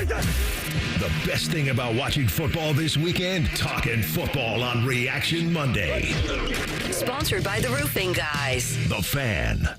The best thing about watching football this weekend, talking football on Reaction Monday. Sponsored by the Roofing Guys. The Fan.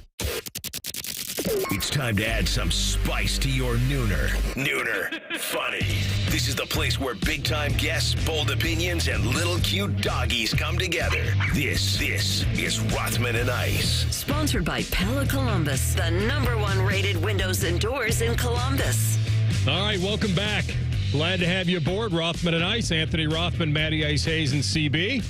It's time to add some spice to your nooner. Nooner funny. This is the place where big-time guests, bold opinions, and little cute doggies come together. This is Rothman and Ice. Sponsored by Pella Columbus, the #1 rated windows and doors in Columbus. All right, welcome back. Glad to have you aboard, Rothman and Ice. Anthony Rothman, Matty Ice Hayes, and CB.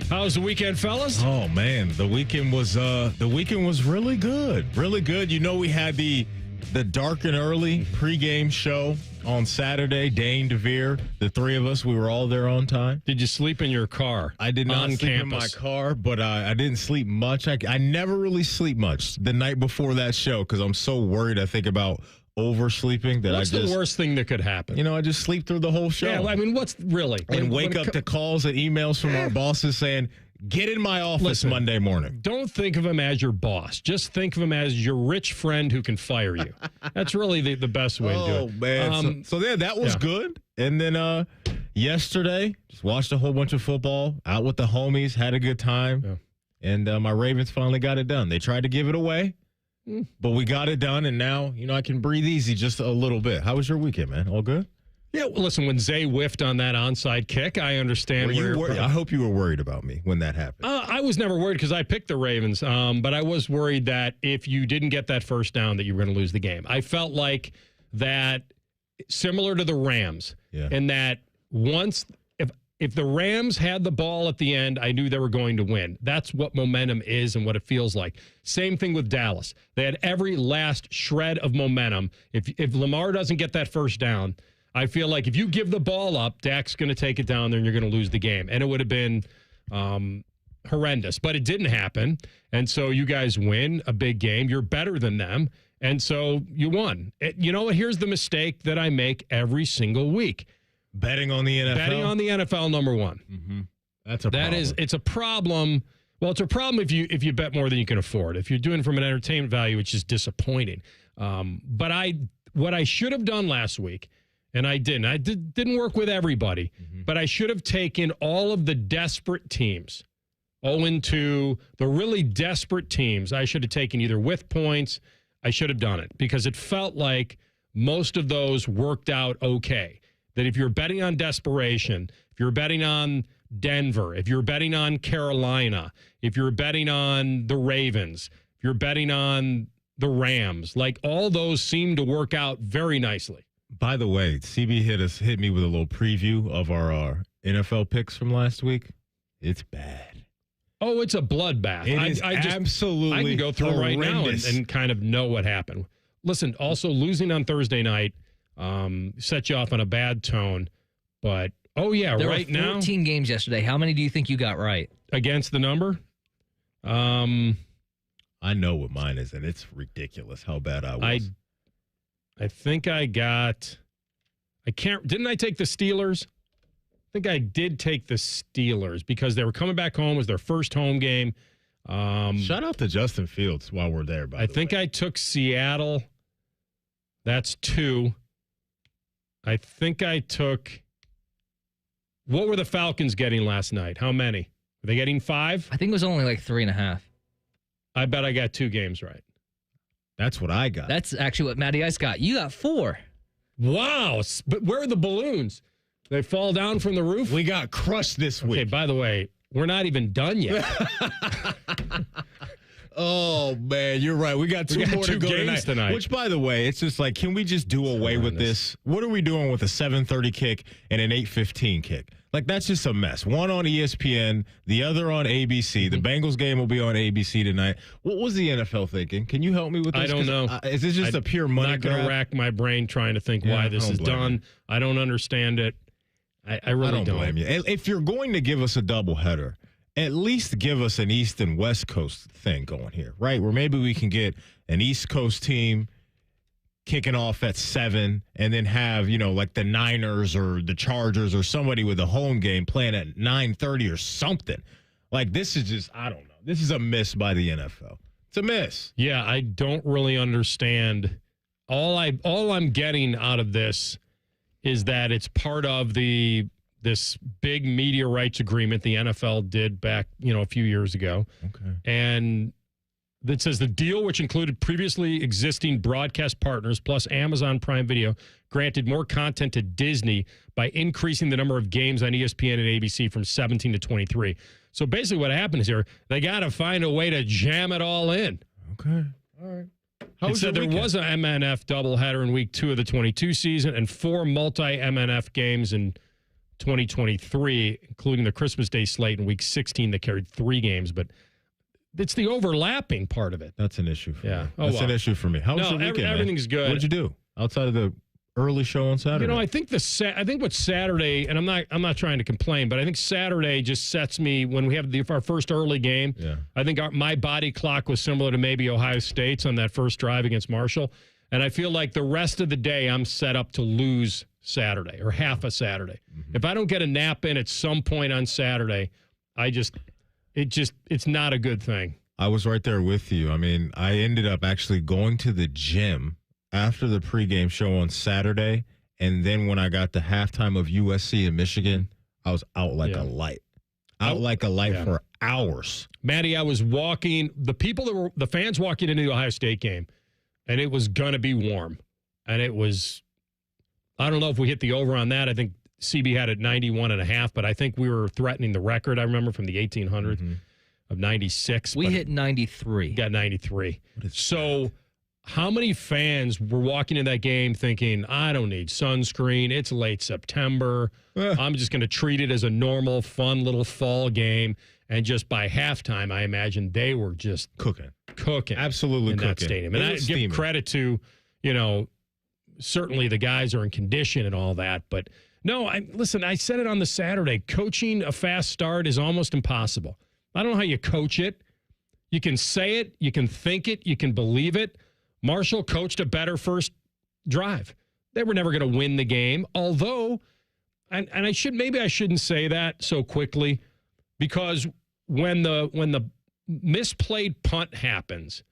How was the weekend, fellas? Oh man, the weekend was really good, really good. You know, we had the dark and early pregame show on Saturday. Dane, DeVere, the three of us, we were all there on time. Did you sleep in your car? I did not sleep in my car, but I didn't sleep much. I never really sleep much the night before that show because I'm so worried. I think about oversleeping that What's the worst thing that could happen? You know, I just sleep through the whole show. Yeah, I mean, what's really? And wake up to calls and emails from our bosses saying, get in my office Monday morning. Don't think of him as your boss. Just think of him as your rich friend who can fire you. That's really the best way to do it. Oh, man. So that was good. And then yesterday, just watched a whole bunch of football, out with the homies, had a good time. Yeah. And my Ravens finally got it done. They tried to give it away. But we got it done, and now, I can breathe easy just a little bit. How was your weekend, man? All good? Yeah, well, listen, when Zay whiffed on that onside kick, I understand. I hope you were worried about me when that happened. I was never worried because I picked the Ravens, but I was worried that if you didn't get that first down that you were going to lose the game. I felt like that similar to the Rams, in that once if the Rams had the ball at the end, I knew they were going to win. That's what momentum is and what it feels like. Same thing with Dallas. They had every last shred of momentum. If Lamar doesn't get that first down, I feel like if you give the ball up, Dak's going to take it down there and you're going to lose the game. And it would have been horrendous. But it didn't happen. And so you guys win a big game. You're better than them. And so you won. You know what? Here's the mistake that I make every single week. Betting on the NFL? Betting on the NFL, number one. Mm-hmm. That's a problem. It's a problem. Well, it's a problem if you bet more than you can afford. If you're doing it from an entertainment value, it's just disappointing. But what I should have done last week, and I didn't. I didn't work with everybody, but I should have taken all of the desperate teams, to the really desperate teams. I should have taken either with points. I should have done it because it felt like most of those worked out okay. That if you're betting on desperation, if you're betting on Denver, if you're betting on Carolina, if you're betting on the Ravens, if you're betting on the Rams, like all those seem to work out very nicely. By the way, CB hit me with a little preview of our NFL picks from last week. It's bad. Oh, it's a bloodbath. It is absolutely I can go through it right now and kind of know what happened. Listen, also losing on Thursday night set you off on a bad tone, but there were 14 games yesterday. How many do you think you got right against the number? I know what mine is, and it's ridiculous how bad I was. I think I got. Didn't I take the Steelers? I think I did take the Steelers because they were coming back home. It was their first home game. Shout out to Justin Fields while we're there. I think I took Seattle. That's 2. I think I took. What were the Falcons getting last night? How many? Were they getting 5? I think it was only like 3.5. I bet I got 2 games right. That's what I got. That's actually what Matty Ice got. You got 4. Wow. But where are the balloons? They fall down from the roof? We got crushed this week. Okay, by the way, we're not even done yet. Oh, man, you're right. We got 2 more to go tonight. Which, by the way, it's just like, can we just do away with this? What are we doing with a 7:30 kick and an 8:15 kick? Like, that's just a mess. One on ESPN, the other on ABC. The Bengals game will be on ABC tonight. What was the NFL thinking? Can you help me with this? I don't know. Is this just a pure money grab? I'm not going to rack my brain trying to think why this is done. I don't understand it. I really don't blame you. If you're going to give us a doubleheader, at least give us an East and West Coast thing going here, right? Where maybe we can get an East Coast team kicking off at 7 and then have, like the Niners or the Chargers or somebody with a home game playing at 9:30 or something. Like, this is just, I don't know. This is a miss by the NFL. It's a miss. Yeah, I don't really understand. all I'm getting out of this is that it's part of this big media rights agreement the NFL did back, a few years ago. Okay. And that says the deal, which included previously existing broadcast partners plus Amazon Prime Video, granted more content to Disney by increasing the number of games on ESPN and ABC from 17 to 23. So basically what happened is here, they got to find a way to jam it all in. Okay. All right. How was there was an MNF doubleheader in week 2 of the 22 season and 4 multi-MNF games in 2023, including the Christmas Day slate in week 16 that carried 3 games. But it's the overlapping part of it. That's an issue for me. Oh, That's an issue for me. How was your weekend, everything's man? good. What'd you do outside of the early show on Saturday? I think what Saturday, and I'm not trying to complain, but I think Saturday just sets me when we have our first early game. Yeah. I think my body clock was similar to maybe Ohio State's on that first drive against Marshall, and I feel like the rest of the day I'm set up to lose Saturday or half a Saturday. Mm-hmm. If I don't get a nap in at some point on Saturday, it's not a good thing. I was right there with you. I mean, I ended up actually going to the gym after the pregame show on Saturday, and then when I got to halftime of USC in Michigan, I was out like a light. For hours. Maddie, I was walking, the fans walking into the Ohio State game, and it was going to be warm. And it was, I don't know if we hit the over on that. I think CB had it 91.5, but I think we were threatening the record, I remember, from the 1800s of 96. We hit 93. Got 93. So how many fans were walking in that game thinking, I don't need sunscreen, it's late September, I'm just going to treat it as a normal, fun little fall game, and just by halftime, I imagine they were just cooking. Absolutely in cooking. That stadium. And I give credit to, certainly the guys are in condition and all that, but no, listen, I said it on the Saturday, coaching a fast start is almost impossible. I don't know how you coach it. You can say it, you can think it, you can believe it. Marshall coached a better first drive. They were never going to win the game, although, and I shouldn't say that so quickly, because when the misplayed punt happens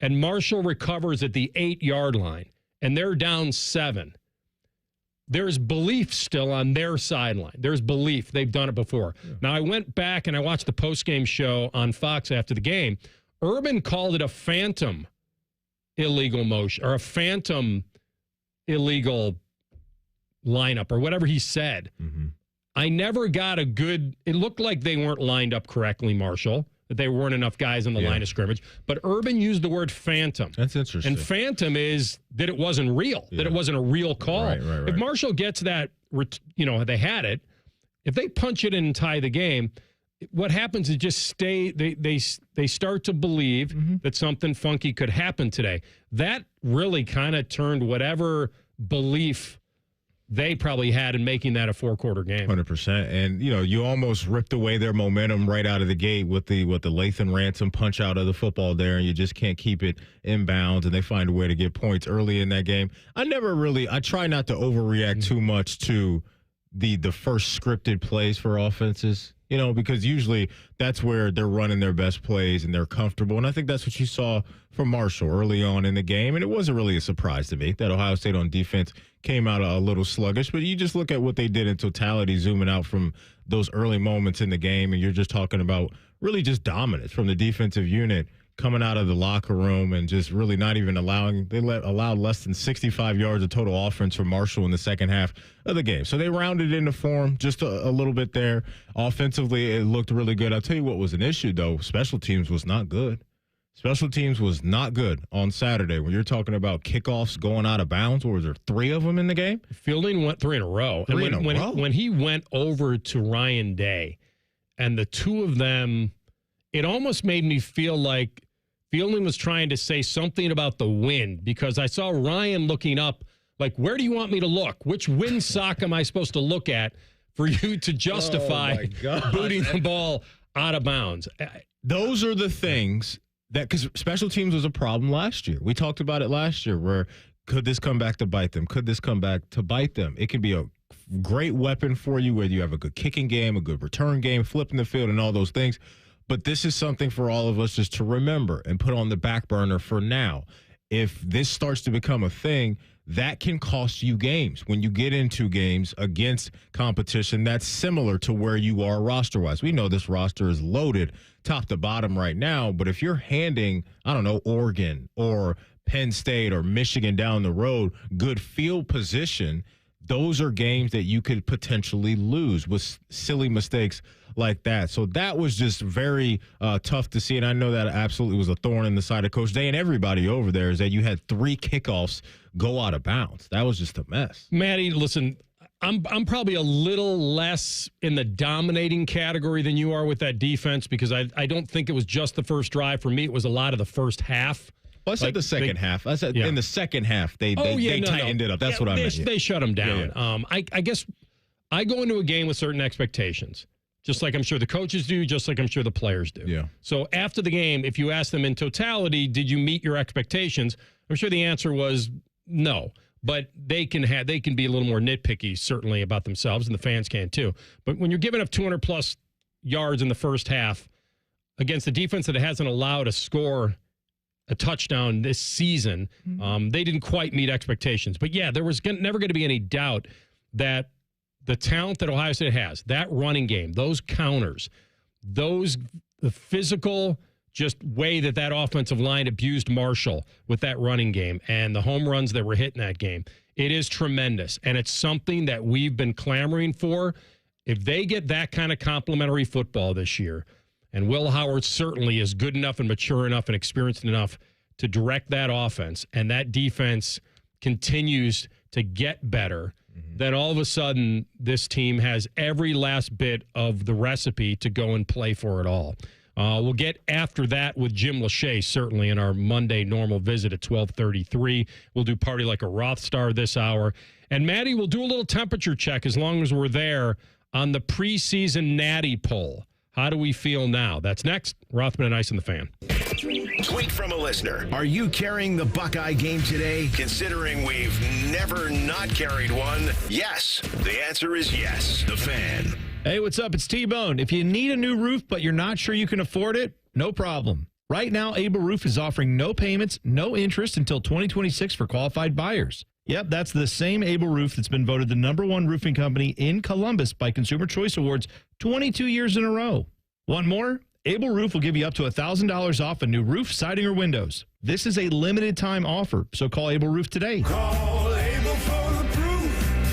and Marshall recovers at the 8-yard line and they're down 7, there's belief still on their sideline. There's belief. They've done it before. Yeah. Now, I went back and I watched the postgame show on Fox after the game. Urban called it a phantom illegal motion or a phantom illegal lineup or whatever he said. Mm-hmm. I never got it looked like they weren't lined up correctly, Marshall, that there weren't enough guys on the line of scrimmage. But Urban used the word phantom. That's interesting. And phantom is that it wasn't real, that it wasn't a real call. Right. If Marshall gets that, they had it, if they punch it in and tie the game, what happens is just they start to believe that something funky could happen today. That really kind of turned whatever belief they probably had in making that a 4-quarter game. 100%. And, you almost ripped away their momentum right out of the gate with the Lathan Ransom punch out of the football there, and you just can't keep it inbounds, and they find a way to get points early in that game. I try not to overreact too much to the first scripted plays for offenses, because usually that's where they're running their best plays and they're comfortable. And I think that's what you saw from Marshall early on in the game. And it wasn't really a surprise to me that Ohio State on defense came out a little sluggish. But you just look at what they did in totality, zooming out from those early moments in the game, and you're just talking about really just dominance from the defensive unit coming out of the locker room and just really not even allowed less than 65 yards of total offense from Marshall in the second half of the game. So they rounded into form just a little bit there. Offensively, it looked really good. I'll tell you what was an issue, though. Special teams was not good. Special teams was not good on Saturday. When you're talking about kickoffs going out of bounds, what was there, 3 of them in the game? Fielding went 3 in a row. When he went over to Ryan Day and the 2 of them, it almost made me feel like Fielding was trying to say something about the wind, because I saw Ryan looking up, like, where do you want me to look? Which windsock am I supposed to look at for you to justify booting the ball out of bounds? Those are the things that, because special teams was a problem last year. We talked about it last year, where could this come back to bite them? Could this come back to bite them? It can be a great weapon for you, whether you have a good kicking game, a good return game, flipping the field, and all those things. But this is something for all of us just to remember and put on the back burner for now. if this starts to become a thing, that can cost you games when you get into games against competition that's similar to where you are roster-wise. We know this roster is loaded top to bottom right now, but if you're handing, I don't know, Oregon or Penn State or Michigan down the road good field position, those are games that you could potentially lose with silly mistakes like that. So that was just very tough to see, and I know that absolutely was a thorn in the side of Coach Day and everybody over there, is that you had 3 kickoffs go out of bounds. That was just a mess. Maddie, listen, I'm probably a little less in the dominating category than you are with that defense, because I don't think it was just the first drive. For me, it was a lot of the first half. Well, I said the second half. I said in the second half, they tightened it up. That's what I meant. They shut them down. Yeah. I guess I go into a game with certain expectations, just like I'm sure the coaches do, just like I'm sure the players do. Yeah. So after the game, if you ask them in totality, did you meet your expectations? I'm sure the answer was no. But they can be a little more nitpicky, certainly, about themselves, and the fans can too. But when you're giving up 200-plus yards in the first half against a defense that hasn't allowed a score a touchdown this season, they didn't quite meet expectations. But, yeah, there was never going to be any doubt that the talent that Ohio State has, that running game, those counters, the physical just way that offensive line abused Marshall with that running game and the home runs that were hit in that game, it is tremendous. And it's something that we've been clamoring for. If they get that kind of complimentary football this year, and Will Howard certainly is good enough and mature enough and experienced enough to direct that offense, and that defense continues to get better, then all of a sudden this team has every last bit of the recipe to go and play for it all. We'll get after that with Jim Lachey, certainly, in our Monday normal visit at 12:33. We'll do Party Like a RothStar this hour. And Maddie will do a little temperature check as long as we're there on the preseason Natty poll. How do we feel now? That's next. Rothman and Ice and the Fan. Tweet from a listener. Are you carrying the Buckeye game today? Considering we've never not carried one, yes. The answer is yes. The Fan. Hey, what's up? It's T-Bone. If you need a new roof, but you're not sure you can afford it, no problem. Right now, Able Roof is offering no payments, no interest until 2026 for qualified buyers. Yep, that's the same Able Roof that's been voted the #1 roofing company in Columbus by Consumer Choice Awards 22 years in a row. Want more? Able Roof will give you up to $1,000 off a new roof, siding, or windows. This is a limited time offer, so call Able Roof today. Call Able for the proof.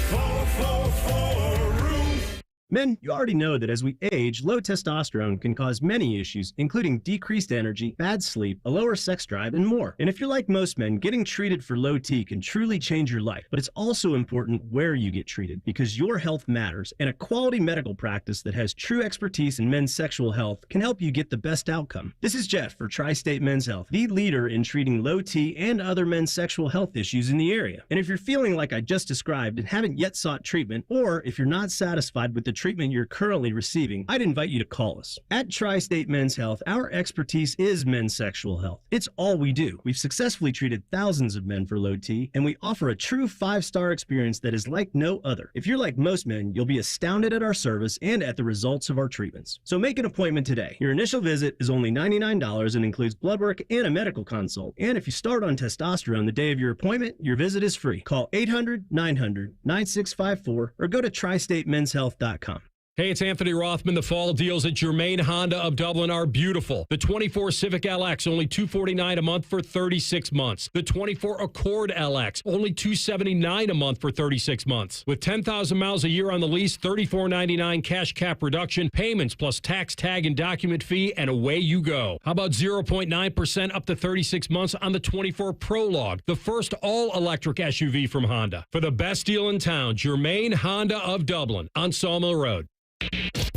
444 roof. Men, you already know that as we age, low testosterone can cause many issues, including decreased energy, bad sleep, a lower sex drive, and more. And if you're like most men, getting treated for low T can truly change your life. But it's also important where you get treated, because your health matters, and a quality medical practice that has true expertise in men's sexual health can help you get the best outcome. This is Jeff for Tri-State Men's Health, the leader in treating low T and other men's sexual health issues in the area. And if you're feeling like I just described and haven't yet sought treatment, or if you're not satisfied with the treatment you're currently receiving, I'd invite you to call us. At Tri-State Men's Health, our expertise is men's sexual health. It's all we do. We've successfully treated thousands of men for low T, and we offer a true 5-star experience that is like no other. If you're like most men, you'll be astounded at our service and at the results of our treatments. So make an appointment today. Your initial visit is only $99 and includes blood work and a medical consult. And if you start on testosterone the day of your appointment, your visit is free. Call 800-900-9654 or go to tristatemenshealth.com. Hey, it's Anthony Rothman. The fall deals at Germain Honda of Dublin are beautiful. The 24 Civic LX, only $249 a month for 36 months. The 24 Accord LX, only $279 a month for 36 months. With 10,000 miles a year on the lease, $34.99 cash cap reduction, payments plus tax, tag, and document fee, and away you go. How about 0.9% up to 36 months on the 24 Prologue, the first all-electric SUV from Honda? For the best deal in town, Germain Honda of Dublin on Sawmill Road.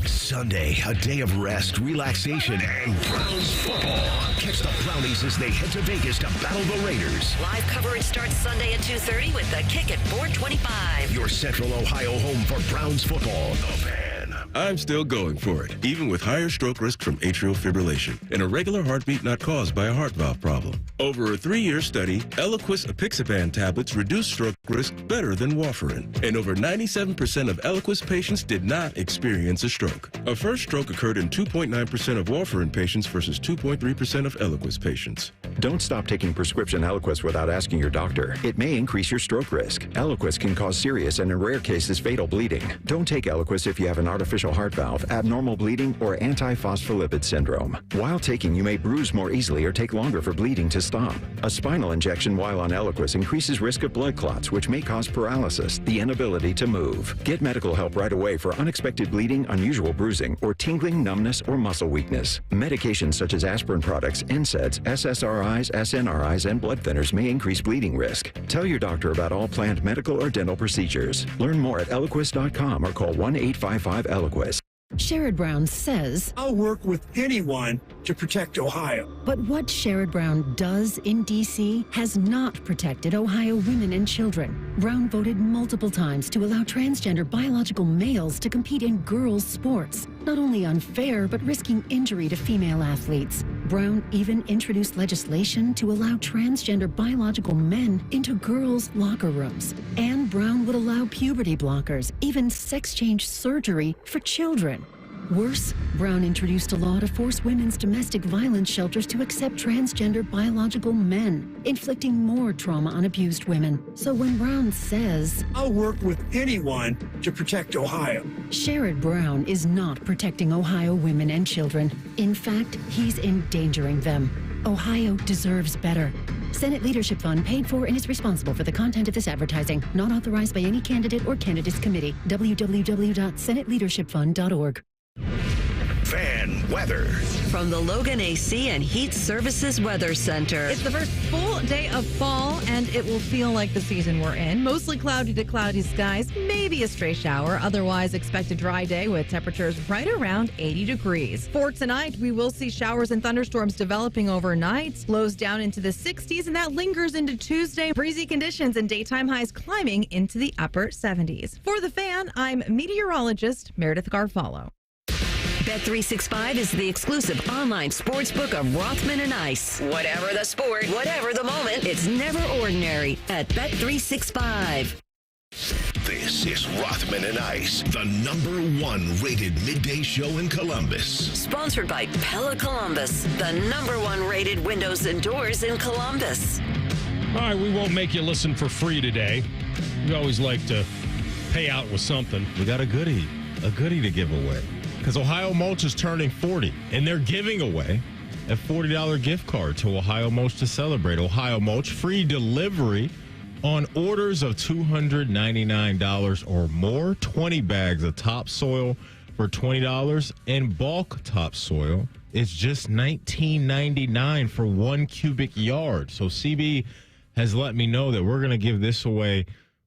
Sunday, a day of rest, relaxation, and Browns football. Catch the Brownies as they head to Vegas to battle the Raiders. Live coverage starts Sunday at 2:30 with the kick at 4:25. Your Central Ohio home for Browns football. The Fan. I'm still going for it, even with higher stroke risk from atrial fibrillation, an irregular heartbeat not caused by a heart valve problem. Over a 3-year study, Eliquis apixaban tablets reduce stroke risk better than warfarin, and over 97% of Eliquis patients did not experience a stroke. A first stroke occurred in 2.9% of warfarin patients versus 2.3% of Eliquis patients. Don't stop taking prescription Eliquis without asking your doctor. It may increase your stroke risk. Eliquis can cause serious and in rare cases fatal bleeding. Don't take Eliquis if you have an artificial heart valve, abnormal bleeding, or antiphospholipid syndrome. While taking, you may bruise more easily or take longer for bleeding to stop. A spinal injection while on Eliquis increases risk of blood clots, which may cause paralysis, the inability to move. Get medical help right away for unexpected bleeding, unusual bruising, or tingling, numbness, or muscle weakness. Medications such as aspirin products, NSAIDs, SSRIs, SNRIs, and blood thinners may increase bleeding risk. Tell your doctor about all planned medical or dental procedures. Learn more at Eliquis.com or call 1-855-ELIQUIS. Sherrod Brown says, I'll work with anyone to protect Ohio. But what Sherrod Brown does in D.C. has not protected Ohio women and children. Brown voted multiple times to allow transgender biological males to compete in girls' sports. Not only unfair, but risking injury to female athletes. Brown even introduced legislation to allow transgender biological men into girls' locker rooms. And Brown would allow puberty blockers, even sex change surgery for children. Worse, Brown introduced a law to force women's domestic violence shelters to accept transgender biological men, inflicting more trauma on abused women. So when Brown says, I'll work with anyone to protect Ohio, Sherrod Brown is not protecting Ohio women and children. In fact, he's endangering them. Ohio deserves better. Senate Leadership Fund paid for and is responsible for the content of this advertising. Not authorized by any candidate or candidates committee. www.senateleadershipfund.org. Fan weather. From the Logan AC and Heat Services Weather Center. It's the first full day of fall, and it will feel like the season we're in. Mostly cloudy to cloudy skies, maybe a stray shower. Otherwise, expect a dry day with temperatures right around 80 degrees. For tonight, we will see showers and thunderstorms developing overnight. Lows down into the 60s, and that lingers into Tuesday. Breezy conditions and daytime highs climbing into the upper 70s. For The Fan, I'm meteorologist Meredith Garfalo. Bet365 is the exclusive online sportsbook of Rothman and Ice. Whatever the sport, whatever the moment, it's never ordinary at Bet365. This is Rothman and Ice, the #1 rated midday show in Columbus. Sponsored by Pella Columbus, the #1 rated windows and doors in Columbus. All right, we won't make you listen for free today. We always like to pay out with something. We got a goodie to give away. Because Ohio Mulch is turning 40, and they're giving away a $40 gift card to Ohio Mulch to celebrate. Ohio Mulch, free delivery on orders of $299 or more, 20 bags of topsoil for $20, and bulk topsoil. It's just $19.99 for 1 cubic yard. So CB has let me know that we're going to give this away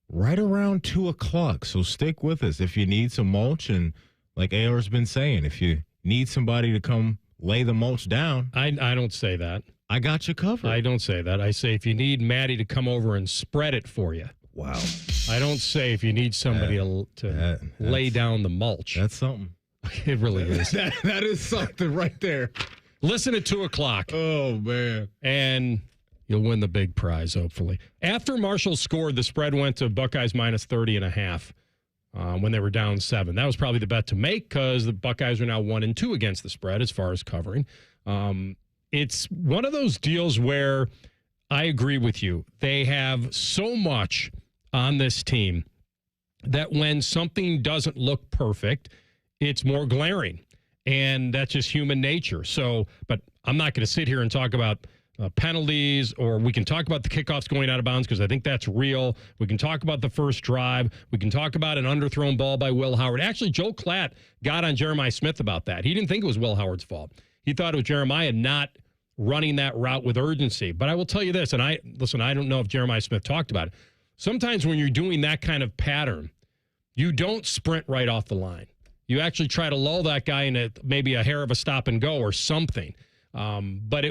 right around 2 o'clock. So stick with us if you need some mulch, and like AR's been saying, if you need somebody to come lay the mulch down. I don't say that. I got you covered. I don't say that. I say if you need Maddie to come over and spread it for you. Wow. I don't say if you need somebody to lay down the mulch. That's something. It really is. that is something right there. Listen at 2 o'clock. Oh, man. And you'll win the big prize, hopefully. After Marshall scored, the spread went to Buckeyes minus 30.5. When they were down 7. That was probably the bet to make because the Buckeyes are now 1-2 against the spread as far as covering. It's one of those deals where I agree with you. They have so much on this team that when something doesn't look perfect, it's more glaring. And that's just human nature. So, but I'm not going to sit here and talk about penalties, or we can talk about the kickoffs going out of bounds because I think that's real. We can talk about the first drive. We can talk about an underthrown ball by Will Howard. Actually, Joe Klatt got on Jeremiah Smith about that. He didn't think it was Will Howard's fault. He thought it was Jeremiah not running that route with urgency. But I will tell you this, and I don't know if Jeremiah Smith talked about it. Sometimes when you're doing that kind of pattern, you don't sprint right off the line. You actually try to lull that guy in maybe a hair of a stop and go or something. But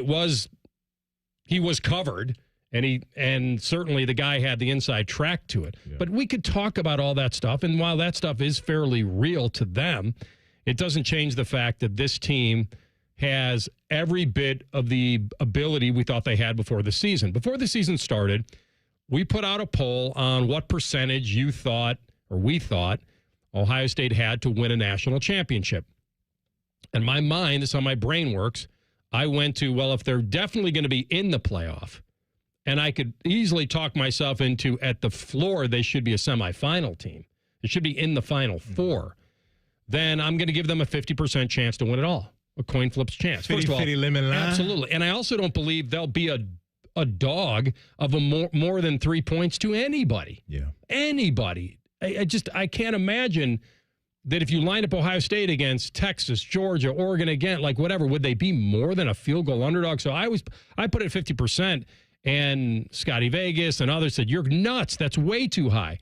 he was covered, and certainly the guy had the inside track to it. Yeah. But we could talk about all that stuff, and while that stuff is fairly real to them, it doesn't change the fact that this team has every bit of the ability we thought they had before the season. Before the season started, we put out a poll on what percentage you thought, or we thought, Ohio State had to win a national championship. In my mind, this is how my brain works, I went to, well, if they're definitely going to be in the playoff, and I could easily talk myself into, at the floor, they should be a semifinal team. They should be in the Final Four. Then I'm going to give them a 50% chance to win it all. A coin flip's chance. First of all, absolutely. And I also don't believe they'll be a dog of a more than 3 points to anybody. Yeah. Anybody. I can't imagine that if you line up Ohio State against Texas, Georgia, Oregon again, like whatever, would they be more than a field goal underdog? So I put it at 50%, and Scotty Vegas and others said, you're nuts. That's way too high.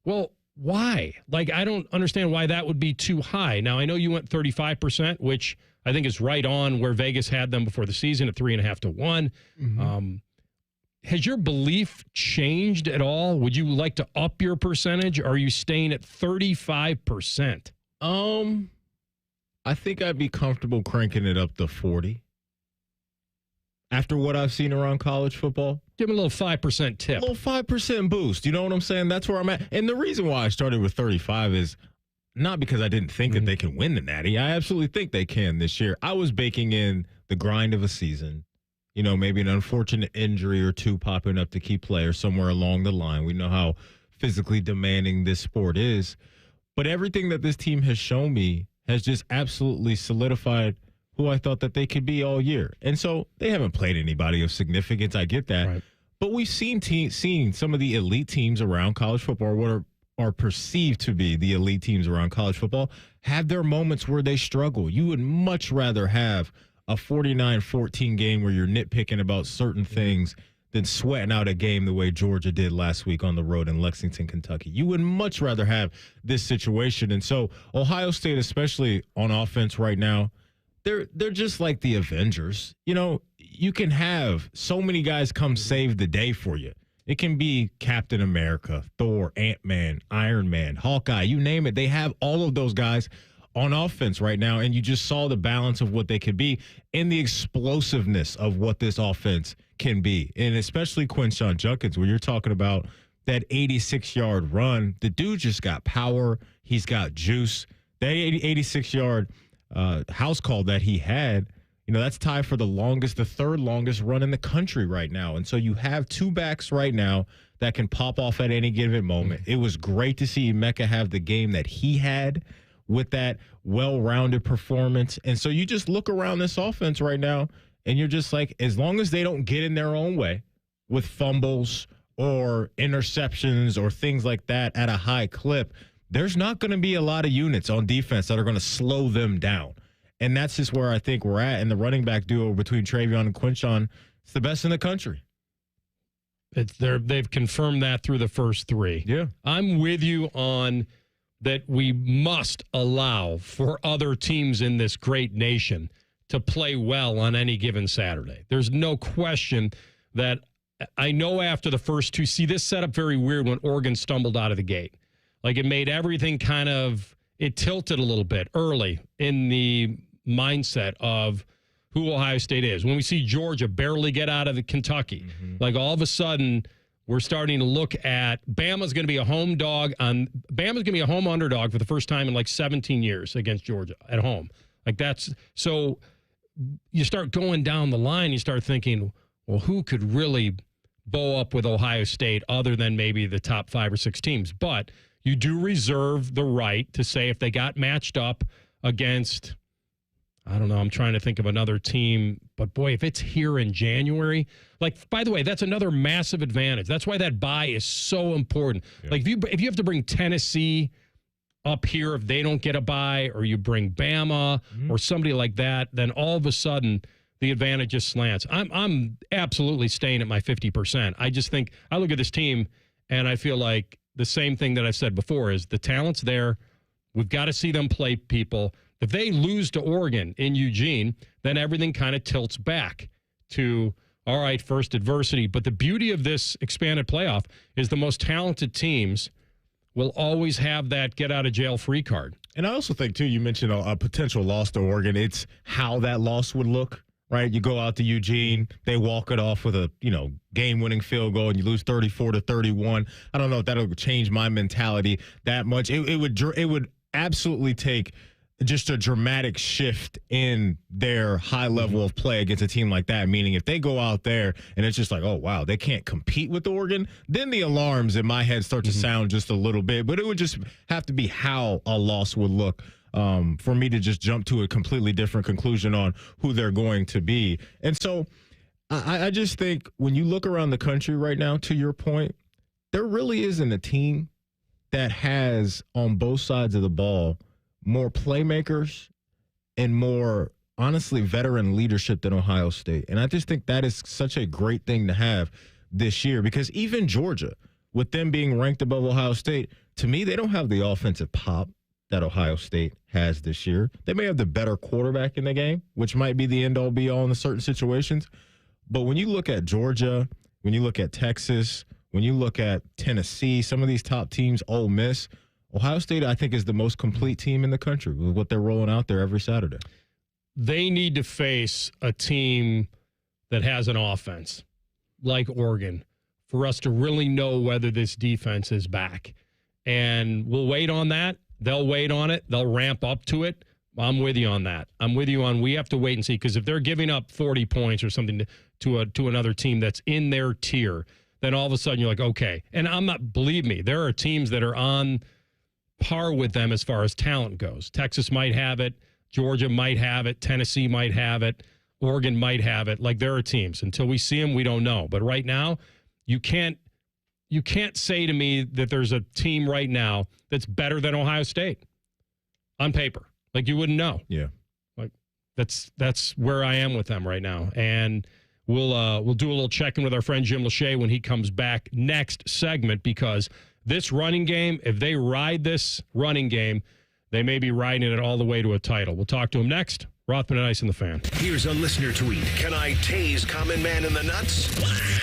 Well, why? Like, I don't understand why that would be too high. Now, I know you went 35%, which I think is right on where Vegas had them before the season at 3.5 to 1. Mm-hmm. Has your belief changed at all? Would you like to up your percentage? Or are you staying at 35%? I think I'd be comfortable cranking it up to 40. After what I've seen around college football. Give me a little 5% tip. A little 5% boost. You know what I'm saying? That's where I'm at. And the reason why I started with 35 is not because I didn't think that they can win the Natty. I absolutely think they can this year. I was baking in the grind of a season. You know, maybe an unfortunate injury or two popping up to key players somewhere along the line. We know how physically demanding this sport is. But everything that this team has shown me has just absolutely solidified who I thought that they could be all year. And so they haven't played anybody of significance. I get that. Right. But we've seen some of the elite teams around college football, what are perceived to be the elite teams around college football, have their moments where they struggle. You would much rather have a 49-14 game where you're nitpicking about certain things than sweating out a game the way Georgia did last week on the road in Lexington, Kentucky. You would much rather have this situation. And so Ohio State, especially on offense right now, they're just like the Avengers. You know, you can have so many guys come save the day for you. It can be Captain America, Thor, Ant-Man, Iron Man, Hawkeye, you name it. They have all of those guys on offense right now, and you just saw the balance of what they could be and the explosiveness of what this offense can be. And especially Quinshon Judkins, where you're talking about that 86-yard run. The dude just got power. He's got juice. That 86-yard house call that he had, you know, that's tied for the third longest run in the country right now. And so you have two backs right now that can pop off at any given moment. It was great to see Mecca have the game that he had with that well-rounded performance. And so you just look around this offense right now, and you're just like, as long as they don't get in their own way with fumbles or interceptions or things like that at a high clip, there's not going to be a lot of units on defense that are going to slow them down. And that's just where I think we're at. And the running back duo between Travion and Quinshon, it's the best in the country. They've confirmed that through the first three. Yeah. I'm with you on that we must allow for other teams in this great nation to play well on any given Saturday. There's no question that I know after the first two, see this set up very weird when Oregon stumbled out of the gate. Like it made everything it tilted a little bit early in the mindset of who Ohio State is. When we see Georgia barely get out of the Kentucky, like all of a sudden we're starting to look at Bama's going to be a home underdog for the first time in like 17 years against Georgia at home. Like that's so you start going down the line, you start thinking, well, who could really bow up with Ohio State other than maybe the top 5 or 6 teams? But you do reserve the right to say if they got matched up against, I don't know, I'm trying to think of another team, but boy, if it's here in January, like, by the way, that's another massive advantage. That's why that bye is so important. Yeah. Like if you have to bring Tennessee up here, if they don't get a bye, or you bring Bama or somebody like that, then all of a sudden the advantage just slants. I'm absolutely staying at my 50%. I just think I look at this team and I feel like the same thing that I've said before is the talent's there. We've got to see them play people. If they lose to Oregon in Eugene, then everything kind of tilts back to, all right, first adversity. But the beauty of this expanded playoff is the most talented teams will always have that get-out-of-jail-free card. And I also think, too, you mentioned a potential loss to Oregon. It's how that loss would look, right? You go out to Eugene, they walk it off with a, game-winning field goal, and you lose 34-31. I don't know if that'll change my mentality that much. It would absolutely take just a dramatic shift in their high level of play against a team like that. Meaning if they go out there and it's just like, oh, wow, they can't compete with Oregon, then the alarms in my head start to sound just a little bit. But it would just have to be how a loss would look for me to just jump to a completely different conclusion on who they're going to be. And so I just think when you look around the country right now, to your point, there really isn't a team that has on both sides of the ball more playmakers and more, honestly, veteran leadership than Ohio State. And I just think that is such a great thing to have this year, because even Georgia, with them being ranked above Ohio State, to me, they don't have the offensive pop that Ohio State has this year. They may have the better quarterback in the game, which might be the end-all be-all in certain situations. But when you look at Georgia, when you look at Texas, when you look at Tennessee, some of these top teams, Ole Miss, Ohio State, I think, is the most complete team in the country with what they're rolling out there every Saturday. They need to face a team that has an offense like Oregon for us to really know whether this defense is back. And we'll wait on that. They'll wait on it. They'll ramp up to it. I'm with you on that. I'm with you on we have to wait and see, because if they're giving up 40 points or something to another team that's in their tier, then all of a sudden you're like, okay. And believe me, there are teams that are on par with them as far as talent goes. Texas might have it. Georgia might have it. Tennessee might have it. Oregon might have it. Like, there are teams. Until we see them, we don't know. But right now, you can't say to me that there's a team right now that's better than Ohio State on paper. Like, you wouldn't know. Yeah. Like, that's where I am with them right now. And we'll do a little check-in with our friend Jim Lachey when he comes back next segment, because this running game, if they ride this running game, they may be riding it all the way to a title. We'll talk to him next. Rothman and Ice and the Fan. Here's a listener tweet. Can I tase Common Man in the nuts?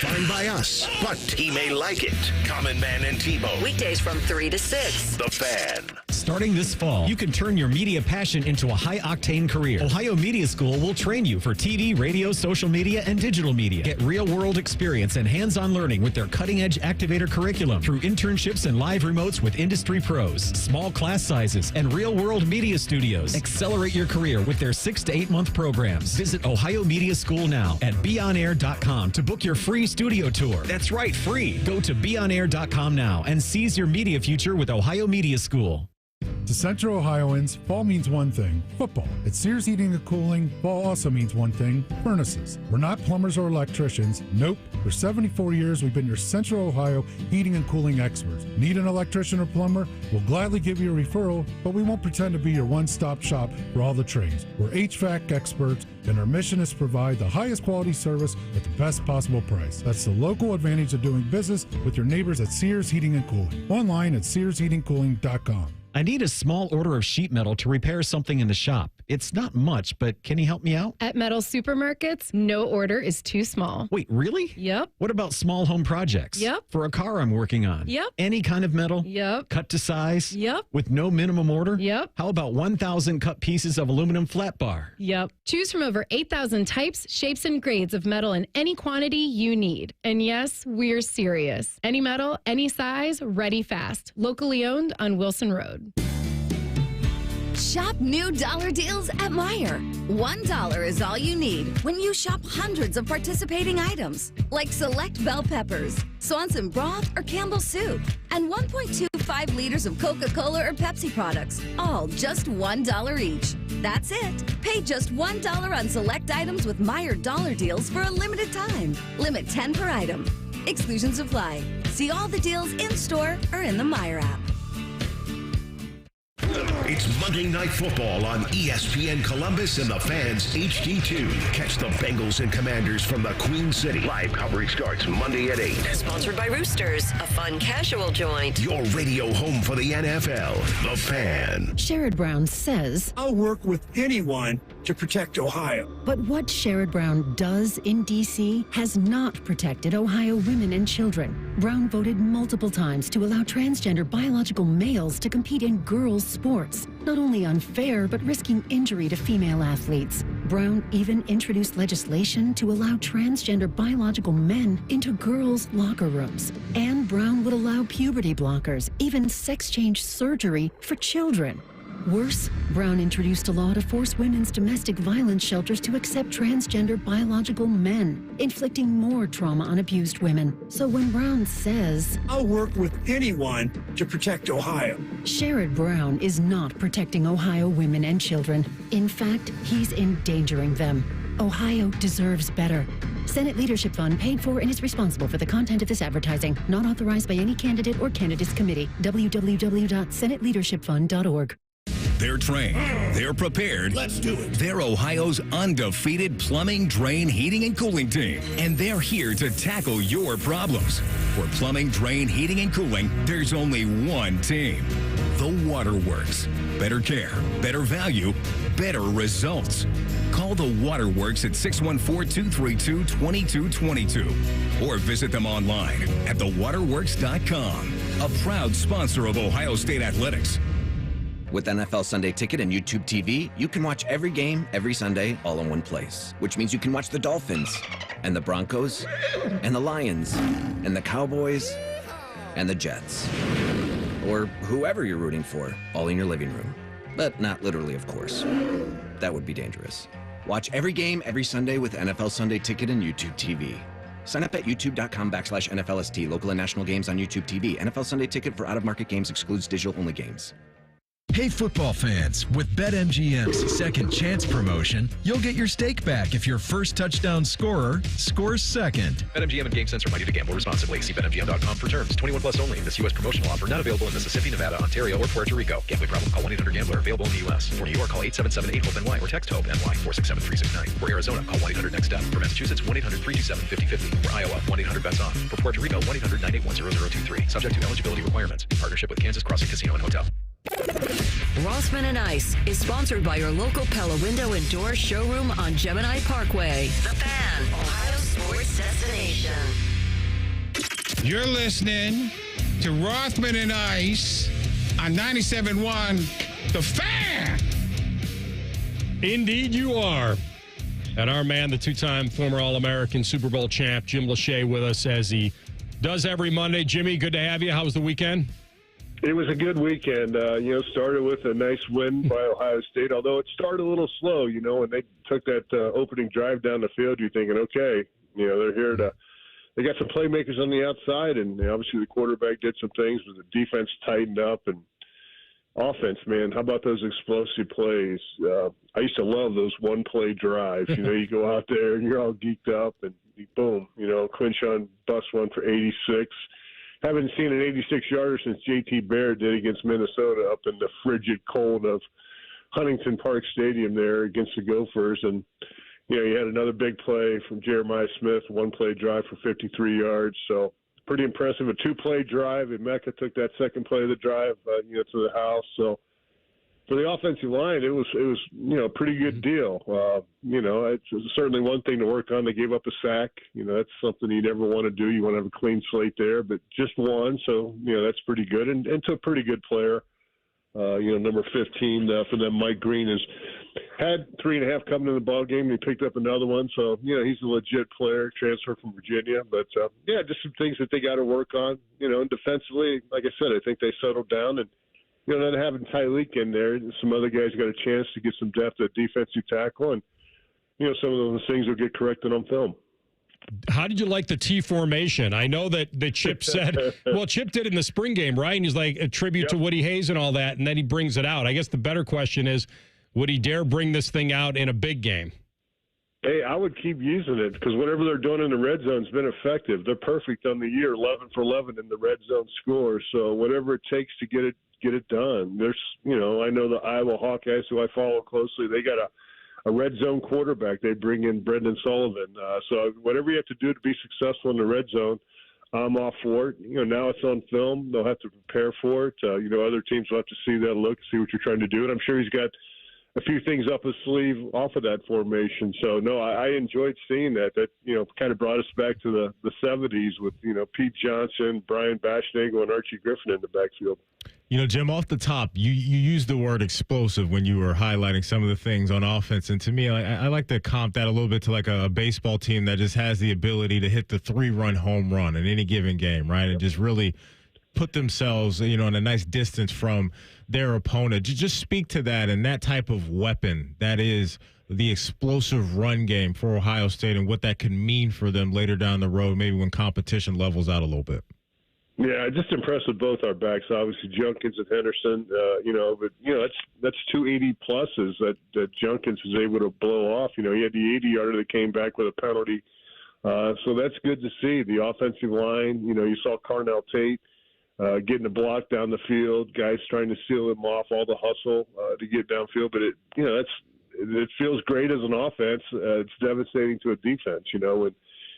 Fine by us, but he may like it. Common Man and T-Bone. Weekdays from 3 to 6. The Fan. Starting this fall, you can turn your media passion into a high-octane career. Ohio Media School will train you for TV, radio, social media, and digital media. Get real-world experience and hands-on learning with their cutting-edge Activator curriculum through internships and live remotes with industry pros, small class sizes, and real-world media studios. Accelerate your career with their 6 to 8 month programs. Visit Ohio Media School now at beonair.com to book your free studio tour. That's right, free. Go to beonair.com now and seize your media future with Ohio Media School. To Central Ohioans, fall means one thing, football. At Sears Heating and Cooling, fall also means one thing, furnaces. We're not plumbers or electricians. Nope. For 74 years, we've been your Central Ohio heating and cooling experts. Need an electrician or plumber? We'll gladly give you a referral, but we won't pretend to be your one-stop shop for all the trades. We're HVAC experts, and our mission is to provide the highest quality service at the best possible price. That's the local advantage of doing business with your neighbors at Sears Heating and Cooling. Online at SearsHeatingCooling.com. I need a small order of sheet metal to repair something in the shop. It's not much, but can you help me out? At Metal Supermarkets, no order is too small. Wait, really? Yep. What about small home projects? Yep. For a car I'm working on? Yep. Any kind of metal? Yep. Cut to size? Yep. With no minimum order? Yep. How about 1,000 cut pieces of aluminum flat bar? Yep. Choose from over 8,000 types, shapes, and grades of metal in any quantity you need. And yes, we're serious. Any metal, any size, ready fast. Locally owned on Wilson Road. Shop new dollar deals at Meijer. $1 is all you need when you shop hundreds of participating items, like select bell peppers, Swanson broth, or Campbell's soup, and 1.25 liters of Coca-Cola or Pepsi products, all just $1 each. That's it. Pay just $1 on select items with Meijer dollar deals for a limited time. Limit 10 per item. Exclusions apply. See all the deals in-store or in the Meijer app. It's Monday Night Football on ESPN Columbus and the Fans HD2. Catch the Bengals and Commanders from the Queen City. Live coverage starts Monday at 8. Sponsored by Roosters, a fun casual joint. Your radio home for the NFL, The Fan. Sherrod Brown says, I'll work with anyone to protect Ohio. But what Sherrod Brown does in D.C. has not protected Ohio women and children. Brown voted multiple times to allow transgender biological males to compete in girls' sports. not only unfair, but risking injury to female athletes. Brown even introduced legislation to allow transgender biological men into girls' locker rooms. And Brown would allow puberty blockers, even sex change surgery for children. Worse, Brown introduced a law to force women's domestic violence shelters to accept transgender biological men, inflicting more trauma on abused women. So when Brown says, I'll work with anyone to protect Ohio, Sherrod Brown is not protecting Ohio women and children. In fact, he's endangering them. Ohio deserves better. Senate Leadership Fund paid for and is responsible for the content of this advertising. Not authorized by any candidate or candidates committee. www.senateleadershipfund.org. They're trained. They're prepared. let's do it. They're Ohio's undefeated plumbing, drain, heating, and cooling team. And they're here to tackle your problems. For plumbing, drain, heating, and cooling, there's only one team. The Waterworks. Better care, better value, better results. Call the Waterworks at 614-232-2222 or visit them online at thewaterworks.com. A proud sponsor of Ohio State Athletics. With NFL Sunday Ticket and YouTube TV, you can watch every game, every Sunday, all in one place. Which means you can watch the Dolphins, and the Broncos, and the Lions, and the Cowboys, and the Jets. Or whoever you're rooting for, all in your living room. But not literally, of course. That would be dangerous. Watch every game, every Sunday with NFL Sunday Ticket and YouTube TV. Sign up at youtube.com/NFLST. Local and national games on YouTube TV. NFL Sunday Ticket for out-of-market games excludes digital-only games. Hey football fans, with BetMGM's Second Chance promotion, you'll get your stake back if your first touchdown scorer scores second. BetMGM and GameSense are ready to gamble responsibly. See BetMGM.com for terms. 21 plus only. This U.S. promotional offer not available in Mississippi, Nevada, Ontario, or Puerto Rico. Gambling problem? Call 1-800-GAMBLER. Available in the U.S. For New York, call 877-8-HOPE-NY or text HOPE-NY 467-369. For Arizona, call 1-800-NEXT-STEP. For Massachusetts, 1-800-327-5050. For Iowa, 1-800-BETS-OFF. For Puerto Rico, 1-800-981-0023. Subject to eligibility requirements. In partnership with Kansas Crossing Casino and Hotel. Rothman and Ice is sponsored by your local Pella Window and Door showroom on Gemini Parkway. The Fan, Ohio sports destination. You're listening to Rothman and Ice on 97.1 The Fan. Indeed you are. And our man, the two-time former All-American Super Bowl champ, Jim Lachey, with us as he does every Monday. Jimmy, good to have you. How was the weekend? It was a good weekend. Started with a nice win by Ohio State, although it started a little slow, when they took that opening drive down the field, you're thinking, okay, they're here to – they got some playmakers on the outside, and obviously the quarterback did some things, but the defense tightened up. And offense, man, how about those explosive plays? I used to love those one-play drives. You go out there and you're all geeked up, and boom, Quinshon busts one for 86. Haven't seen an 86-yarder since J.T. Baird did against Minnesota up in the frigid cold of Huntington Park Stadium there against the Gophers. And, you had another big play from Jeremiah Smith, one-play drive for 53 yards. So pretty impressive. A two-play drive. And Mecca took that second play of the drive, to the house. So for the offensive line, it was a pretty good deal. It's certainly one thing to work on. They gave up a sack. That's something you never want to do. You want to have a clean slate there, but just one. So, that's pretty good. And to a pretty good player, number 15 for them, Mike Green, has had 3.5 coming in the ball game. He picked up another one. So, he's a legit player, transfer from Virginia. But, just some things that they got to work on. And defensively, like I said, I think they settled down. And, not having Tyreek in there, some other guys got a chance to get some depth at defensive tackle. And, some of those things will get corrected on film. How did you like the T formation? I know that Chip said, well, Chip did it in the spring game, right? And he's like a tribute to Woody Hayes and all that, and then he brings it out. I guess the better question is, would he dare bring this thing out in a big game? Hey, I would keep using it because whatever they're doing in the red zone has been effective. They're perfect on the year, 11 for 11 in the red zone score. So whatever it takes to get it done. There's, I know the Iowa Hawkeyes, who I follow closely, they got a red zone quarterback. They bring in Brendan Sullivan. So whatever you have to do to be successful in the red zone, I'm all for it. Now it's on film. They'll have to prepare for it. Other teams will have to see that look, see what you're trying to do. And I'm sure he's got a few things up his sleeve off of that formation. So, no, I enjoyed seeing that. That, kind of brought us back to the 70s with, Pete Johnson, Brian Bashnagel, and Archie Griffin in the backfield. You know, Jim, off the top, you used the word explosive when you were highlighting some of the things on offense. And to me, I like to comp that a little bit to like a baseball team that just has the ability to hit the 3-run home run in any given game, right? And just really put themselves, you know, in a nice distance from their opponent. Just speak to that and that type of weapon that is the explosive run game for Ohio State and what that could mean for them later down the road, maybe when competition levels out a little bit. Yeah, just impressed with both our backs. Obviously, Junkins and Henderson. That's 280 pluses that Junkins was able to blow off. You know, he had the 80-yarder that came back with a penalty. So that's good to see. The offensive line. You know, you saw Carnell Tate getting the block down the field. Guys trying to seal him off. All the hustle to get downfield. But it feels great as an offense. It's devastating to a defense. You know, when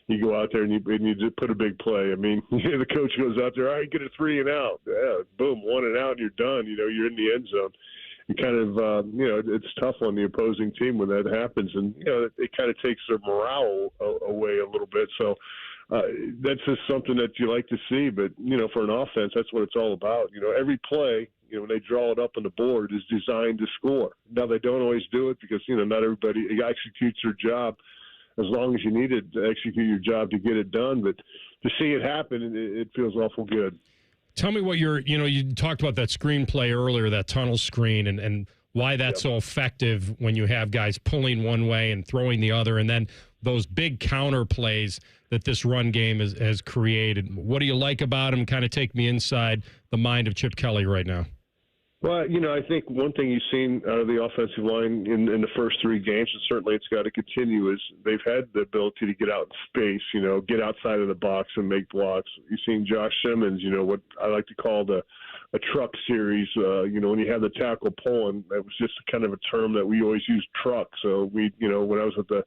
you go out there and you just put a big play. I mean, the coach goes out there, all right, get a 3 and out. Yeah, boom, 1 and out, and you're done. You know, you're in the end zone. You kind of, it's tough on the opposing team when that happens, and it kind of takes their morale away a little bit. So that's just something that you like to see. But for an offense, that's what it's all about. Every play, when they draw it up on the board, is designed to score. Now they don't always do it because not everybody executes their job as long as you need it to execute your job to get it done. But to see it happen, it feels awful good. Tell me what you talked about that screenplay earlier, that tunnel screen, and why that's so effective when you have guys pulling one way and throwing the other, and then those big counter plays that this run game has created. What do you like about him? Kind of take me inside the mind of Chip Kelly right now. Well, I think one thing you've seen out of the offensive line in the first 3 games, and certainly it's got to continue, is they've had the ability to get out in space, get outside of the box and make blocks. You've seen Josh Simmons, what I like to call a truck series. When you have the tackle pulling, that was just kind of a term that we always used, truck. So we, when I was with the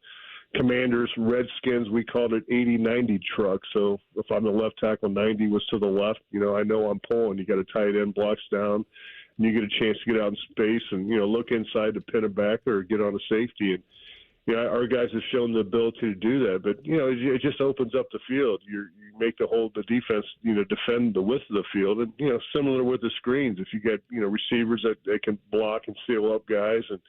Commanders, Redskins, we called it 80-90 truck. So if I'm the left tackle, 90 was to the left. I know I'm pulling. You got a tight end, blocks down. You get a chance to get out in space and, look inside to pin it back or get on a safety. And, our guys have shown the ability to do that. But, it just opens up the field. You make the defense, defend the width of the field. And, similar with the screens, if you get, receivers that can block and seal up guys and,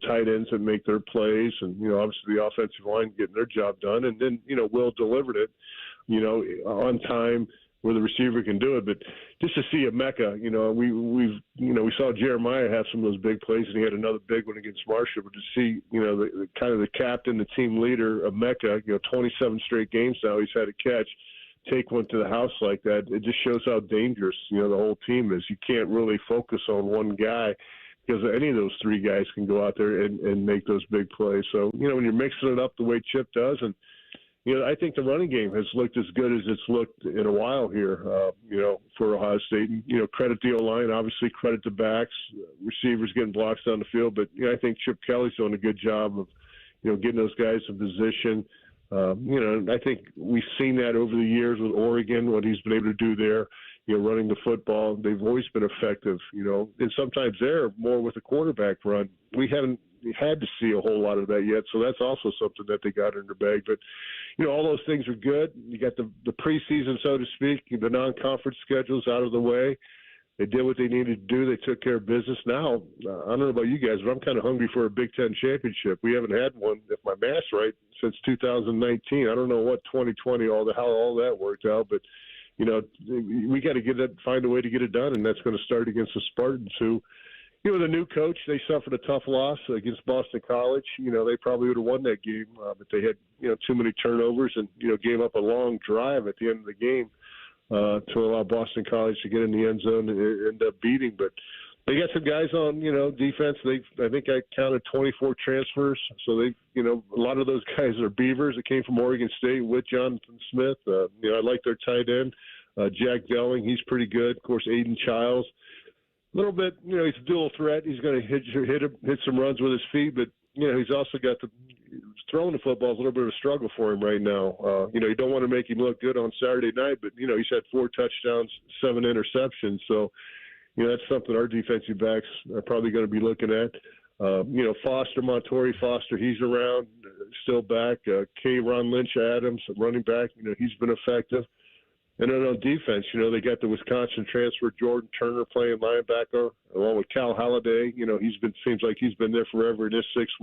tight ends that make their plays and, obviously the offensive line getting their job done. And then, Will delivered it, on time, where the receiver can do it. But just to see a Mecca, we saw Jeremiah have some of those big plays, and he had another big one against Marshall. But to see, the kind of the captain, the team leader of Mecca, 27 straight games now he's had a catch, take one to the house like that, it just shows how dangerous, the whole team is. You can't really focus on one guy because any of those 3 guys can go out there and make those big plays. So, when you're mixing it up the way Chip does, and I think the running game has looked as good as it's looked in a while here, for Ohio State. And, credit the O-line, obviously credit the backs, receivers getting blocks down the field. But, I think Chip Kelly's doing a good job of, getting those guys in position. I think we've seen that over the years with Oregon, what he's been able to do there, running the football. They've always been effective, and sometimes they're more with a quarterback run. We haven't had to see a whole lot of that yet, so that's also something that they got in their bag. But all those things are good. You got the preseason, so to speak, the non-conference schedules out of the way. They did what they needed to do. They took care of business. Now, I don't know about you guys, but I'm kind of hungry for a Big Ten championship. We haven't had one, if my math's right, since 2019. I don't know what 2020, how all that worked out, but we got to find a way to get it done, and that's going to start against the Spartans, who, the new coach, they suffered a tough loss against Boston College. They probably would have won that game, but they had, too many turnovers and, gave up a long drive at the end of the game to allow Boston College to get in the end zone and end up beating. But they got some guys on, defense. I think I counted 24 transfers. So they, a lot of those guys are Beavers that came from Oregon State with Jonathan Smith. I like their tight end, Jack Delling. He's pretty good. Of course, Aiden Childs. A little bit, he's a dual threat. He's going to hit some runs with his feet, but he's also got throwing the football is a little bit of a struggle for him right now. You don't want to make him look good on Saturday night, but he's had 4 touchdowns, 7 interceptions. So, that's something our defensive backs are probably going to be looking at. Foster, Montori Foster, he's around, still back. Ron Lynch Adams, running back, he's been effective. And then on defense, they got the Wisconsin transfer Jordan Turner playing linebacker along with Cal Halladay. Seems like he's been there forever in his sixth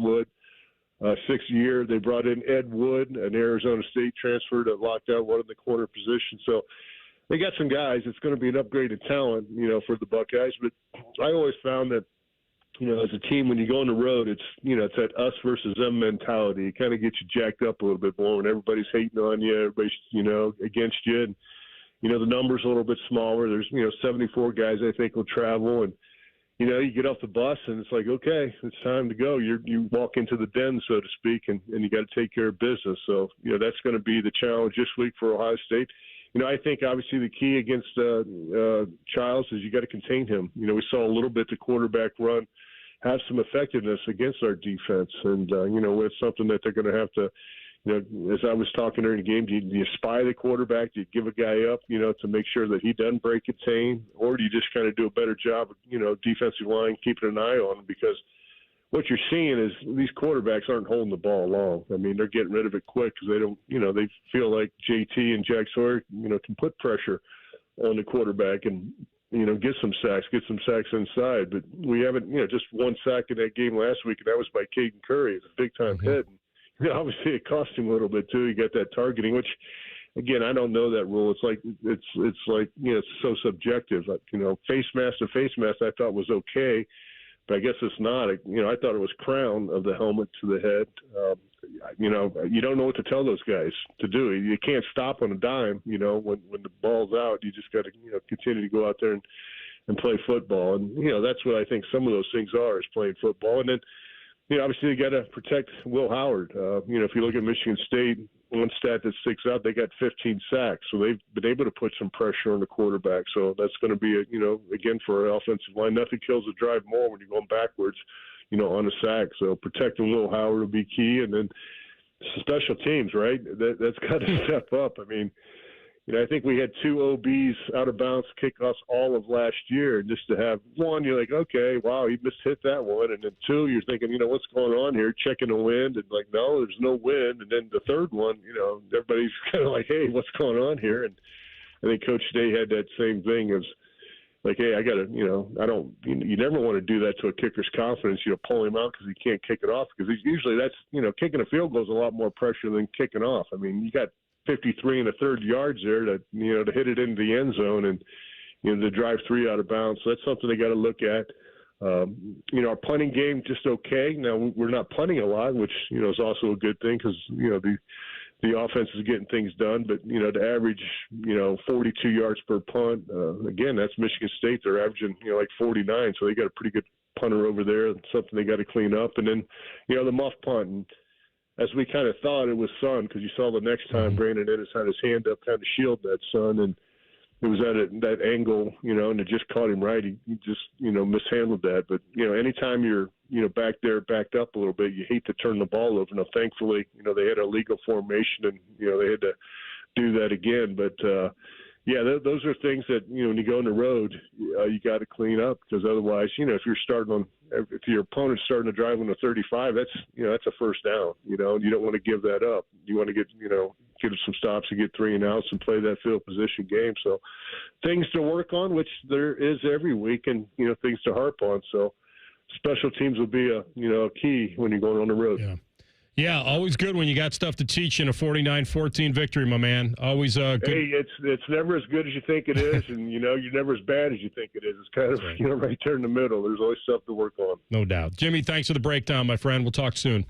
year. They brought in Ed Wood, an Arizona State transfer that locked out one of the corner positions. So they got some guys. It's going to be an upgrade in talent, for the Buckeyes. But I always found that, as a team, when you go on the road, it's that us versus them mentality. It kind of gets you jacked up a little bit more when everybody's hating on you, everybody's, against you. And, the number's a little bit smaller. There's, 74 guys I think will travel. And, you get off the bus and it's like, okay, it's time to go. You walk into the den, so to speak, and you got to take care of business. So, that's going to be the challenge this week for Ohio State. I think obviously the key against Childs is you got to contain him. We saw a little bit the quarterback run have some effectiveness against our defense. And, it's something that they're going to have to, as I was talking during the game, do you spy the quarterback? Do you give a guy up, to make sure that he doesn't break a chain? Or do you just kind of do a better job of, defensive line, keeping an eye on him? Because what you're seeing is these quarterbacks aren't holding the ball long. I mean, they're getting rid of it quick because they don't, they feel like JT and Jack Sawyer, can put pressure on the quarterback and, get some sacks inside. But we haven't, just one sack in that game last week, and that was by Caden Curry. It's a big-time hit. And, obviously, it cost him a little bit, too. You got that targeting, which, again, I don't know that rule. It's like it's so subjective. Face mask to face mask I thought was okay, but I guess it's not. I thought it was crown of the helmet to the head. You don't know what to tell those guys to do. You can't stop on a dime, when the ball's out. You just got to, continue to go out there and play football. And, that's what I think some of those things are, is playing football. And then, obviously you got to protect Will Howard. If you look at Michigan State, one stat that sticks out, they got 15 sacks. So they've been able to put some pressure on the quarterback. So that's going to be, again, for our offensive line, nothing kills the drive more when you're going backwards, on a sack. So protecting Will Howard will be key. And then special teams, right? That's got to step up. I mean, I think we had 2 OBs out of bounds kickoffs all of last year. And just to have one, you're like, okay, wow, he hit that one. And then 2, you're thinking, what's going on here? Checking the wind. And like, no, there's no wind. And then the third one, everybody's kind of like, hey, what's going on here? And I think Coach Day had that same thing as like, hey, I got to, you never want to do that to a kicker's confidence, pull him out because he can't kick it off. Because usually that's, kicking a field goal is a lot more pressure than kicking off. I mean, you got 53 and a third yards there to hit it into the end zone and, to drive 3 out of bounds. So that's something they got to look at. Our punting game, just okay. Now, we're not punting a lot, which, is also a good thing because, the offense is getting things done. But, to average, 42 yards per punt, again, that's Michigan State. They're averaging, like 49. So they got a pretty good punter over there. It's something they got to clean up. And then, the muff punt. And as we kind of thought, it was Son, because you saw the next time Brandon Ennis had his hand up, kind of shield that Son. And it was at that angle, and it just caught him right. He just, mishandled that. But, anytime you're, back there, backed up a little bit, you hate to turn the ball over. Now, thankfully, they had a legal formation and, they had to do that again. But, those are things that, when you go on the road, you got to clean up because otherwise, if your opponent's starting to drive on the 35, that's a first down, and you don't want to give that up. You want to get some stops and get 3 and outs and play that field position game. So things to work on, which there is every week, and, things to harp on. So special teams will be a key when you're going on the road. Yeah, always good when you got stuff to teach in a 49-14 victory, my man. Always good. Hey, it's never as good as you think it is, and you're never as bad as you think it is. It's kind of right there in the middle. There's always stuff to work on. No doubt. Jimmy, thanks for the breakdown, my friend. We'll talk soon.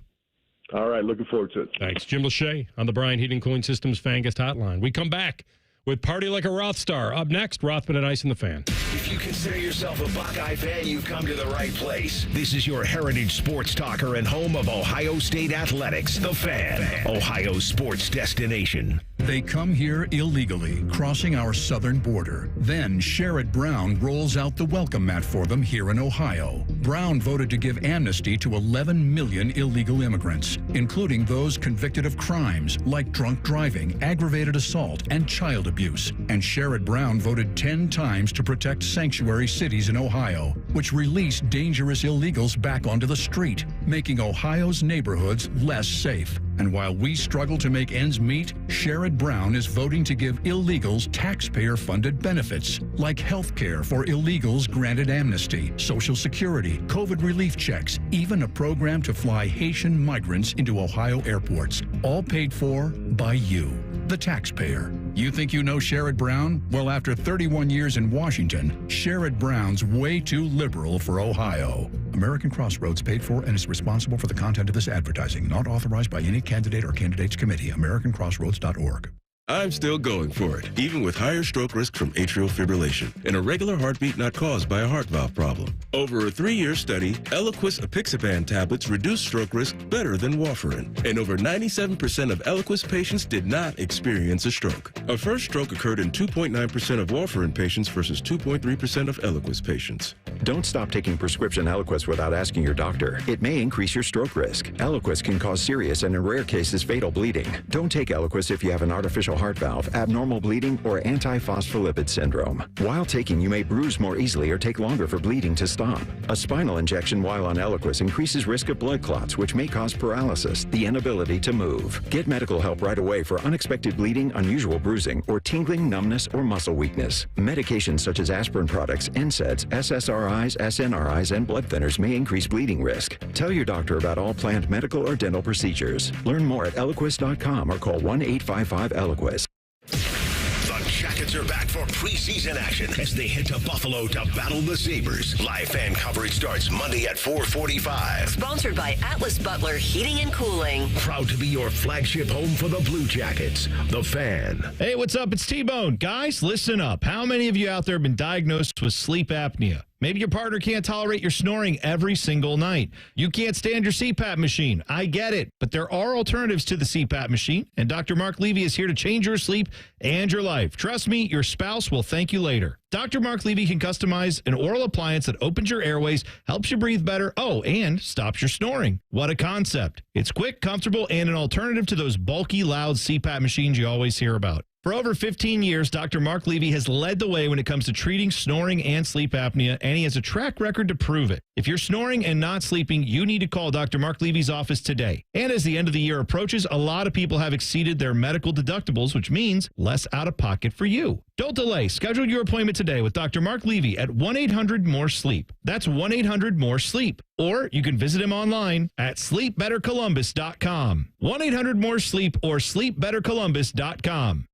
All right, looking forward to it. Thanks. Jim Lachey on the Bryant Heating Cooling Systems Fan Guest Hotline. We come back with Party Like a RothStar. Up next, Rothman and Ice in the Fan. If you consider yourself a Buckeye fan, you've come to the right place. This is your heritage sports talker and home of Ohio State athletics, The Fan, Ohio's sports destination. They come here illegally, crossing our southern border. Then Sherrod Brown rolls out the welcome mat for them here in Ohio. Brown voted to give amnesty to 11 million illegal immigrants, including those convicted of crimes like drunk driving, aggravated assault, and child abuse. And Sherrod Brown voted 10 times to protect sanctuary cities in Ohio, which release dangerous illegals back onto the street, making Ohio's neighborhoods less safe. And while we struggle to make ends meet, Sherrod Brown is voting to give illegals taxpayer-funded benefits, like health care for illegals granted amnesty, Social Security, COVID relief checks, even a program to fly Haitian migrants into Ohio airports, all paid for by you, the taxpayer. You think you know Sherrod Brown? Well, after 31 years in Washington, Sherrod Brown's way too liberal for Ohio. American Crossroads paid for and is responsible for the content of this advertising, not authorized by any candidate or candidates committee. AmericanCrossroads.org. I'm still going for it, even with higher stroke risk from atrial fibrillation, an irregular heartbeat not caused by a heart valve problem. Over a 3-year study, Eliquis apixaban tablets reduce stroke risk better than warfarin, and over 97% of Eliquis patients did not experience a stroke. A first stroke occurred in 2.9% of warfarin patients versus 2.3% of Eliquis patients. Don't stop taking prescription Eliquis without asking your doctor. It may increase your stroke risk. Eliquis can cause serious and in rare cases fatal bleeding. Don't take Eliquis if you have an artificial heart valve, abnormal bleeding, or antiphospholipid syndrome. While taking, you may bruise more easily or take longer for bleeding to stop. A spinal injection while on Eliquis increases risk of blood clots, which may cause paralysis, the inability to move. Get medical help right away for unexpected bleeding, unusual bruising, or tingling, numbness, or muscle weakness. Medications such as aspirin products, NSAIDs, SSRIs, SNRIs, and blood thinners may increase bleeding risk. Tell your doctor about all planned medical or dental procedures. Learn more at Eliquis.com or call 1-855-ELIQUIS. The Jackets are back for preseason action as they head to Buffalo to battle the Sabres. Live fan coverage starts Monday at 4:45. Sponsored by Atlas Butler Heating and Cooling. Proud to be your flagship home for the Blue Jackets. The Fan. Hey, what's up? It's T-Bone. Guys, listen up. How many of you out there have been diagnosed with sleep apnea? Maybe your partner can't tolerate your snoring every single night. You can't stand your CPAP machine. I get it. But there are alternatives to the CPAP machine, and Dr. Mark Levy is here to change your sleep and your life. Trust me, your spouse will thank you later. Dr. Mark Levy can customize an oral appliance that opens your airways, helps you breathe better, and stops your snoring. What a concept. It's quick, comfortable, and an alternative to those bulky, loud CPAP machines you always hear about. For over 15 years, Dr. Mark Levy has led the way when it comes to treating snoring and sleep apnea, and he has a track record to prove it. If you're snoring and not sleeping, you need to call Dr. Mark Levy's office today. And as the end of the year approaches, a lot of people have exceeded their medical deductibles, which means less out of pocket for you. Don't delay. Schedule your appointment today with Dr. Mark Levy at 1-800-MORE-SLEEP. That's 1-800-MORE-SLEEP. Or you can visit him online at sleepbettercolumbus.com. 1-800-MORE-SLEEP or sleepbettercolumbus.com.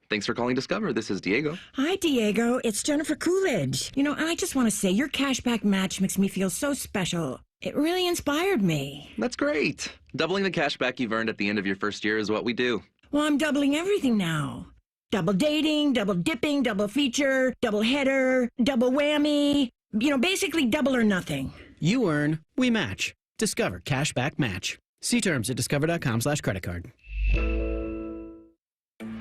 Thanks for calling Discover. This is Diego. Hi, Diego. It's Jennifer Coolidge. I just want to say your cashback match makes me feel so special. It really inspired me. That's great. Doubling the cashback you've earned at the end of your first year is what we do. Well, I'm doubling everything now. Double dating, double dipping, double feature, double header, double whammy. Basically double or nothing. You earn, we match. Discover Cashback Match. See terms at discover.com/creditcard.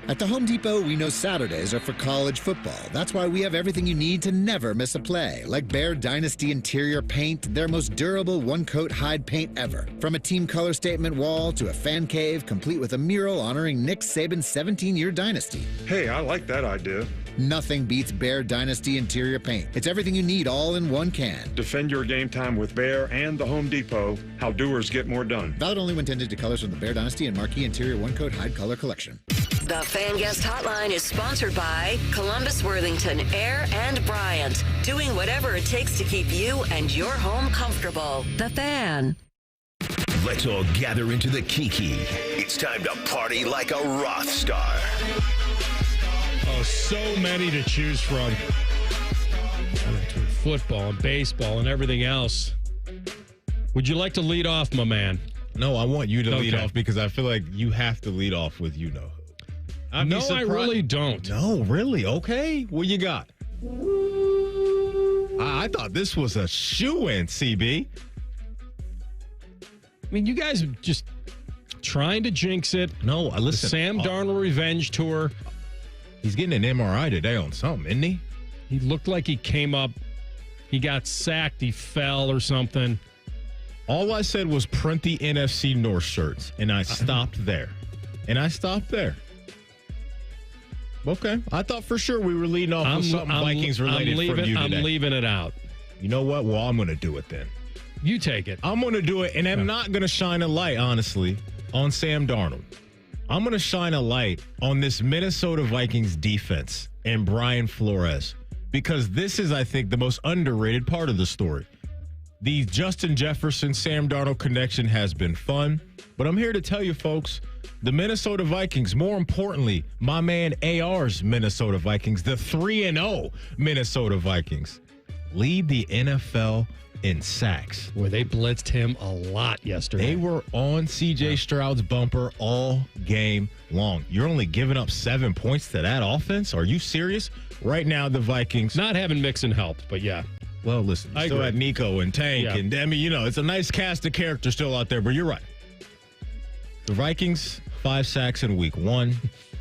At the Home Depot, we know Saturdays are for college football. That's why we have everything you need to never miss a play. Like Bear Dynasty interior paint, their most durable one-coat hide paint ever. From a team color statement wall to a fan cave, complete with a mural honoring Nick Saban's 17-year dynasty. Hey, I like that idea. Nothing beats Bear Dynasty interior paint. It's everything you need all in one can. Defend your game time with Bear and the Home Depot. How doers get more done. Valid only when tended to colors from the Bear Dynasty and Marquee Interior One-Coat Hide Color Collection. The Fan Guest Hotline is sponsored by Columbus, Worthington, Air, and Bryant. Doing whatever it takes to keep you and your home comfortable. The Fan. Let's all gather into the Kiki. It's time to party like a RothStar. Oh, so many to choose from. Between football and baseball and everything else. Would you like to lead off, my man? No, I want you to lead off because I feel like you have to lead off with you know who. No, I really don't. No, really? Okay. What you got? I thought this was a shoo-in, CB. I mean, you guys are just trying to jinx it. No, listen. The Sam Darnold revenge tour. He's getting an MRI today on something, isn't he? He looked like he came up. He got sacked. He fell or something. All I said was print the NFC North shirts, and I stopped there. Okay. I thought for sure we were leading off with something Vikings related from you today. I'm leaving it out. You know what? Well, I'm going to do it then. You take it. I'm going to do it, and I'm not going to shine a light, honestly, on Sam Darnold. I'm going to shine a light on this Minnesota Vikings defense and Brian Flores, because this is, I think, the most underrated part of the story. The Justin Jefferson, Sam Darnold connection has been fun, but I'm here to tell you, folks, the Minnesota Vikings, more importantly, my man AR's Minnesota Vikings, the 3-0 Minnesota Vikings, lead the NFL in sacks. Boy, they blitzed him a lot yesterday. They were on C.J. Stroud's bumper all game long. You're only giving up 7 points to that offense? Are you serious? Right now, the Vikings... Not having Mixon helped, but yeah. Well, listen, you still had Nico and Tank, and I mean, it's a nice cast of characters still out there, but you're right. The Vikings, 5 sacks in week 1,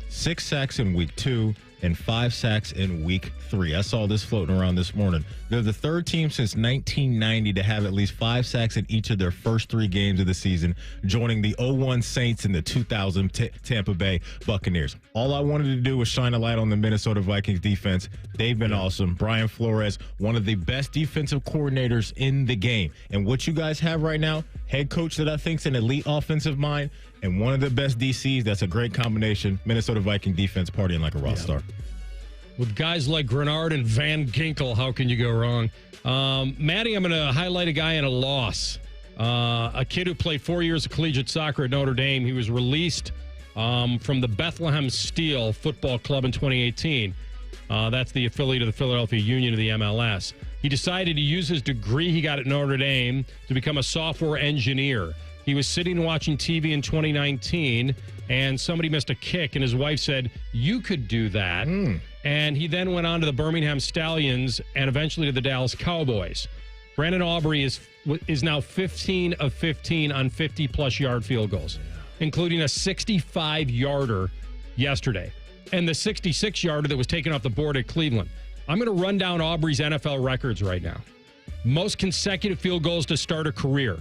6 sacks in week 2, and 5 sacks in week 3. I saw this floating around this morning. They're the third team since 1990 to have at least 5 sacks in each of their first 3 games of the season, joining the 0-1 Saints and the 2000 Tampa Bay Buccaneers. All I wanted to do was shine a light on the Minnesota Vikings defense. They've been awesome. Brian Flores, one of the best defensive coordinators in the game. And what you guys have right now, head coach that I think is an elite offensive mind, and one of the best DCs. That's a great combination. Minnesota Viking defense partying like a RothStar. With guys like Grenard and Van Ginkel, how can you go wrong? Maddie, I'm going to highlight a guy in a loss. A kid who played 4 years of collegiate soccer at Notre Dame. He was released from the Bethlehem Steel Football Club in 2018. That's the affiliate of the Philadelphia Union of the MLS. He decided to use his degree he got at Notre Dame to become a software engineer. He was sitting watching TV in 2019, and somebody missed a kick, and his wife said, "You could do that." And he then went on to the Birmingham Stallions and eventually to the Dallas Cowboys. Brandon Aubrey is now 15 of 15 on 50-plus yard field goals, including a 65-yarder yesterday, and the 66-yarder that was taken off the board at Cleveland. I'm going to run down Aubrey's NFL records right now. Most consecutive field goals to start a career.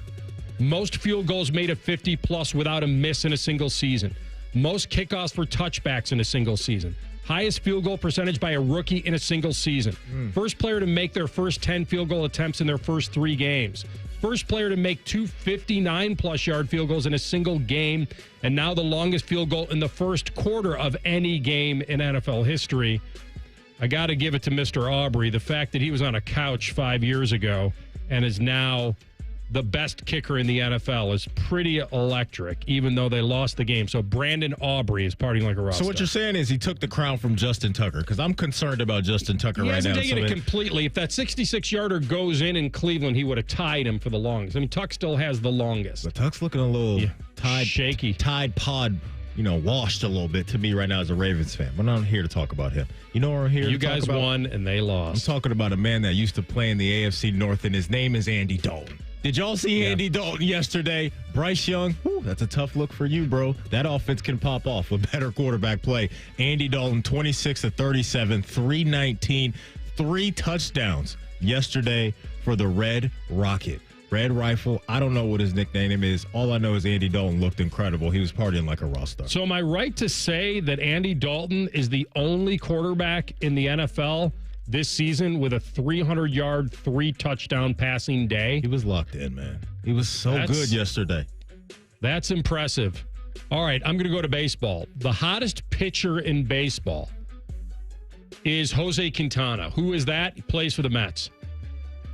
Most field goals made of 50-plus without a miss in a single season. Most kickoffs for touchbacks in a single season. Highest field goal percentage by a rookie in a single season. First player to make their first 10 field goal attempts in their first 3 games. First player to make 2 59-plus yard field goals in a single game. And now the longest field goal in the first quarter of any game in NFL history. I got to give it to Mr. Aubrey. The fact that he was on a couch 5 years ago and is now the best kicker in the NFL is pretty electric, even though they lost the game. So Brandon Aubrey is partying like a rock. So what you're saying is he took the crown from Justin Tucker, because I'm concerned about Justin Tucker right now. He hasn't taken it completely. If that 66-yarder goes in Cleveland, he would have tied him for the longest. I mean, Tuck still has the longest. But Tuck's looking a little shaky. Tide pod, washed a little bit to me right now as a Ravens fan. But I'm not here to talk about him. You know what I'm here to talk about? You guys won and they lost. I'm talking about a man that used to play in the AFC North, and his name is Andy Dalton. Did y'all see Andy Dalton yesterday? Bryce Young, that's a tough look for you, bro. That offense can pop off with better quarterback play. Andy Dalton, 26 of 37, 319, 3 touchdowns yesterday for the Red Rocket. Red Rifle, I don't know what his nickname is. All I know is Andy Dalton looked incredible. He was partying like a RothStar. So am I right to say that Andy Dalton is the only quarterback in the NFL this season with a 300-yard, 3-touchdown passing day? He was locked in, man. He was so good yesterday. That's impressive. All right, I'm going to go to baseball. The hottest pitcher in baseball is Jose Quintana. Who is that? He plays for the Mets.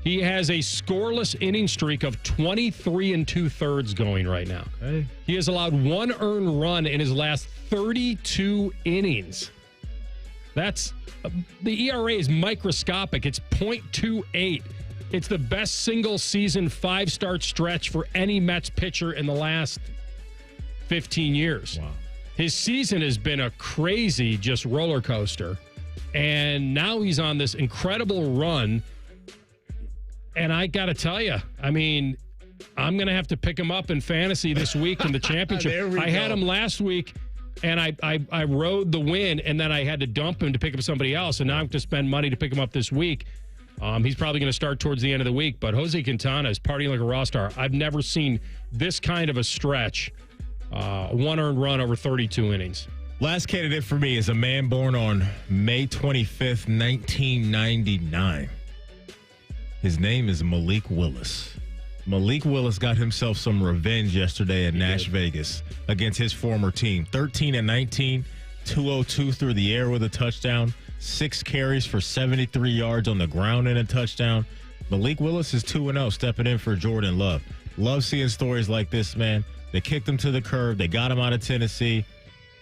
He has a scoreless inning streak of 23 2/3 going right now. Okay. He has allowed 1 earned run in his last 32 innings. That's the ERA is microscopic. It's 0.28. It's the best single season 5-start stretch for any Mets pitcher in the last 15 years. Wow. His season has been a crazy just roller coaster. And now he's on this incredible run. And I got to tell you, I mean, I'm going to have to pick him up in fantasy this week in the championship. I had him last week. And I rode the win, and then I had to dump him to pick up somebody else, and now I have to spend money to pick him up this week. He's probably going to start towards the end of the week, but Jose Quintana is partying like a RothStar. I've never seen this kind of a stretch, 1 earned run over 32 innings. Last candidate for me is a man born on May 25th, 1999. His name is Malik Willis. Malik Willis got himself some revenge yesterday at Nash Vegas against his former team. 13-19, 202 through the air with a touchdown, 6 carries for 73 yards on the ground and a touchdown. Malik Willis is 2-0, stepping in for Jordan Love. Love seeing stories like this, man. They kicked him to the curb. They got him out of Tennessee.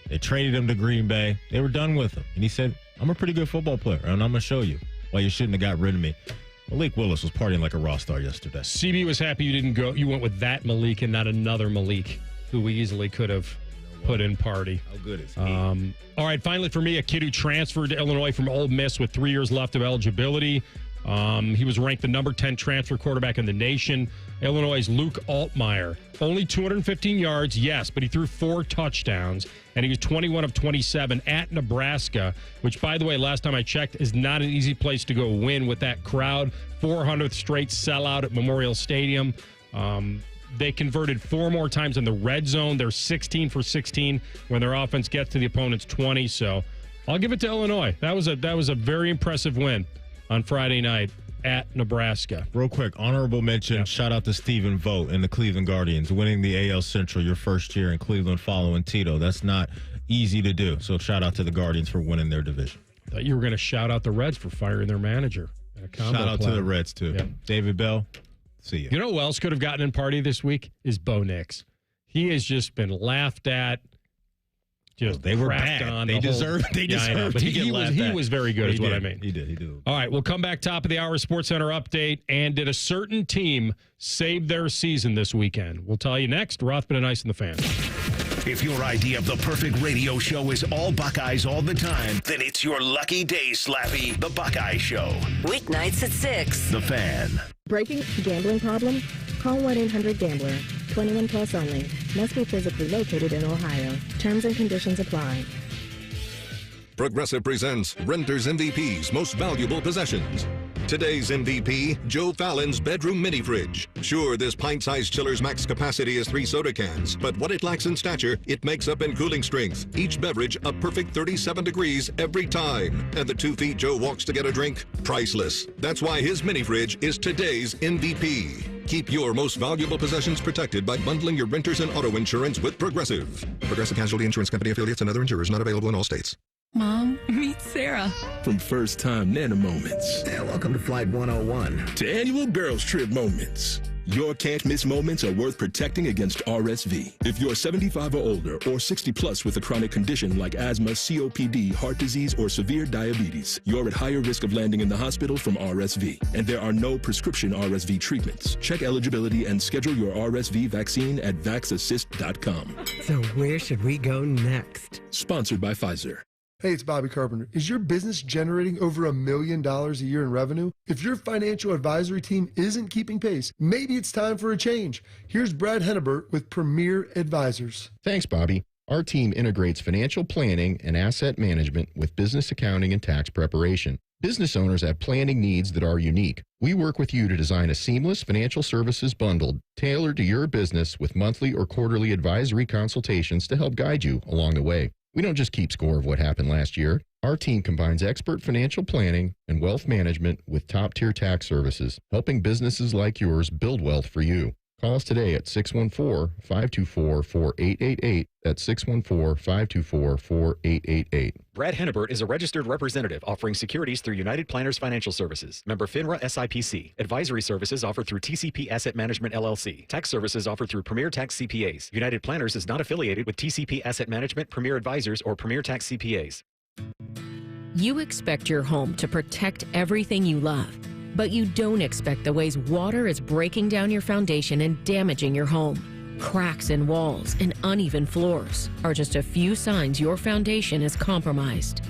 They traded him to Green Bay. They were done with him. And he said, I'm a pretty good football player, and I'm going to show you why you shouldn't have got rid of me. Malik Willis was partying like a RothStar yesterday. CB was happy you didn't go. You went with that Malik and not another Malik, who we easily could have put in party. How good is he? All right, finally for me, a kid who transferred to Illinois from Ole Miss with 3 years left of eligibility. He was ranked the number 10 transfer quarterback in the nation. Illinois' Luke Altmaier. Only 215 yards, yes, but he threw 4 touchdowns, and he was 21 of 27 at Nebraska, which, by the way, last time I checked, is not an easy place to go win with that crowd. 400th straight sellout at Memorial Stadium. They converted 4 more times in the red zone. They're 16 for 16 when their offense gets to the opponent's 20. So I'll give it to Illinois. That was a very impressive win on Friday night at Nebraska. Real quick, honorable mention, shout out to Stephen Vogt and the Cleveland Guardians, winning the AL Central your first year in Cleveland following Tito. That's not easy to do. So shout out to the Guardians for winning their division. Thought you were going to shout out the Reds for firing their manager. Shout out to the Reds, too. Yeah. David Bell, see you. You know who else could have gotten in party this week is Bo Nix. He has just been laughed at. They were bad. They deserved. But he was very good, is what I mean. He did. All right, we'll come back top of the hour Sports Center update. And did a certain team save their season this weekend? We'll tell you next. Rothman and Ice and the Fan. If your idea of the perfect radio show is all Buckeyes all the time, then it's your lucky day, Slappy. The Buckeye Show. Weeknights at 6. The Fan. Breaking gambling problem? Call 1-800-GAMBLER. 21 plus only. Must be physically located in Ohio. Terms and conditions apply. Progressive presents Renter's MVP's Most Valuable Possessions. Today's MVP, Joe Fallon's bedroom mini fridge. Sure, this pint-sized chiller's max capacity is 3 soda cans, but what it lacks in stature, it makes up in cooling strength. Each beverage a perfect 37 degrees every time. And the 2 feet Joe walks to get a drink, priceless. That's why his mini fridge is today's MVP. Keep your most valuable possessions protected by bundling your renters and auto insurance with Progressive. Progressive Casualty Insurance Company affiliates and other insurers not available in all states. Mom, meet Sarah. From first-time Nana moments. Yeah, welcome to Flight 101. To annual girls trip moments. Your can't-miss moments are worth protecting against RSV. If you're 75 or older or 60 plus with a chronic condition like asthma, COPD, heart disease, or severe diabetes, you're at higher risk of landing in the hospital from RSV. And there are no prescription RSV treatments. Check eligibility and schedule your RSV vaccine at vaxassist.com. So where should we go next? Sponsored by Pfizer. Hey, it's Bobby Carpenter. Is your business generating over $1 million a year in revenue? If your financial advisory team isn't keeping pace, maybe it's time for a change. Here's Brad Hennebert with Premier Advisors. Thanks, Bobby. Our team integrates financial planning and asset management with business accounting and tax preparation. Business owners have planning needs that are unique. We work with you to design a seamless financial services bundle tailored to your business with monthly or quarterly advisory consultations to help guide you along the way. We don't just keep score of what happened last year. Our team combines expert financial planning and wealth management with top-tier tax services, helping businesses like yours build wealth for you. Call us today at 614-524-4888. That's 614-524-4888. Brad Hennebert is a registered representative offering securities through United Planners Financial Services. Member FINRA SIPC. Advisory services offered through TCP Asset Management LLC. Tax services offered through Premier Tax CPAs. United Planners is not affiliated with TCP Asset Management, Premier Advisors, or Premier Tax CPAs. You expect your home to protect everything you love, but you don't expect the ways water is breaking down your foundation and damaging your home. Cracks in walls and uneven floors are just a few signs your foundation is compromised.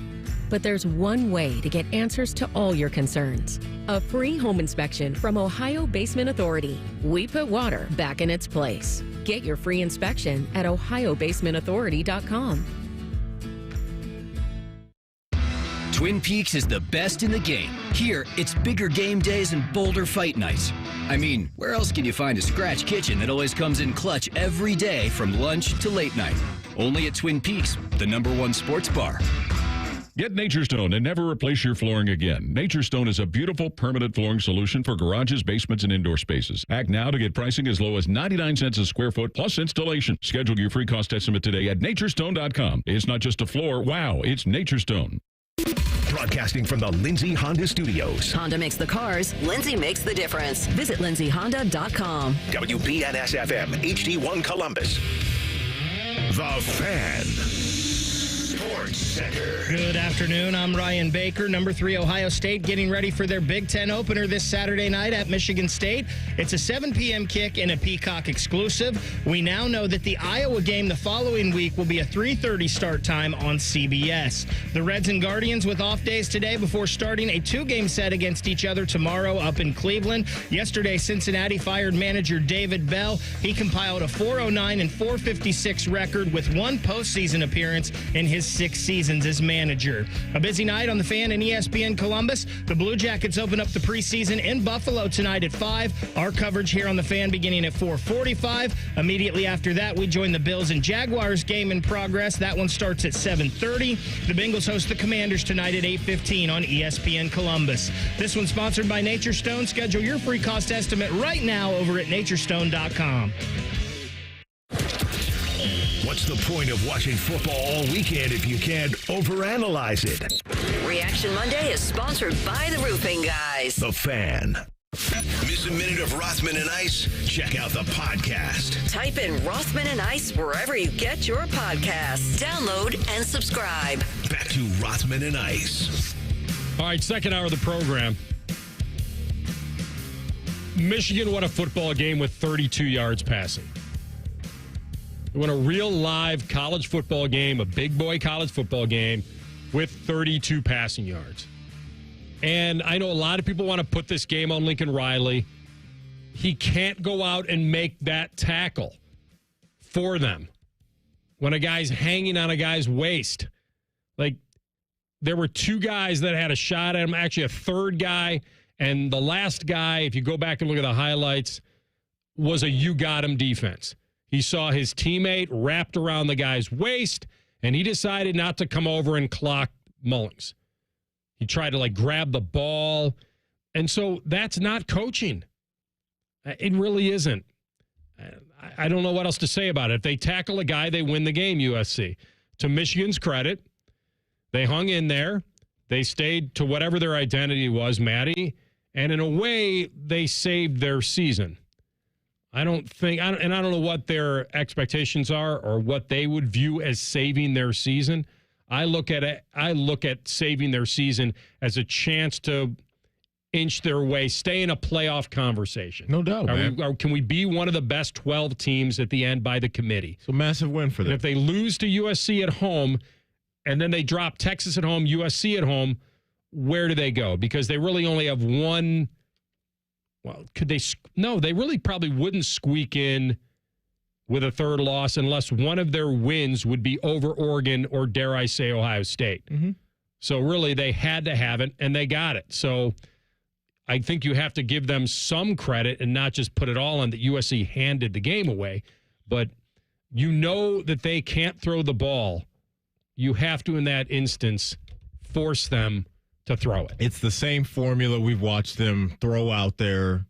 But there's one way to get answers to all your concerns. A free home inspection from Ohio Basement Authority. We put water back in its place. Get your free inspection at ohiobasementauthority.com. Twin Peaks is the best in the game. Here, it's bigger game days and bolder fight nights. I mean, where else can you find a scratch kitchen that always comes in clutch every day from lunch to late night? Only at Twin Peaks, the #1 sports bar. Get Nature Stone and never replace your flooring again. Nature Stone is a beautiful permanent flooring solution for garages, basements, and indoor spaces. Act now to get pricing as low as 99 cents a square foot plus installation. Schedule your free cost estimate today at naturestone.com. It's not just a floor. Wow, it's Nature Stone. Broadcasting from the Lindsay Honda Studios. Honda makes the cars. Lindsay makes the difference. Visit lindsayhonda.com. WBNS-FM, HD1 Columbus. The Fan. Sports Center. Good afternoon. I'm Ryan Baker. Number 3 Ohio State getting ready for their Big Ten opener this Saturday night at Michigan State. It's a 7 p.m. kick and a Peacock exclusive. We now know that the Iowa game the following week will be a 3:30 start time on CBS. The Reds and Guardians with off days today before starting a 2-game set against each other tomorrow up in Cleveland. Yesterday, Cincinnati fired manager David Bell. He compiled a 409 and 456 record with 1 postseason appearance in his 6 seasons as manager. A busy night on the Fan and ESPN Columbus. The Blue Jackets open up the preseason in Buffalo tonight at 5. Our coverage here on the Fan beginning at 4:45. Immediately after that, we join the Bills and Jaguars game in progress. That one starts at 7:30. The Bengals host the Commanders tonight at 8:15 on ESPN Columbus. This one's sponsored by Nature Stone. Schedule your free cost estimate right now over at naturestone.com. What's the point of watching football all weekend if you can't overanalyze it? Reaction Monday is sponsored by the Roofing Guys. The Fan. Miss a minute of Rothman and Ice? Check out the podcast. Type in Rothman and Ice wherever you get your podcasts. Download and subscribe. Back to Rothman and Ice. All right, second hour of the program. Michigan won a football game with 32 yards passing. They won a real live college football game, a big boy college football game with 32 passing yards. And I know a lot of people want to put this game on Lincoln Riley. He can't go out and make that tackle for them when a guy's hanging on a guy's waist. Like, there were 2 guys that had a shot at him, actually a third guy, and the last guy, if you go back and look at the highlights, was a you got him defense. He saw his teammate wrapped around the guy's waist, and he decided not to come over and clock Mullings. He tried to, grab the ball. And so that's not coaching. It really isn't. I don't know what else to say about it. If they tackle a guy, they win the game, USC. To Michigan's credit, they hung in there. They stayed to whatever their identity was, Maddie. And in a way, they saved their season. I don't know what their expectations are or what they would view as saving their season. I look at saving their season as a chance to inch their way, stay in a playoff conversation. No doubt, man. Can we be one of the best 12 teams at the end by the committee? It's a massive win for them. And if they lose to USC at home and then they drop Texas at home, USC at home, where do they go? Because they really only have one. Well, could they? No, they really probably wouldn't squeak in with a third loss unless one of their wins would be over Oregon or, dare I say, Ohio State. Mm-hmm. So really, they had to have it, and they got it. So I think you have to give them some credit and not just put it all on that USC handed the game away. But you know that they can't throw the ball. You have to, in that instance, force them to throw it. It's the same formula we've watched them throw out there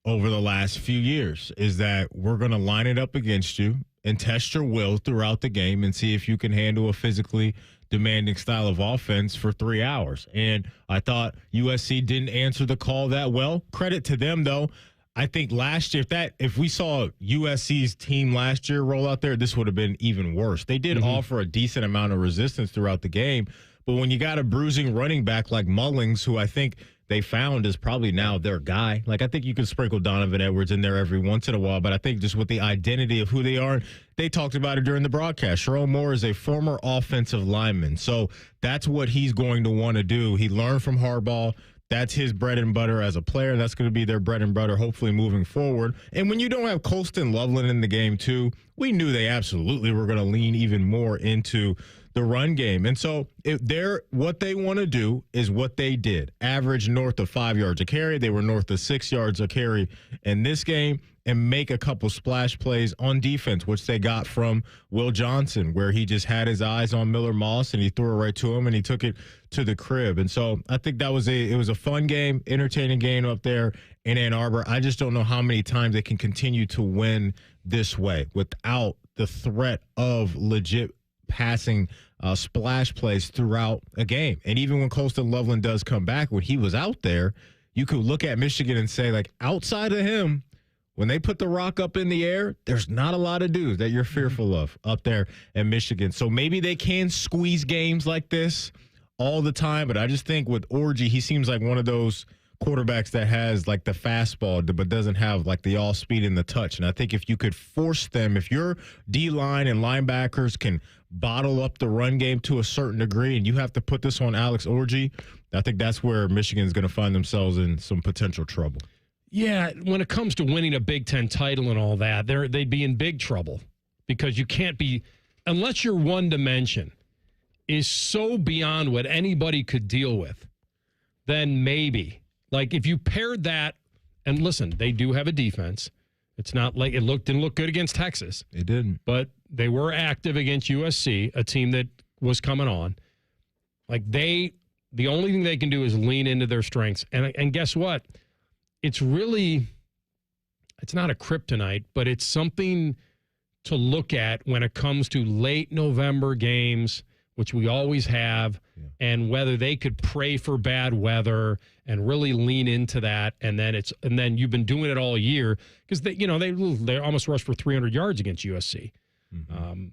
over the last few years, is that we're going to line it up against you and test your will throughout the game and see if you can handle a physically demanding style of offense for 3 hours. And I thought USC didn't answer the call that well. Credit to them, though. I think last year, if we saw USC's team last year roll out there, this would have been even worse. They did offer a decent amount of resistance throughout the game. But when you got a bruising running back like Mullings, who I think they found is probably now their guy. I think you could sprinkle Donovan Edwards in there every once in a while, but I think just with the identity of who they are, they talked about it during the broadcast. Sherrone Moore is a former offensive lineman, so that's what he's going to want to do. He learned from Harbaugh. That's his bread and butter as a player. That's going to be their bread and butter, hopefully, moving forward. And when you don't have Colston Loveland in the game, too, we knew they absolutely were going to lean even more into the run game. And so what they want to do is what they did. Average north of 5 yards a carry. They were north of 6 yards a carry in this game. and make a couple splash plays on defense, which they got from Will Johnson, where he just had his eyes on Miller Moss and he threw it right to him and he took it to the crib. And so I think it was a fun game, entertaining game up there in Ann Arbor. I just don't know how many times they can continue to win this way without the threat of legit passing splash plays throughout a game. And even when Colston Loveland does come back, when he was out there, you could look at Michigan and say, like, outside of him, when they put the rock up in the air, there's not a lot of dudes that you're fearful of up there in Michigan. So maybe they can squeeze games like this all the time, but I just think with Orji, he seems like one of those quarterbacks that has like the fastball but doesn't have like the all speed and the touch. And I think if you could force them, if your D-line and linebackers can bottle up the run game to a certain degree and you have to put this on Alex Orji, I think that's where Michigan's going to find themselves in some potential trouble. Yeah, when it comes to winning a Big Ten title and all that, they'd be in big trouble because you can't be, unless your one dimension is so beyond what anybody could deal with, then maybe. Like if you paired that, and listen, they do have a defense. It's not like it didn't look good against Texas. It didn't. But they were active against USC, a team that was coming on. Like the only thing they can do is lean into their strengths. And guess what? It's not a kryptonite, but it's something to look at when it comes to late November games, which we always have, and whether they could pray for bad weather and really lean into that. And then you've been doing it all year because they almost rushed for 300 yards against USC. Mm-hmm.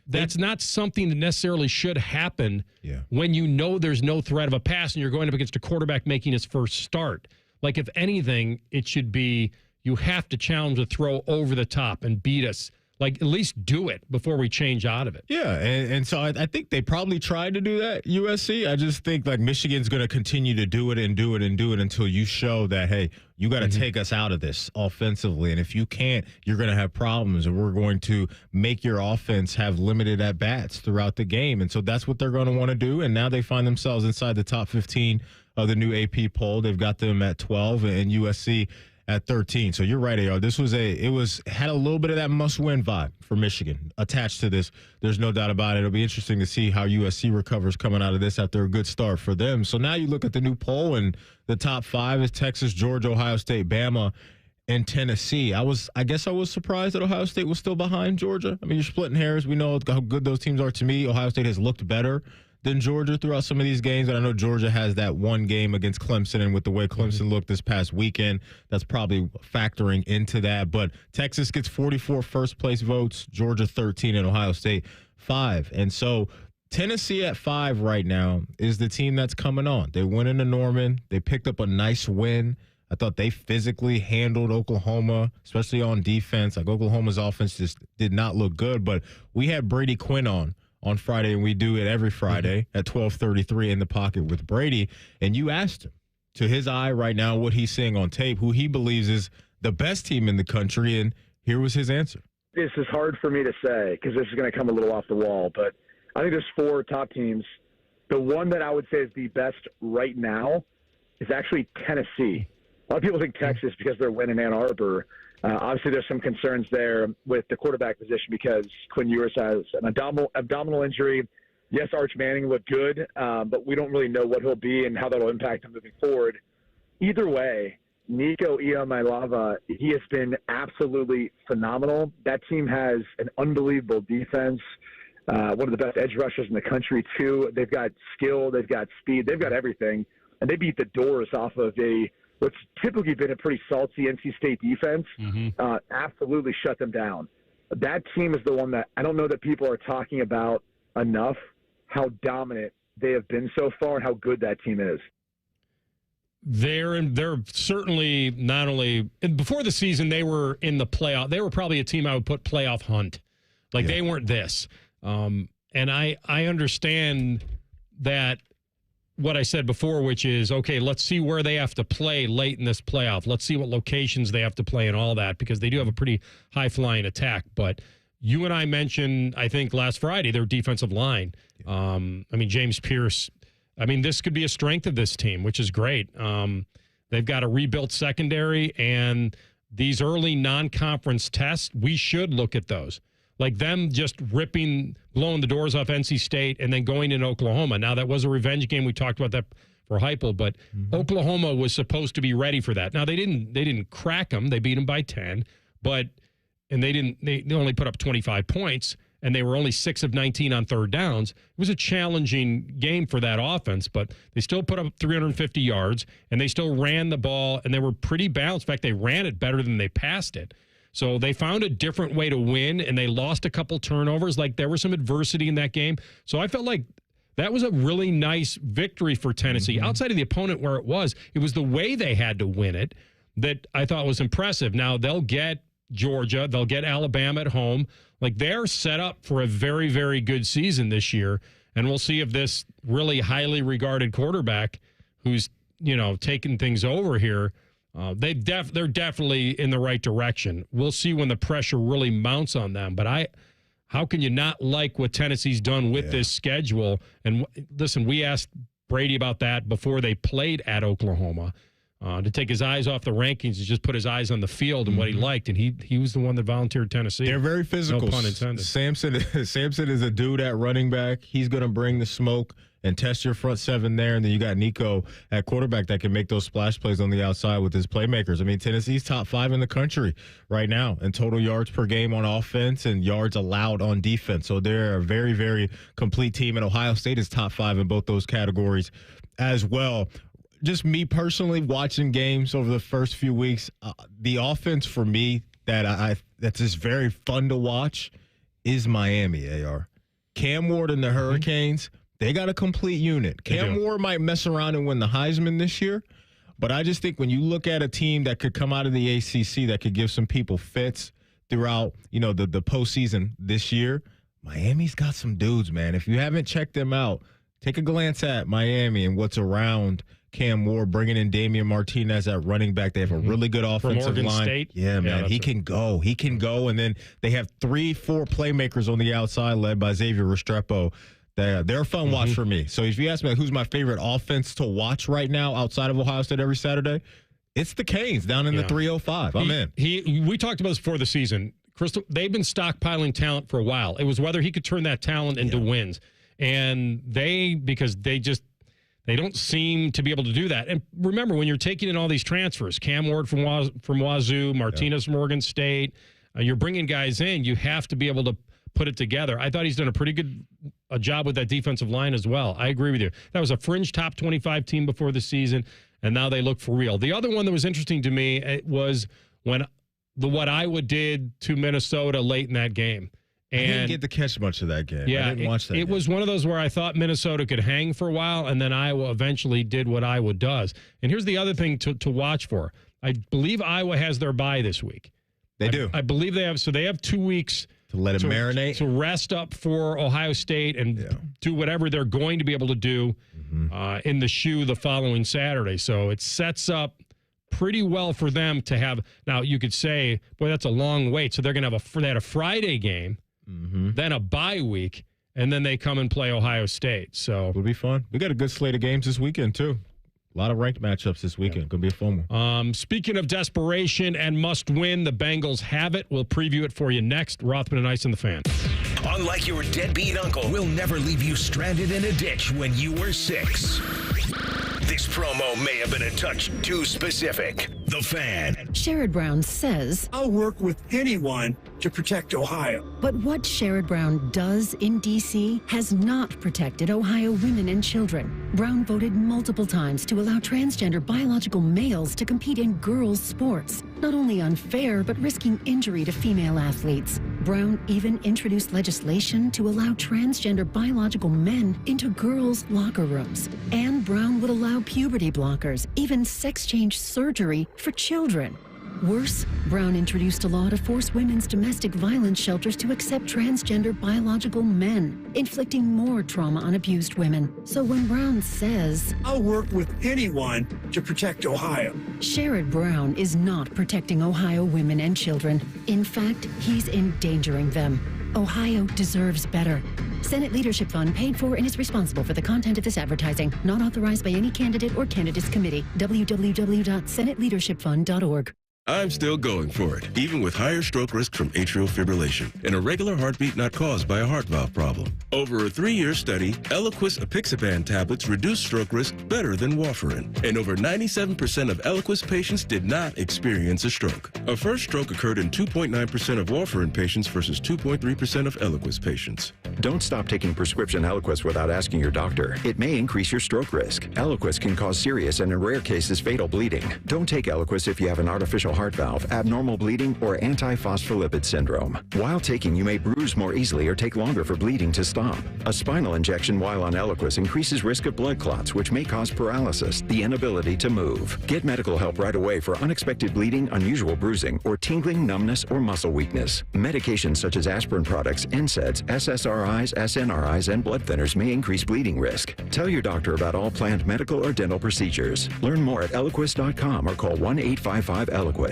That's not something that necessarily should happen when you know there's no threat of a pass and you're going up against a quarterback making his first start. Like, if anything, it should be you have to challenge a throw over the top and beat us. Like, at least do it before we change out of it. Yeah, and so I think they probably tried to do that, USC. I just think, like, Michigan's going to continue to do it and do it and do it until you show that, hey, you got to take us out of this offensively. And if you can't, you're going to have problems, and we're going to make your offense have limited at-bats throughout the game. And so that's what they're going to want to do. And now they find themselves inside the top 15 of the new AP poll. They've got them at 12 and USC at 13. So you're right, AR. Had a little bit of that must-win vibe for Michigan attached to this. There's no doubt about it. It'll be interesting to see how USC recovers coming out of this after a good start for them. So now you look at the new poll, and the top 5 is Texas, Georgia, Ohio State, Bama, and Tennessee. I guess I was surprised that Ohio State was still behind Georgia. I mean, you're splitting hairs. We know how good those teams are. To me, Ohio State has looked better than Georgia throughout some of these games. And I know Georgia has that one game against Clemson, and with the way Clemson looked this past weekend, that's probably factoring into that. But Texas gets 44 first-place votes, Georgia 13, and Ohio State 5. And so Tennessee at 5 right now is the team that's coming on. They went into Norman. They picked up a nice win. I thought they physically handled Oklahoma, especially on defense. Like, Oklahoma's offense just did not look good. But we had Brady Quinn on Friday, and we do it every Friday at 12:33 in the pocket with Brady. And you asked him, to his eye right now, what he's seeing on tape, who he believes is the best team in the country, and here was his answer. This is hard for me to say because this is going to come a little off the wall, but I think there's 4 top teams. The one that I would say is the best right now is actually Tennessee. A lot of people think Texas because they're winning Ann Arbor. Obviously, there's some concerns there with the quarterback position because Quinn Ewers has an abdominal injury. Yes, Arch Manning looked good, but we don't really know what he'll be and how that will impact him moving forward. Either way, Nico Collins, he has been absolutely phenomenal. That team has an unbelievable defense, one of the best edge rushers in the country, too. They've got skill, they've got speed, they've got everything, and they beat the doors off of what's typically been a pretty salty NC State defense, absolutely shut them down. That team is the one that I don't know that people are talking about enough, how dominant they have been so far and how good that team is. They're certainly not only – before the season, they were in the playoff. They were probably a team I would put playoff hunt. Like, they weren't this. And I understand that – what I said before, which is, okay, let's see where they have to play late in this playoff. Let's see what locations they have to play and all that, because they do have a pretty high-flying attack. But you and I mentioned, I think, last Friday, their defensive line. I mean, James Pierce, this could be a strength of this team, which is great. They've got a rebuilt secondary, and these early non-conference tests, we should look at those. Like them just blowing the doors off NC State and then going in Oklahoma. Now, that was a revenge game. We talked about that for Heupel, but Oklahoma was supposed to be ready for that. Now, they didn't crack them. They beat them by 10, and they only put up 25 points, and they were only 6 of 19 on third downs. It was a challenging game for that offense, but they still put up 350 yards, and they still ran the ball, and they were pretty balanced. In fact, they ran it better than they passed it. So they found a different way to win, and they lost a couple turnovers. Like, there was some adversity in that game. So I felt like that was a really nice victory for Tennessee. Outside of the opponent where it was the way they had to win it that I thought was impressive. Now, they'll get Georgia. They'll get Alabama at home. Like, they're set up for a very, very good season this year, and we'll see if this really highly regarded quarterback who's, taking things over here, they're definitely in the right direction. We'll see when the pressure really mounts on them. But how can you not like what Tennessee's done with this schedule? And listen, we asked Brady about that before they played at Oklahoma, to take his eyes off the rankings and just put his eyes on the field and what he liked. And he was the one that volunteered Tennessee. They're very physical. No pun intended. Samson is a dude at running back. He's going to bring the smoke and test your front seven there. And then you got Nico at quarterback that can make those splash plays on the outside with his playmakers. I mean, Tennessee's top 5 in the country right now in total yards per game on offense and yards allowed on defense. So they're a very, very complete team. And Ohio State is top 5 in both those categories as well. Just me personally watching games over the first few weeks, the offense for me that's just very fun to watch is Miami, AR. Cam Ward and the Hurricanes, they got a complete unit. Cam Ward might mess around and win the Heisman this year, but I just think when you look at a team that could come out of the ACC that could give some people fits throughout, the postseason this year, Miami's got some dudes, man. If you haven't checked them out, take a glance at Miami and what's around Cam Ward, bringing in Damian Martinez at running back. They have a really good offensive line. State. Yeah, man. He can go. He can go. And then they have 3-4 playmakers on the outside led by Xavier Restrepo. They're a fun watch for me. So if you ask me who's my favorite offense to watch right now outside of Ohio State every Saturday, it's the Canes down in the 305. I'm in. We talked about this before the season. Crystal, they've been stockpiling talent for a while. It was whether he could turn that talent into wins. And because they don't seem to be able to do that. And remember, when you're taking in all these transfers, Cam Ward from Wazoo, Martinez from Oregon State, you're bringing guys in, you have to be able to put it together. I thought he's done a pretty good job with that defensive line as well. I agree with you. That was a fringe top 25 team before the season, and now they look for real. The other one that was interesting to me was when what Iowa did to Minnesota late in that game. I didn't get to catch much of that game. Yeah, I didn't watch that game. It was one of those where I thought Minnesota could hang for a while, and then Iowa eventually did what Iowa does. And here's the other thing to watch for. I believe Iowa has their bye this week. They do. I believe they have. So they have 2 weeks to let it marinate, to rest up for Ohio State and do whatever they're going to be able to do in the shoe the following Saturday. So it sets up pretty well for them to have. Now, you could say, boy, that's a long wait. So they're going to have they had a Friday game. Then a bye week, and then they come and play Ohio State. So it'll be fun. We got a good slate of games this weekend, too. A lot of ranked matchups this weekend. Going to be a fun one. Speaking of desperation and must win, the Bengals have it. We'll preview it for you next. Rothman and Ice and the Fan. Unlike your deadbeat uncle, we'll never leave you stranded in a ditch when you were 6. This promo may have been a touch too specific. The Fan. Sherrod Brown says, I'll work with anyone to protect Ohio. But what Sherrod Brown does in D.C. has not protected Ohio women and children. Brown voted multiple times to allow transgender biological males to compete in girls' sports. Not only unfair, but risking injury to female athletes. Brown even introduced legislation to allow transgender biological men into girls' locker rooms. And Brown would allow puberty blockers, even sex change surgery for children. Worse, Brown introduced a law to force women's domestic violence shelters to accept transgender biological men, inflicting more trauma on abused women. So when Brown says, I'll work with anyone to protect Ohio, Sherrod Brown is not protecting Ohio women and children. In fact, he's endangering them. Ohio deserves better. Senate Leadership Fund paid for and is responsible for the content of this advertising. Not authorized by any candidate or candidates committee. www.senateleadershipfund.org. I'm still going for it, even with higher stroke risk from atrial fibrillation, an irregular heartbeat not caused by a heart valve problem. Over a 3-year study, Eliquis apixaban tablets reduce stroke risk better than warfarin, and over 97% of Eliquis patients did not experience a stroke. A first stroke occurred in 2.9% of warfarin patients versus 2.3% of Eliquis patients. Don't stop taking prescription Eliquis without asking your doctor. It may increase your stroke risk. Eliquis can cause serious and in rare cases fatal bleeding. Don't take Eliquis if you have an artificial heart valve, abnormal bleeding, or antiphospholipid syndrome. While taking, you may bruise more easily or take longer for bleeding to stop. A spinal injection while on Eliquis increases risk of blood clots, which may cause paralysis, the inability to move. Get medical help right away for unexpected bleeding, unusual bruising, or tingling, numbness, or muscle weakness. Medications such as aspirin products, NSAIDs, SSRIs, SNRIs, and blood thinners may increase bleeding risk. Tell your doctor about all planned medical or dental procedures. Learn more at Eliquis.com or call 1-855-ELIQUIS.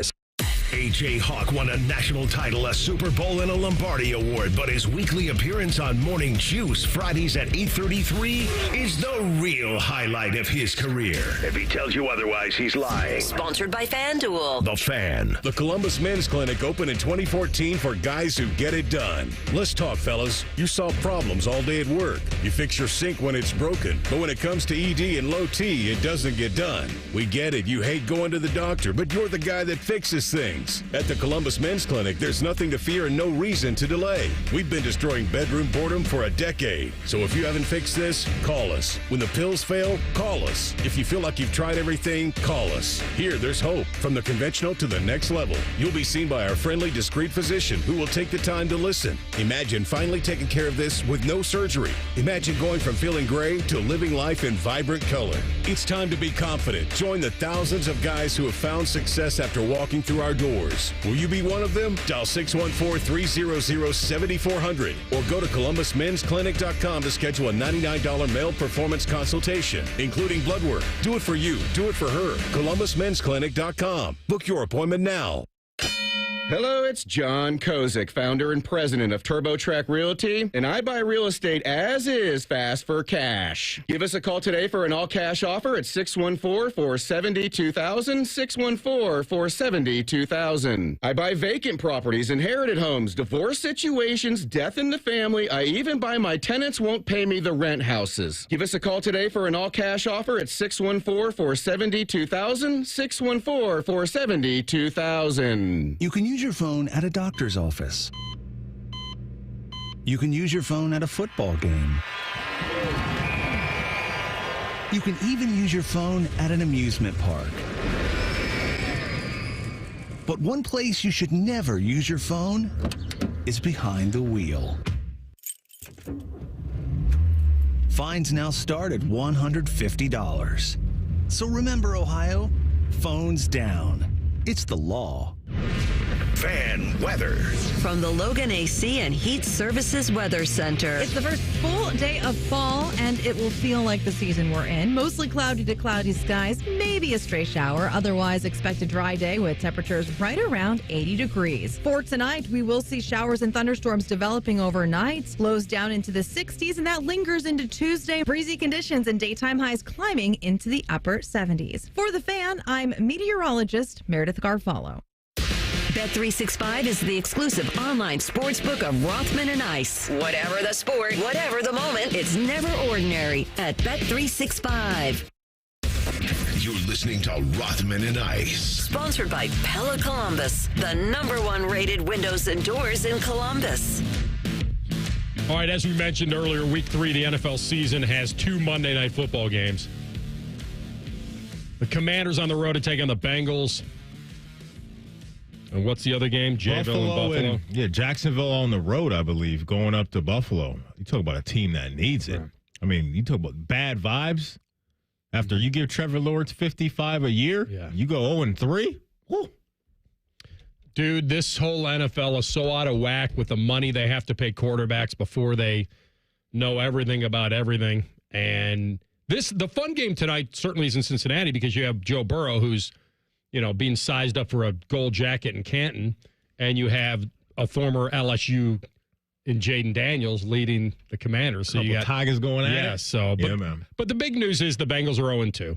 A.J. Hawk won a national title, a Super Bowl, and a Lombardi Award, but his weekly appearance on Morning Juice Fridays at 8:33 is the real highlight of his career. If he tells you otherwise, he's lying. Sponsored by FanDuel. The Fan. The Columbus Men's Clinic opened in 2014 for guys who get it done. Let's talk, fellas. You solve problems all day at work. You fix your sink when it's broken. But when it comes to ED and low T, it doesn't get done. We get it. You hate going to the doctor, but you're the guy that fixes things. At the Columbus Men's Clinic, there's nothing to fear and no reason to delay. We've been destroying bedroom boredom for a decade. So if you haven't fixed this, call us. When the pills fail, call us. If you feel like you've tried everything, call us. Here, there's hope. From the conventional to the next level. You'll be seen by our friendly, discreet physician who will take the time to listen. Imagine finally taking care of this with no surgery. Imagine going from feeling gray to living life in vibrant color. It's time to be confident. Join the thousands of guys who have found success after walking through our doors. Will you be one of them? Dial 614-300-7400 or go to ColumbusMen'sClinic.com to schedule a $99 male performance consultation, including blood work. Do it for you. Do it for her. ColumbusMen'sClinic.com. Book your appointment now. Hello, it's John Kozik, founder and president of TurboTrack Realty, and I buy real estate as is fast for cash. Give us a call today for an all-cash offer at 614-470-2000, 614-470-2000. I buy vacant properties, inherited homes, divorce situations, death in the family. I even buy my tenants won't pay me the rent houses. Give us a call today for an all-cash offer at 614-470-2000, 614-470-2000. You can use your phone at a doctor's office. You can use your phone at a football game. You can even use your phone at an amusement park. But one place you should never use your phone is behind the wheel. Fines now start at $150. So remember, Ohio, phones down. It's the law. Fan weather. From the Logan AC and Heat Services Weather Center. It's the first full day of fall, and it will feel like the season we're in. Mostly cloudy to cloudy skies, maybe a stray shower. Otherwise, expect a dry day with temperatures right around 80 degrees. For tonight, we will see showers and thunderstorms developing overnight. Lows down into the 60s, and that lingers into Tuesday. Breezy conditions and daytime highs climbing into the upper 70s. For the Fan, I'm meteorologist Meredith Garfalo. Bet365 is the exclusive online sports book of Rothman and Ice. Whatever the sport, whatever the moment, it's never ordinary at Bet365. You're listening to Rothman and Ice. Sponsored by Pella Columbus, the #1 rated windows and doors in Columbus. All right, as we mentioned earlier, week 3 of the NFL season has 2 Monday Night Football games. The Commanders on the road to take on the Bengals. And what's the other game? Buffalo. Jacksonville on the road, I believe, going up to Buffalo. You talk about a team that needs it. I mean, you talk about bad vibes. After you give Trevor Lawrence $55 a year, you go 0-3. Woo. Dude, this whole NFL is so out of whack with the money they have to pay quarterbacks before they know everything about everything. And the fun game tonight certainly is in Cincinnati because you have Joe Burrow, who's being sized up for a gold jacket in Canton, and you have a former LSU in Jaden Daniels leading the Commanders. So you got Tigers going at it. Yeah, so man. But the big news is the Bengals are 0-2.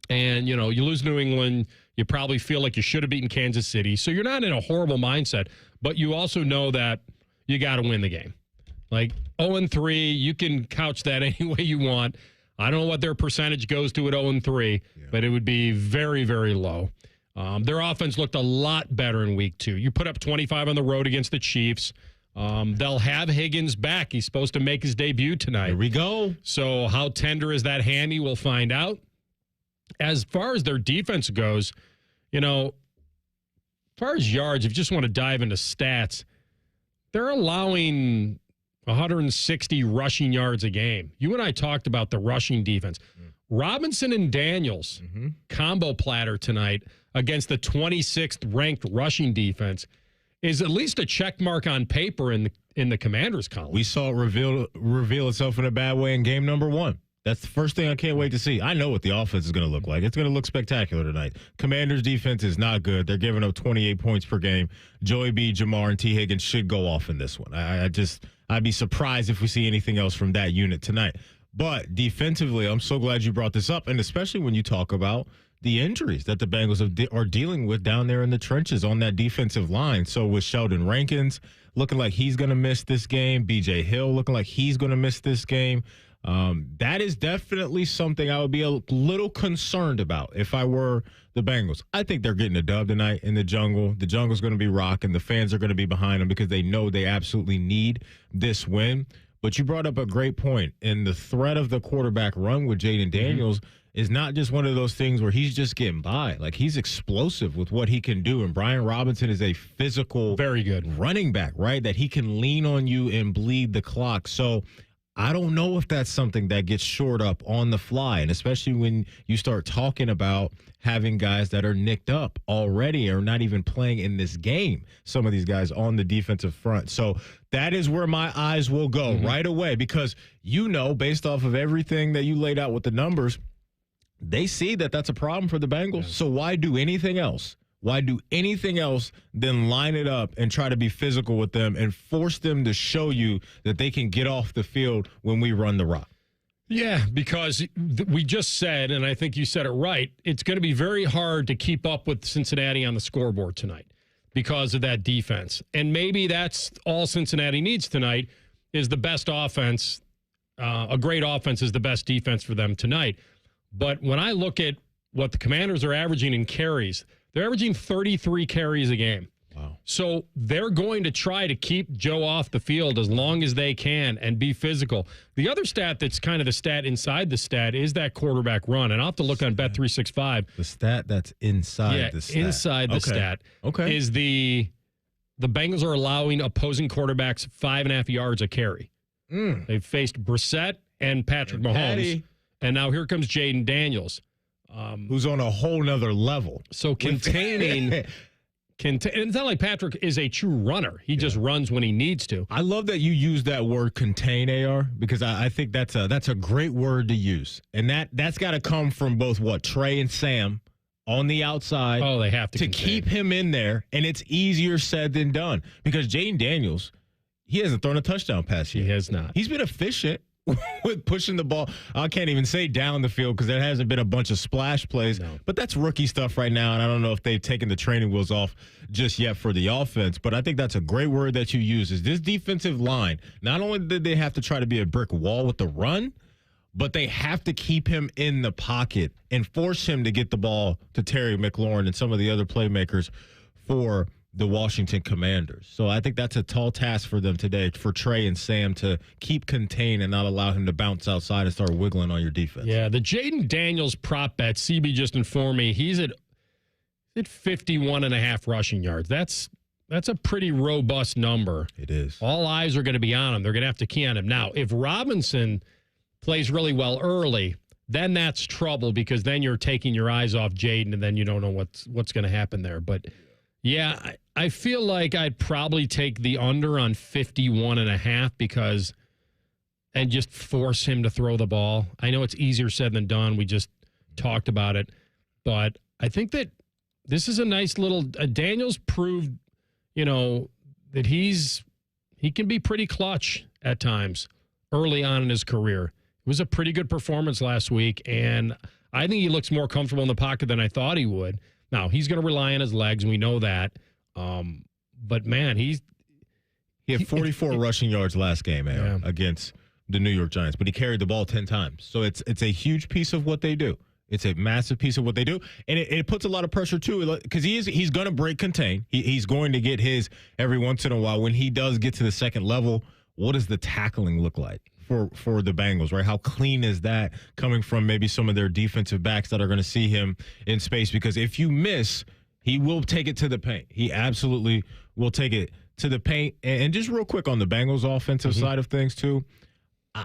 And you lose New England, You probably feel like you should have beaten Kansas City. So you're not in a horrible mindset, but you also know that you got to win the game. Like 0-3, you can couch that any way you want. I don't know what their percentage goes to at 0-3, but it would be very, very low. Their offense looked a lot better in week 2. You put up 25 on the road against the Chiefs. They'll have Higgins back. He's supposed to make his debut tonight. Here we go. So how tender is that handy? We'll find out. As far as their defense goes, as far as yards, if you just want to dive into stats, they're allowing 160 rushing yards a game. You and I talked about the rushing defense. Robinson and Daniels combo platter tonight against the 26th ranked rushing defense is at least a check mark on paper in the Commanders column. We saw it reveal itself in a bad way in game number 1. That's the first thing I can't wait to see. I know what the offense is going to look like. It's going to look spectacular tonight. Commanders' defense is not good. They're giving up 28 points per game. Joey B, Jamar, and T. Higgins should go off in this one. I'd be surprised if we see anything else from that unit tonight. But defensively, I'm so glad you brought this up, and especially when you talk about the injuries that the Bengals are dealing with down there in the trenches on that defensive line. So with Sheldon Rankins looking like he's going to miss this game, B.J. Hill looking like he's going to miss this game, that is definitely something I would be a little concerned about if I were the Bengals. I think they're getting a dub tonight in the jungle. The jungle's going to be rocking. The fans are going to be behind them because they know they absolutely need this win. But you brought up a great point. And the threat of the quarterback run with Jaden Daniels is not just one of those things where he's just getting by. Like, he's explosive with what he can do. And Brian Robinson is a physical, very good running back, right? That he can lean on you and bleed the clock. So I don't know if that's something that gets shored up on the fly, and especially when you start talking about having guys that are nicked up already or not even playing in this game, some of these guys on the defensive front. So that is where my eyes will go right away because, based off of everything that you laid out with the numbers, they see that that's a problem for the Bengals. So why do anything else? Why do anything else than line it up and try to be physical with them and force them to show you that they can get off the field when we run the rock? Yeah, because we just said, and I think you said it right, it's going to be very hard to keep up with Cincinnati on the scoreboard tonight because of that defense. And maybe that's all Cincinnati needs tonight is the best offense. A great offense is the best defense for them tonight. But when I look at what the Commanders are averaging in carries, they're averaging 33 carries a game. Wow. So they're going to try to keep Joe off the field as long as they can and be physical. The other stat that's kind of the stat inside the stat is that quarterback run. And I'll have to look on Bet365. The stat that's inside the stat. Inside the stat is the Bengals are allowing opposing quarterbacks 5.5 yards a carry. They've faced Brissett and Patrick Mahomes. And now here comes Jaden Daniels. Who's on a whole nother level. So containing, it's not like Patrick is a true runner. He just runs when he needs to. I love that you use that word contain, AR, because I think that's a great word to use. And that's got to come from both Trey and Sam on the outside. Oh, they have to keep him in there. And it's easier said than done because Jaden Daniels, he hasn't thrown a touchdown pass yet. He has not. He's been efficient with pushing the ball. I can't even say down the field because there hasn't been a bunch of splash plays. No. But that's rookie stuff right now, and I don't know if they've taken the training wheels off just yet for the offense. But I think that's a great word that you use is this defensive line. Not only did they have to try to be a brick wall with the run, but they have to keep him in the pocket and force him to get the ball to Terry McLaurin and some of the other playmakers for the Washington Commanders. So I think that's a tall task for them today, for Trey and Sam to keep contained and not allow him to bounce outside and start wiggling on your defense. Yeah, the Jaden Daniels prop bet, CB just informed me, he's at 51.5 rushing yards. That's a pretty robust number. It is. All eyes are going to be on him. They're going to have to key on him. Now, if Robinson plays really well early, then that's trouble because then you're taking your eyes off Jaden and then you don't know what's going to happen there. But yeah, I feel like I'd probably take the under on 51.5 and just force him to throw the ball. I know it's easier said than done. We just talked about it. But I think that this is a nice little Daniels proved, that he can be pretty clutch at times early on in his career. It was a pretty good performance last week, and I think he looks more comfortable in the pocket than I thought he would. Now, he's going to rely on his legs, and we know that. But, man, he had 44 rushing yards last game, against the New York Giants, but he carried the ball 10 times. So it's a huge piece of what they do. It's a massive piece of what they do, and it puts a lot of pressure too, because he's going to break contain. He's going to get his every once in a while. When he does get to the second level, what does the tackling look like for the Bengals, right? How clean is that coming from maybe some of their defensive backs that are going to see him in space? Because if you miss, he will take it to the paint. He absolutely will take it to the paint. And just real quick on the Bengals offensive side of things too,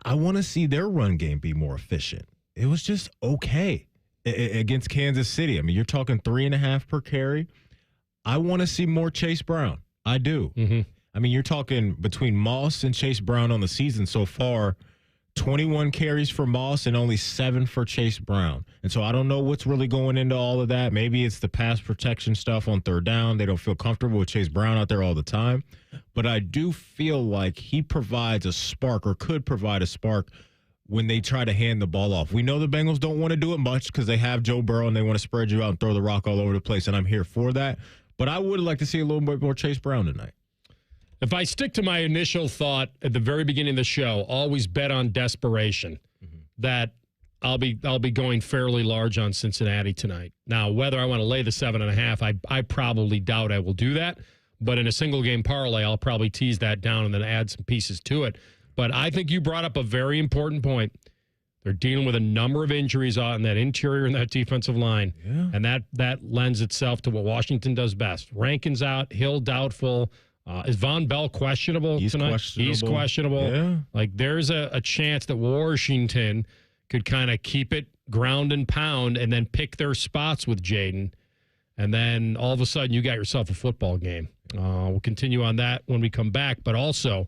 I want to see their run game be more efficient. It was just okay against Kansas City. I mean, you're talking 3.5 per carry. I want to see more Chase Brown. I do. I mean, you're talking between Moss and Chase Brown on the season so far, 21 carries for Moss and only 7 for Chase Brown. And so I don't know what's really going into all of that. Maybe it's the pass protection stuff on third down. They don't feel comfortable with Chase Brown out there all the time. But I do feel like he provides a spark, or could provide a spark, when they try to hand the ball off. We know the Bengals don't want to do it much because they have Joe Burrow and they want to spread you out and throw the rock all over the place, and I'm here for that. But I would like to see a little bit more Chase Brown tonight. If I stick to my initial thought at the very beginning of the show, always bet on desperation, that I'll be going fairly large on Cincinnati tonight. Now, whether I want to lay the 7.5, I probably doubt I will do that. But in a single game parlay, I'll probably tease that down and then add some pieces to it. But I think you brought up a very important point. They're dealing with a number of injuries on that interior and that defensive line. Yeah. And that lends itself to what Washington does best. Rankin's out, Hill doubtful. Is Von Bell questionable tonight? He's questionable. Yeah. Like, there's a chance that Washington could kind of keep it ground and pound and then pick their spots with Jaden. And then all of a sudden you got yourself a football game. We'll continue on that when we come back. But also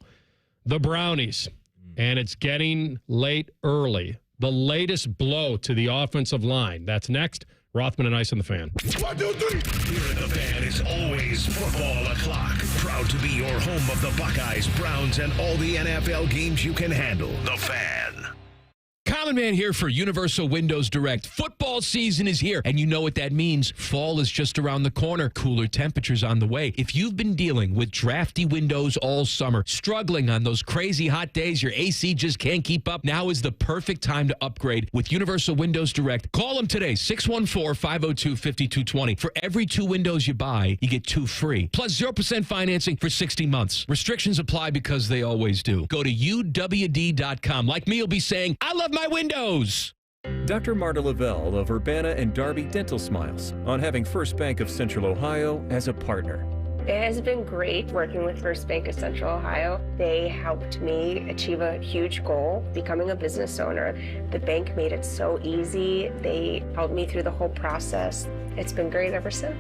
the Brownies. And it's getting late early. The latest blow to the offensive line. That's next. Rothman and Ice on the Fan. 1, 2, 3. Here at the Fan is always football o'clock. Proud to be your home of the Buckeyes, Browns, and all the NFL games you can handle. The Fan. Common Man here for Universal Windows Direct. Football season is here, and you know what that means. Fall is just around the corner. Cooler temperatures on the way. If you've been dealing with drafty windows all summer, struggling on those crazy hot days, your AC just can't keep up, now is the perfect time to upgrade with Universal Windows Direct. Call them today, 614-502-5220. For every 2 windows you buy, you get 2 free, plus 0% financing for 60 months. Restrictions apply because they always do. Go to UWD.com. Like me, you'll be saying, I love my windows. Dr. Marta Lavelle of Urbana and Darby Dental smiles on having First Bank of Central Ohio as a partner. It has been great working with First Bank of Central Ohio. They helped me achieve a huge goal, becoming a business owner. The bank made it so easy. They helped me through the whole process. It's been great ever since.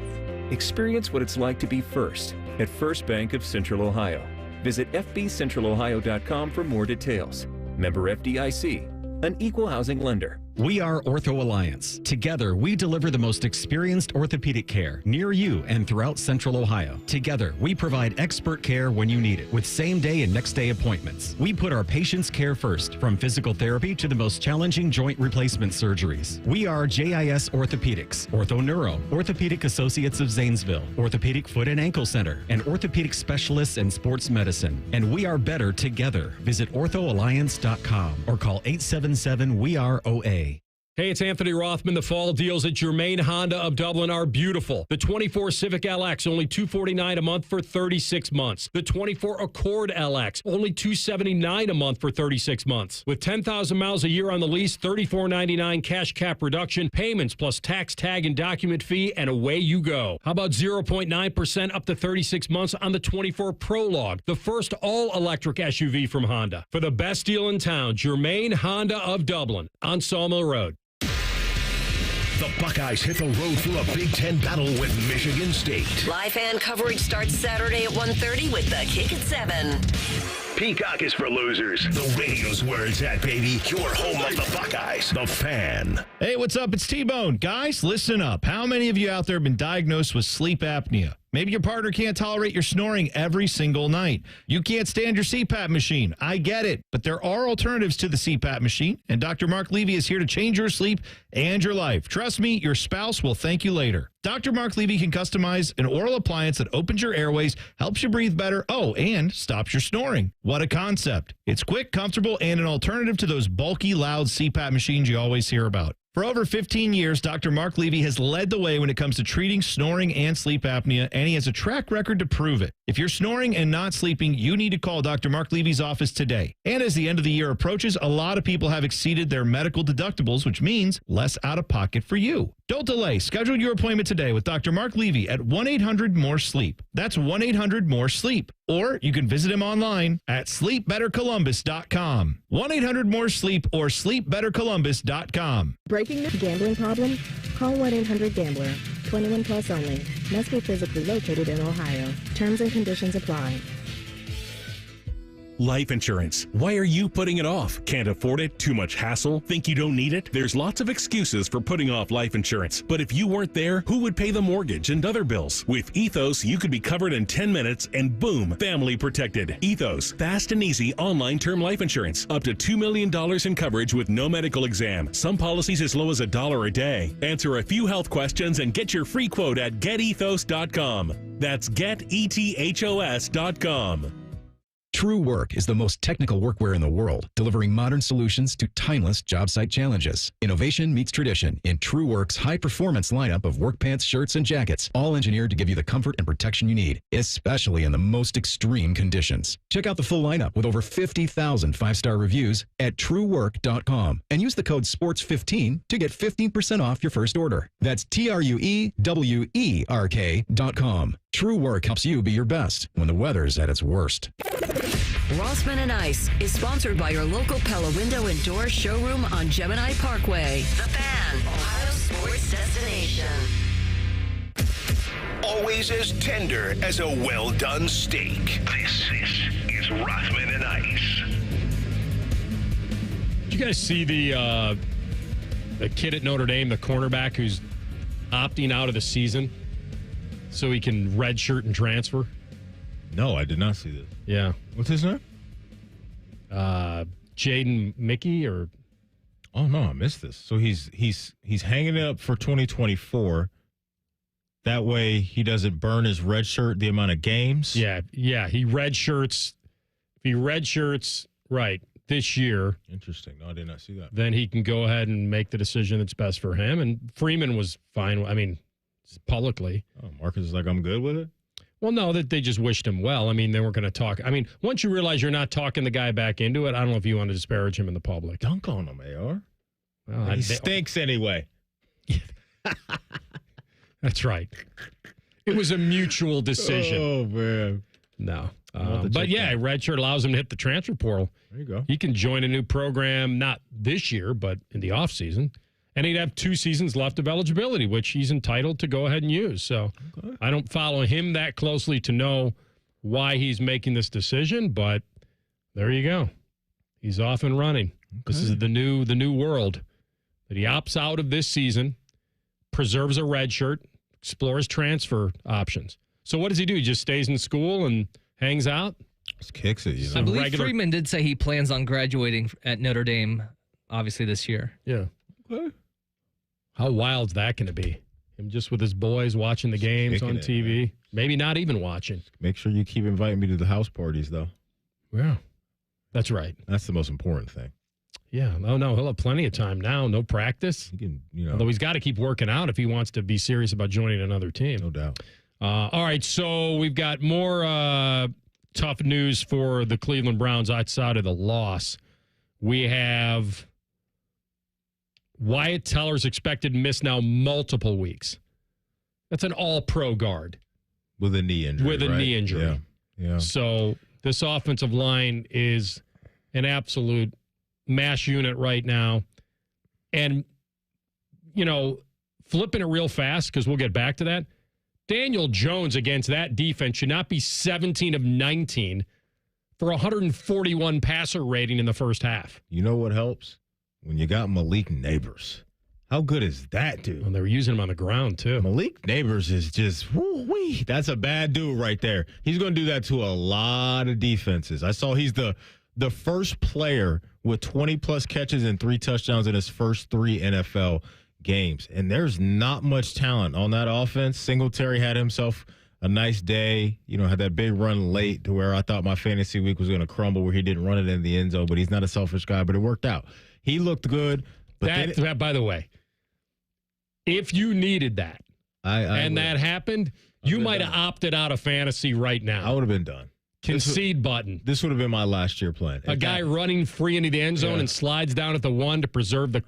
Experience what it's like to be first at First Bank of Central Ohio. Visit fbcentralohio.com for more details. Member FDIC. An equal housing lender. We are Ortho Alliance. Together, we deliver the most experienced orthopedic care near you and throughout Central Ohio. Together, we provide expert care when you need it with same-day and next-day appointments. We put our patients' care first, from physical therapy to the most challenging joint replacement surgeries. We are JIS Orthopedics, Ortho Neuro, Orthopedic Associates of Zanesville, Orthopedic Foot and Ankle Center, and Orthopedic Specialists in Sports Medicine. And we are better together. Visit orthoalliance.com or call 877-WE-ARE-OA. Hey, it's Anthony Rothman. The fall deals at Germain Honda of Dublin are beautiful. The 24 Civic LX, only $249 a month for 36 months. The 24 Accord LX, only $279 a month for 36 months. With 10,000 miles a year on the lease, $34.99 cash cap reduction, payments plus tax, tag, and document fee, and away you go. How about 0.9% up to 36 months on the 24 Prologue, the first all-electric SUV from Honda? For the best deal in town, Germain Honda of Dublin on Sawmill Road. The Buckeyes hit the road for a Big Ten battle with Michigan State. Live fan coverage starts Saturday at 1:30 with the kick at 7. Peacock is for losers. The radio's where it's at, baby. Your home of the Buckeyes. The Fan. Hey, what's up? It's T-Bone. Guys, listen up. How many of you out there have been diagnosed with sleep apnea? Maybe your partner can't tolerate your snoring every single night. You can't stand your CPAP machine. I get it. But there are alternatives to the CPAP machine, and Dr. Mark Levy is here to change your sleep and your life. Trust me, your spouse will thank you later. Dr. Mark Levy can customize an oral appliance that opens your airways, helps you breathe better, and stops your snoring. What a concept. It's quick, comfortable, and an alternative to those bulky, loud CPAP machines you always hear about. For over 15 years, Dr. Mark Levy has led the way when it comes to treating snoring and sleep apnea, and he has a track record to prove it. If you're snoring and not sleeping, you need to call Dr. Mark Levy's office today. And as the end of the year approaches, a lot of people have exceeded their medical deductibles, which means less out of pocket for you. Don't delay. Schedule your appointment today with Dr. Mark Levy at 1-800-MORE-SLEEP. That's 1-800-MORE-SLEEP. Or you can visit him online at sleepbettercolumbus.com. 1-800-MORE-SLEEP or sleepbettercolumbus.com. Breaking the gambling problem? Call 1-800-GAMBLER. 21 plus only. Must be physically located in Ohio. Terms and conditions apply. Life insurance. Why are you putting it off? Can't afford it? Too much hassle? Think you don't need it? There's lots of excuses for putting off life insurance. But if you weren't there, who would pay the mortgage and other bills? With Ethos, you could be covered in 10 minutes and boom, family protected. Ethos, fast and easy online term life insurance. Up to $2 million in coverage with no medical exam. Some policies as low as $1 a day. Answer a few health questions and get your free quote at getethos.com. That's getethos.com. True Work is the most technical workwear in the world, delivering modern solutions to timeless job site challenges. Innovation meets tradition in True Work's high-performance lineup of work pants, shirts, and jackets, all engineered to give you the comfort and protection you need, especially in the most extreme conditions. Check out the full lineup with over 50,000 five-star reviews at truework.com and use the code SPORTS15 to get 15% off your first order. That's TRUEWERK.com. True Work helps you be your best when the weather's at its worst. Rothman and Ice is sponsored by your local Pella Window and Door showroom on Gemini Parkway. The Fan, Ohio sports destination. Always as tender as a well-done steak. This is Rothman and Ice. Did you guys see the kid at Notre Dame, the cornerback who's opting out of the season so he can redshirt and transfer? No, I did not see this. Yeah. What's his name? Jaden Mickey or... Oh, no, I missed this. So he's hanging it up for 2024. That way he doesn't burn his red shirt the amount of games. Yeah. He redshirts. If he redshirts, right, this year. Interesting. No, I did not see that. Then he can go ahead and make the decision that's best for him. And Freeman was fine. I mean, publicly. Oh, Marcus is like, I'm good with it? Well, no, that they just wished him well. I mean, they weren't going to talk. I mean, once you realize you're not talking the guy back into it, I don't know if you want to disparage him in the public. Dunk on him, AR. Well, he stinks anyway. That's right. It was a mutual decision. Oh, man. No. But yeah, redshirt allows him to hit the transfer portal. There you go. He can join a new program, not this year, but in the offseason. And he'd have 2 seasons left of eligibility, which he's entitled to go ahead and use. So I don't follow him that closely to know why he's making this decision, but there you go. He's off and running. Okay. This is the new world that he opts out of this season, preserves a red shirt, explores transfer options. So what does he do? He just stays in school and hangs out? Just kicks it, you know. I believe Freeman did say he plans on graduating at Notre Dame, obviously, this year. Yeah. Okay. How wild's that going to be? Him just with his boys watching the games on TV. Man. Maybe not even watching. Make sure you keep inviting me to the house parties, though. Yeah. That's right. That's the most important thing. Yeah. Oh, no. He'll have plenty of time now. No practice. He can, although he's got to keep working out if he wants to be serious about joining another team. No doubt. All right. So we've got more tough news for the Cleveland Browns outside of the loss. We have Wyatt Teller's expected to miss now multiple weeks. That's an all-pro guard. With a knee injury. Knee injury. Yeah. So this offensive line is an absolute mash unit right now. And, flipping it real fast, because we'll get back to that, Daniel Jones against that defense should not be 17 of 19 for 141 passer rating in the first half. You know what helps? When you got Malik Neighbors. How good is that dude? And they were using him on the ground, too. Malik Neighbors is just, woo-wee. That's a bad dude right there. He's going to do that to a lot of defenses. I saw he's the first player with 20-plus catches and 3 touchdowns in his first 3 NFL games. And there's not much talent on that offense. Singletary had himself a nice day, had that big run late to where I thought my fantasy week was going to crumble where he didn't run it in the end zone, but he's not a selfish guy, but it worked out. He looked good. But that, by the way, if you needed that that happened, you might have opted out of fantasy right now. I would have been done. Concede button. This would have been my last year plan. A guy running free into the end zone and slides down at the 1 to preserve the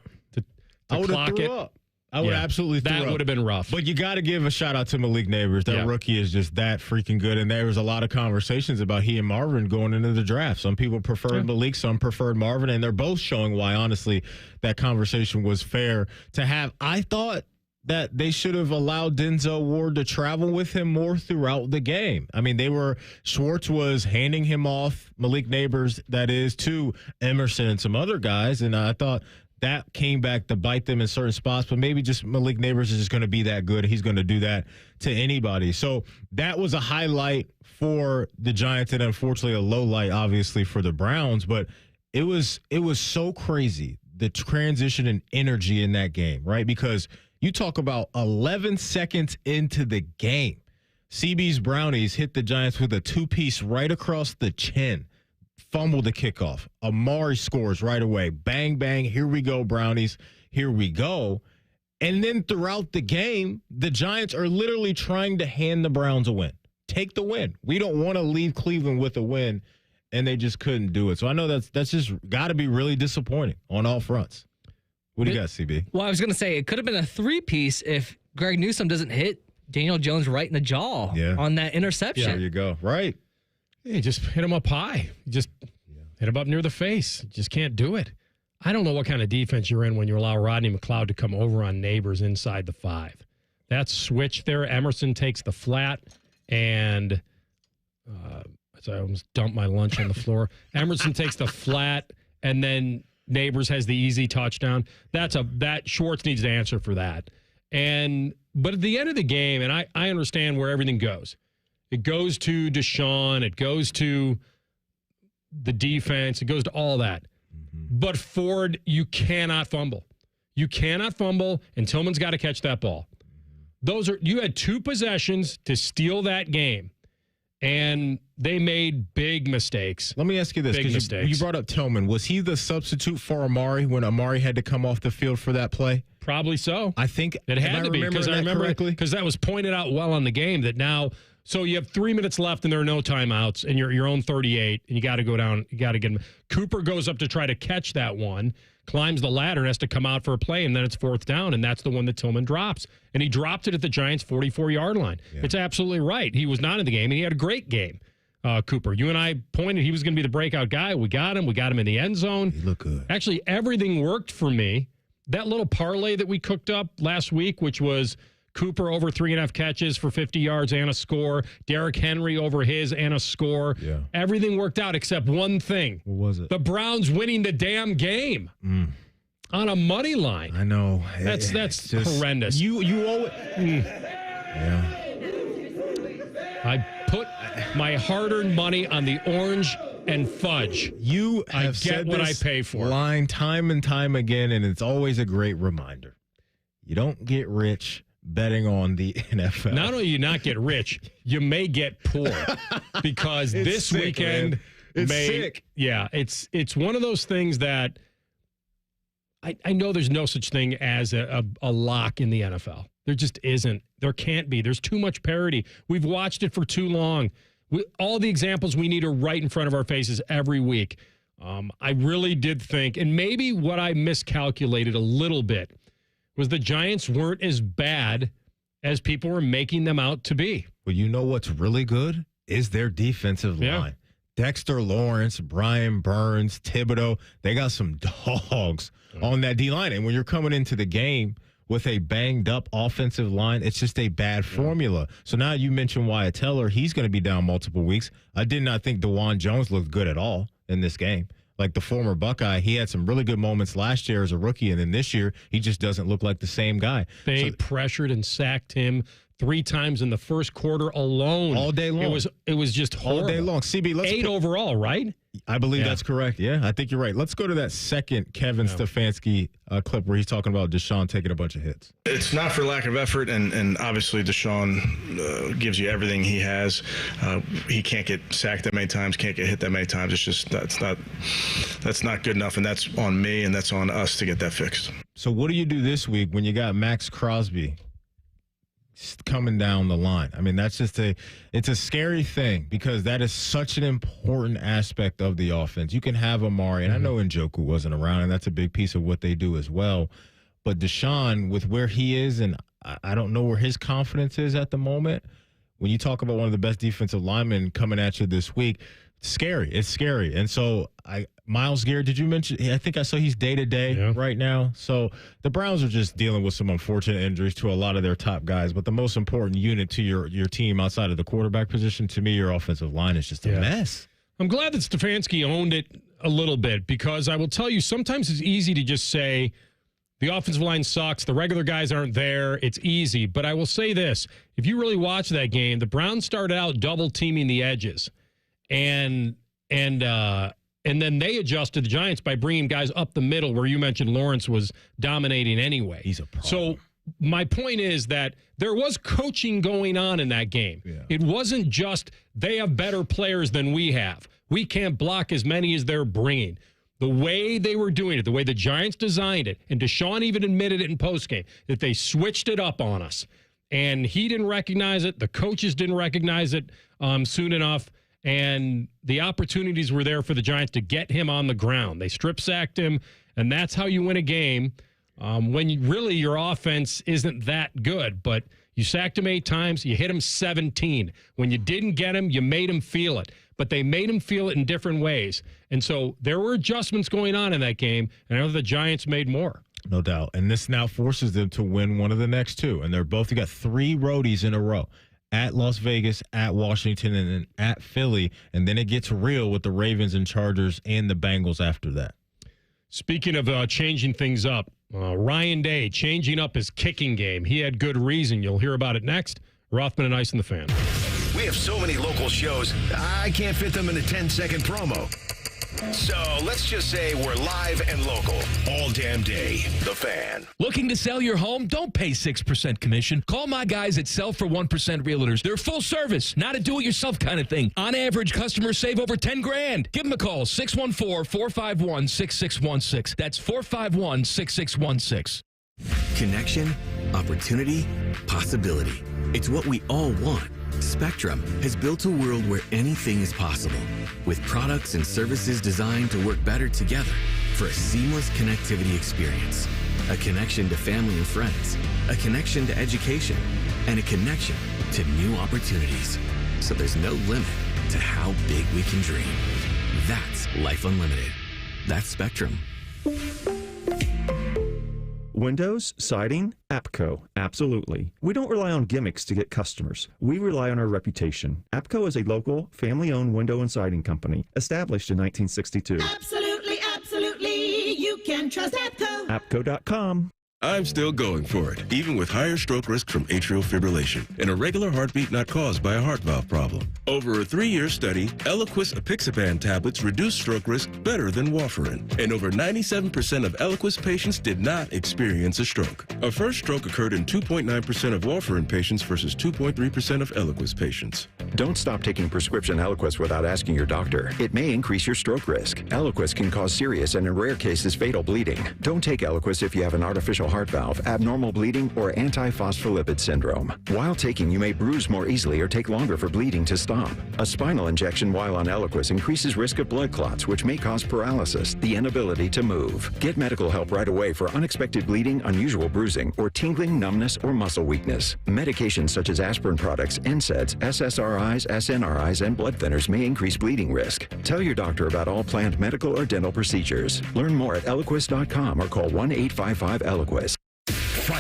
I would clock have threw it. up. I would absolutely threw up. That would have been rough. But you got to give a shout out to Malik Neighbors. That rookie is just that freaking good. And there was a lot of conversations about he and Marvin going into the draft. Some people preferred Malik, some preferred Marvin, and they're both showing why, honestly, that conversation was fair to have. I thought that they should have allowed Denzel Ward to travel with him more throughout the game. I mean, Schwartz was handing him off, Malik Neighbors, that is, to Emerson and some other guys, and I thought that came back to bite them in certain spots, but maybe just Malik Neighbors is just going to be that good. He's going to do that to anybody. So that was a highlight for the Giants and unfortunately a low light, obviously, for the Browns, but it was so crazy, the transition and energy in that game, right? Because you talk about 11 seconds into the game. CB's Brownies hit the Giants with a two-piece right across the chin. Fumble the kickoff. Amari scores right away. Bang, bang. Here we go, Brownies. Here we go. And then throughout the game, the Giants are literally trying to hand the Browns a win. Take the win. We don't want to leave Cleveland with a win, and they just couldn't do it. So I know that's just got to be really disappointing on all fronts. What do you got, CB? Well, I was going to say it could have been a three-piece if Greg Newsome doesn't hit Daniel Jones right in the jaw on that interception. There you go. Right. Yeah, just hit him up high. Just hit him up near the face. Just can't do it. I don't know what kind of defense you're in when you allow Rodney McLeod to come over on Neighbors inside the 5. That switch there, Emerson takes the flat, and I almost dumped my lunch on the floor. Emerson takes the flat, and then Neighbors has the easy touchdown. That Schwartz needs to answer for that. But at the end of the game, and I understand where everything goes. It goes to Deshaun. It goes to the defense. It goes to all that. But Ford, you cannot fumble. You cannot fumble, and Tillman's got to catch that ball. You had 2 possessions to steal that game, and they made big mistakes. Let me ask you this, because you brought up Tillman. Was he the substitute for Amari when Amari had to come off the field for that play? Probably so. I think it had to be, because I remember because that was pointed out well on the game that now. So you have 3 minutes left and there are no timeouts, and you're your own 38, and you got to go down. You got to get him. Cooper goes up to try to catch that one, climbs the ladder, and has to come out for a play, and then it's 4th down, and that's the one that Tillman drops. And he dropped it at the Giants' 44-yard line. Yeah. It's absolutely right. He was not in the game, and he had a great game. Cooper, you and I pointed he was going to be the breakout guy. We got him. We got him in the end zone. He looked good. Actually, everything worked for me. That little parlay that we cooked up last week, which was Cooper over 3.5 catches for 50 yards and a score. Derrick Henry over his and a score. Yeah. Everything worked out except one thing. What was it? The Browns winning the damn game on a money line. I know. That's just horrendous. You owe it. Yeah. I put my hard-earned money on the orange and fudge. You have I said get what I this pay for. Line time and time again, and it's always a great reminder. You don't get rich betting on the NFL. Not only you not get rich, you may get poor because this sick, weekend man. It's sick. Yeah, it's one of those things that I know there's no such thing as a lock in the NFL. There just isn't. There can't be. There's too much parity. We've watched it for too long. All the examples we need are right in front of our faces every week. I really did think, and maybe what I miscalculated a little bit, was the Giants weren't as bad as people were making them out to be. Well, you know what's really good is their defensive line. Dexter Lawrence, Brian Burns, Thibodeau, they got some dogs on that D-line. And when you're coming into the game with a banged-up offensive line, it's just a bad formula. So now you mentioned Wyatt Teller. He's going to be down multiple weeks. I did not think DeJuan Jones looked good at all in this game. Like the former Buckeye, he had some really good moments last year as a rookie, and then this year, he just doesn't look like the same guy. They pressured and sacked him 3 times in the first quarter alone. All day long. It was just horrible. All day long. CB, let's 8 overall, right? I believe that's correct. Yeah, I think you're right. Let's go to that second Kevin Stefanski clip where he's talking about Deshaun taking a bunch of hits. It's not for lack of effort, and obviously Deshaun gives you everything he has. He can't get sacked that many times, can't get hit that many times. It's just that's not good enough, and that's on me, and that's on us to get that fixed. So what do you do this week when you got Max Crosby coming down the line? I mean, that's just it's a scary thing because that is such an important aspect of the offense. You can have Amari, and I know Njoku wasn't around, and that's a big piece of what they do as well. But Deshaun, with where he is, and I don't know where his confidence is at the moment, when you talk about one of the best defensive linemen coming at you this week, scary. It's scary. And so Myles Garrett, did you mention? I think I saw he's day-to-day right now. So the Browns are just dealing with some unfortunate injuries to a lot of their top guys. But the most important unit to your team outside of the quarterback position, to me, your offensive line is just a mess. I'm glad that Stefanski owned it a little bit because I will tell you, sometimes it's easy to just say the offensive line sucks, the regular guys aren't there, it's easy. But I will say this, if you really watch that game, the Browns started out double-teaming the edges. And then they adjusted the Giants by bringing guys up the middle where you mentioned Lawrence was dominating anyway. He's a problem. So my point is that there was coaching going on in that game. Yeah. It wasn't just they have better players than we have. We can't block as many as they're bringing. The way they were doing it, the way the Giants designed it, and Deshaun even admitted it in postgame, that they switched it up on us. And he didn't recognize it. The coaches didn't recognize it soon enough. And the opportunities were there for the Giants to get him on the ground. They strip-sacked him, and that's how you win a game when really your offense isn't that good. But you sacked him 8 times, you hit him 17. When you didn't get him, you made him feel it. But they made him feel it in different ways. And so there were adjustments going on in that game, and I know the Giants made more. No doubt. And this now forces them to win one of the next 2. And they got 3 roadies in a row. At Las Vegas, at Washington, and then at Philly. And then it gets real with the Ravens and Chargers and the Bengals after that. Speaking of changing things up, Ryan Day changing up his kicking game. He had good reason. You'll hear about it next. Rothman and Ice and the Fan. We have so many local shows, I can't fit them in a 10-second promo. So let's just say we're live and local all damn day. The Fan. Looking to sell your home? Don't pay 6% commission. Call my guys at Sell for 1% Realtors. They're full service, not a do-it-yourself kind of thing. On average, customers save over $10,000. Give them a call, 614-451-6616. That's 451-6616. Connection, opportunity, possibility. It's what we all want. Spectrum has built a world where anything is possible, with products and services designed to work better together for a seamless connectivity experience. A connection to family and friends, a connection to education, and a connection to new opportunities. So there's no limit to how big we can dream. That's Life Unlimited. That's Spectrum. Windows, siding, APCO, absolutely. We don't rely on gimmicks to get customers. We rely on our reputation. APCO is a local, family-owned window and siding company established in 1962. Absolutely, absolutely. You can trust APCO. APCO.com. I'm still going for it, even with higher stroke risk from atrial fibrillation, an irregular heartbeat not caused by a heart valve problem. Over a 3-year study, Eliquis apixaban tablets reduce stroke risk better than warfarin, and over 97% of Eliquis patients did not experience a stroke. A first stroke occurred in 2.9% of warfarin patients versus 2.3% of Eliquis patients. Don't stop taking prescription Eliquis without asking your doctor. It may increase your stroke risk. Eliquis can cause serious and in rare cases fatal bleeding. Don't take Eliquis if you have an artificial heart valve, abnormal bleeding, or antiphospholipid syndrome. While taking, you may bruise more easily or take longer for bleeding to stop. A spinal injection while on Eliquis increases risk of blood clots, which may cause paralysis, the inability to move. Get medical help right away for unexpected bleeding, unusual bruising, or tingling, numbness, or muscle weakness. Medications such as aspirin products, NSAIDs, SSRIs, SNRIs, and blood thinners may increase bleeding risk. Tell your doctor about all planned medical or dental procedures. Learn more at Eliquis.com or call 1-855-ELIQUIS.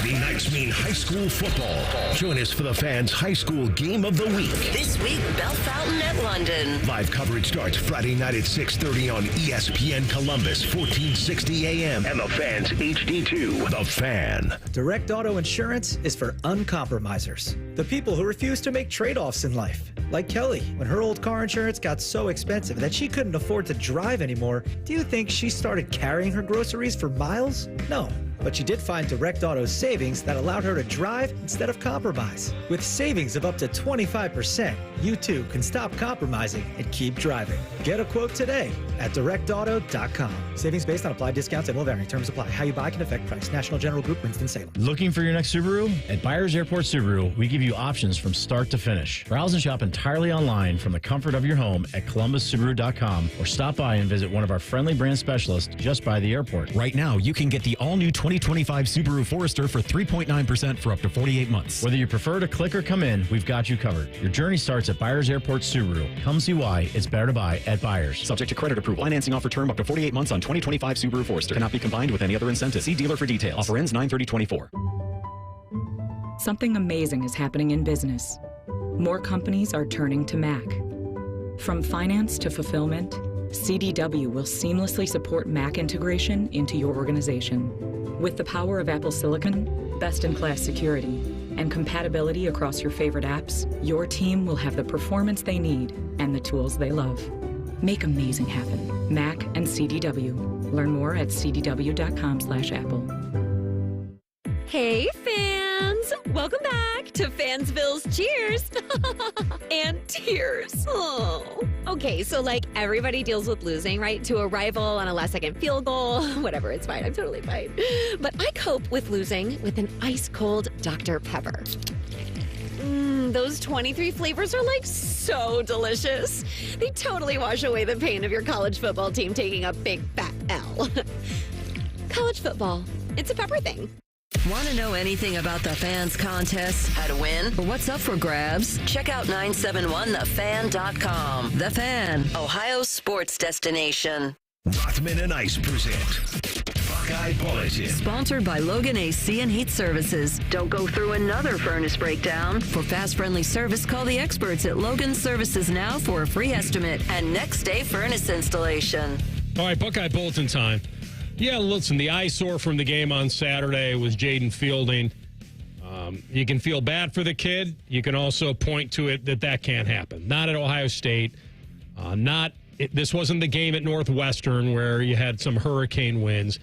Friday nights mean high school football. Join us for the fans' high school game of the week. This week, Bell Fountain at London. Live coverage starts Friday night at 6:30 on ESPN Columbus, 1460 AM, and the Fan's HD2. The Fan. Direct Auto Insurance is for uncompromisers. The people who refuse to make trade-offs in life. Like Kelly, when her old car insurance got so expensive that she couldn't afford to drive anymore, do you think she started carrying her groceries for miles? No. But she did find Direct Auto's savings that allowed her to drive instead of compromise. With savings of up to 25%, you too can stop compromising and keep driving. Get a quote today at directauto.com. Savings based on applied discounts and will vary. Terms apply. How you buy can affect price. National General Group, Winston-Salem. Looking for your next Subaru? At Byers Airport Subaru, we give you options from start to finish. Browse and shop entirely online from the comfort of your home at columbussubaru.com or stop by and visit one of our friendly brand specialists just by the airport. Right now, you can get the all-new 2025 Subaru Forester for 3.9% for up to 48 months. Whether you prefer to click or come in, we've got you covered. Your journey starts at Byers Airport Subaru. Come see why it's better to buy at Byers. Subject to credit approval. Financing offer term up to 48 months on 2025 Subaru Forester. Cannot be combined with any other incentive. See dealer for details. Offer ends 9/30/24. Something amazing is happening in business. More companies are turning to Mac. From finance to fulfillment, CDW will seamlessly support Mac integration into your organization. With the power of Apple Silicon, best-in-class security, and compatibility across your favorite apps, your team will have the performance they need and the tools they love. Make amazing happen. Mac and CDW. Learn more at cdw.com/Apple. Hey, fans! Welcome back to Fansville's Cheers and Tears. Oh. Okay, so like everybody deals with losing, right? To a rival on a last-second field goal. Whatever, it's fine. I'm totally fine. But I cope with losing with an ice-cold Dr. Pepper. Those 23 flavors are like so delicious. They totally wash away the pain of your college football team taking a big fat L. College football, it's a pepper thing. Want to know anything about the Fans contest, how to win, or what's up for grabs? Check out 971thefan.com. The Fan, Ohio's sports destination. Rothman and Ice present Buckeye Bulletin. Sponsored by Logan AC and Heat Services. Don't go through another furnace breakdown. For fast, friendly service, call the experts at Logan Services now for a free estimate and next day furnace installation. All right, Buckeye Bulletin time. Yeah, listen, the eyesore from the game on Saturday was Jaden Fielding. You can feel bad for the kid. You can also point to it that can't happen. Not at Ohio State. This wasn't the game at Northwestern where you had some hurricane winds.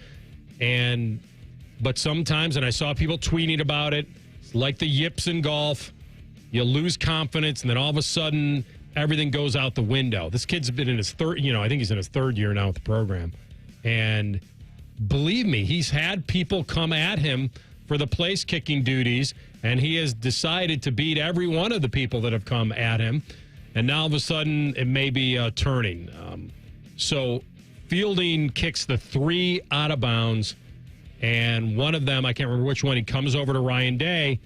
But sometimes, and I saw people tweeting about it, like the yips in golf, you lose confidence, and then all of a sudden, everything goes out the window. This kid's been in his third, I think he's in his third year now with the program. And believe me, he's had people come at him for the place kicking duties, and he has decided to beat every one of the people that have come at him. And now all of a sudden, it may be turning. So Fielding kicks the 3 out of bounds, and one of them, I can't remember which one, he comes over to Ryan Day,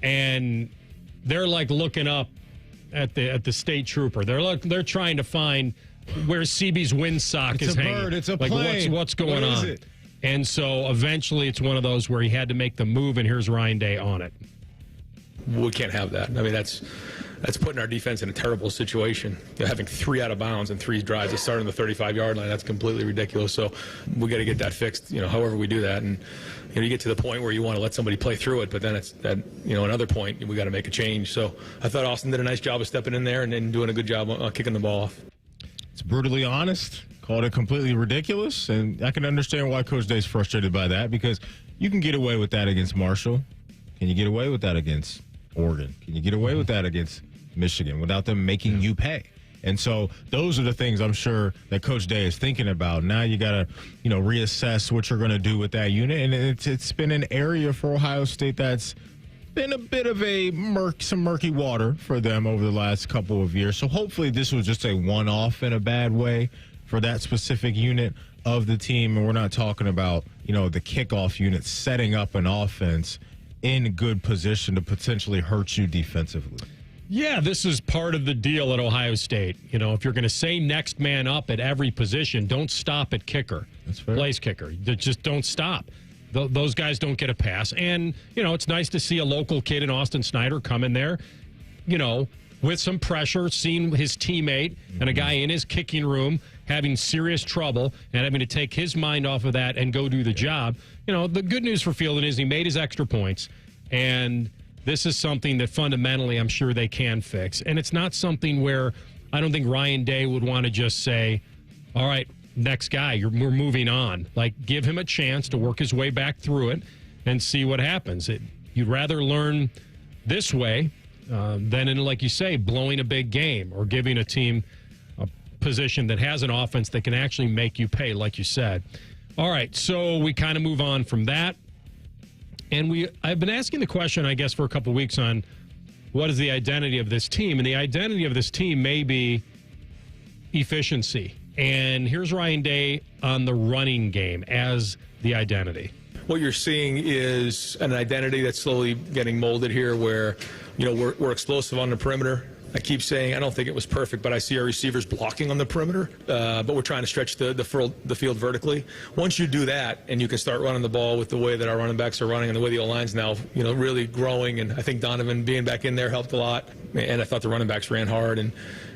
and they're like looking up at the state trooper. They're trying to find where CB's windsock is hanging. It's a bird. It's a like plane. What's going on? Is it? And so eventually it's one of those where he had to make the move, and here's Ryan Day on it. We can't have that. I mean, that's putting our defense in a terrible situation. They're having 3 out of bounds and 3 drives that start on the 35-yard line. That's completely ridiculous. So we got to get that fixed, however we do that. And, you get to the point where you want to let somebody play through it, but then it's that, another point, we got to make a change. So I thought Austin did a nice job of stepping in there and then doing a good job kicking the ball off. It's brutally honest. Called it completely ridiculous, and I can understand why Coach Day's frustrated by that, because you can get away with that against Marshall. Can you get away with that against Oregon? Can you get away with that against Michigan without them making you pay? And so those are the things I'm sure that Coach Day is thinking about. Now you got to, reassess what you're going to do with that unit, and it's been an area for Ohio State that's been a bit of some murky water for them over the last couple of years. So hopefully this was just a one-off in a bad way for that specific unit of the team. And we're not talking about, the kickoff unit setting up an offense in good position to potentially hurt you defensively. Yeah, this is part of the deal at Ohio State. If you're going to say next man up at every position, don't stop at kicker. That's fair. Place kicker. Just don't stop. those guys don't get a pass. And, it's nice to see a local kid in Austin Snyder come in there, with some pressure, seeing his teammate and a guy in his kicking room having serious trouble and having to take his mind off of that and go do the job. The good news for Fielding is he made his extra points, and this is something that fundamentally I'm sure they can fix. And it's not something where I don't think Ryan Day would want to just say, all right, next guy, we're moving on. Like, give him a chance to work his way back through it and see what happens. You'd rather learn this way than in, like you say, blowing a big game or giving a team a position that has an offense that can actually make you pay, like you said. All right, so we kind of move on from that. And I've been asking the question, I guess, for a couple of weeks on what is the identity of this team. And the identity of this team may be efficiency. And here's Ryan Day on the running game as the identity. What you're seeing is an identity that's slowly getting molded here where, we're explosive on the perimeter. I keep saying I don't think it was perfect, but I see our receivers blocking on the perimeter, but we're trying to stretch the field vertically. Once you do that and you can start running the ball with the way that our running backs are running and the way the O-line's now, really growing, and I think Donovan being back in there helped a lot, and I thought the running backs ran hard. And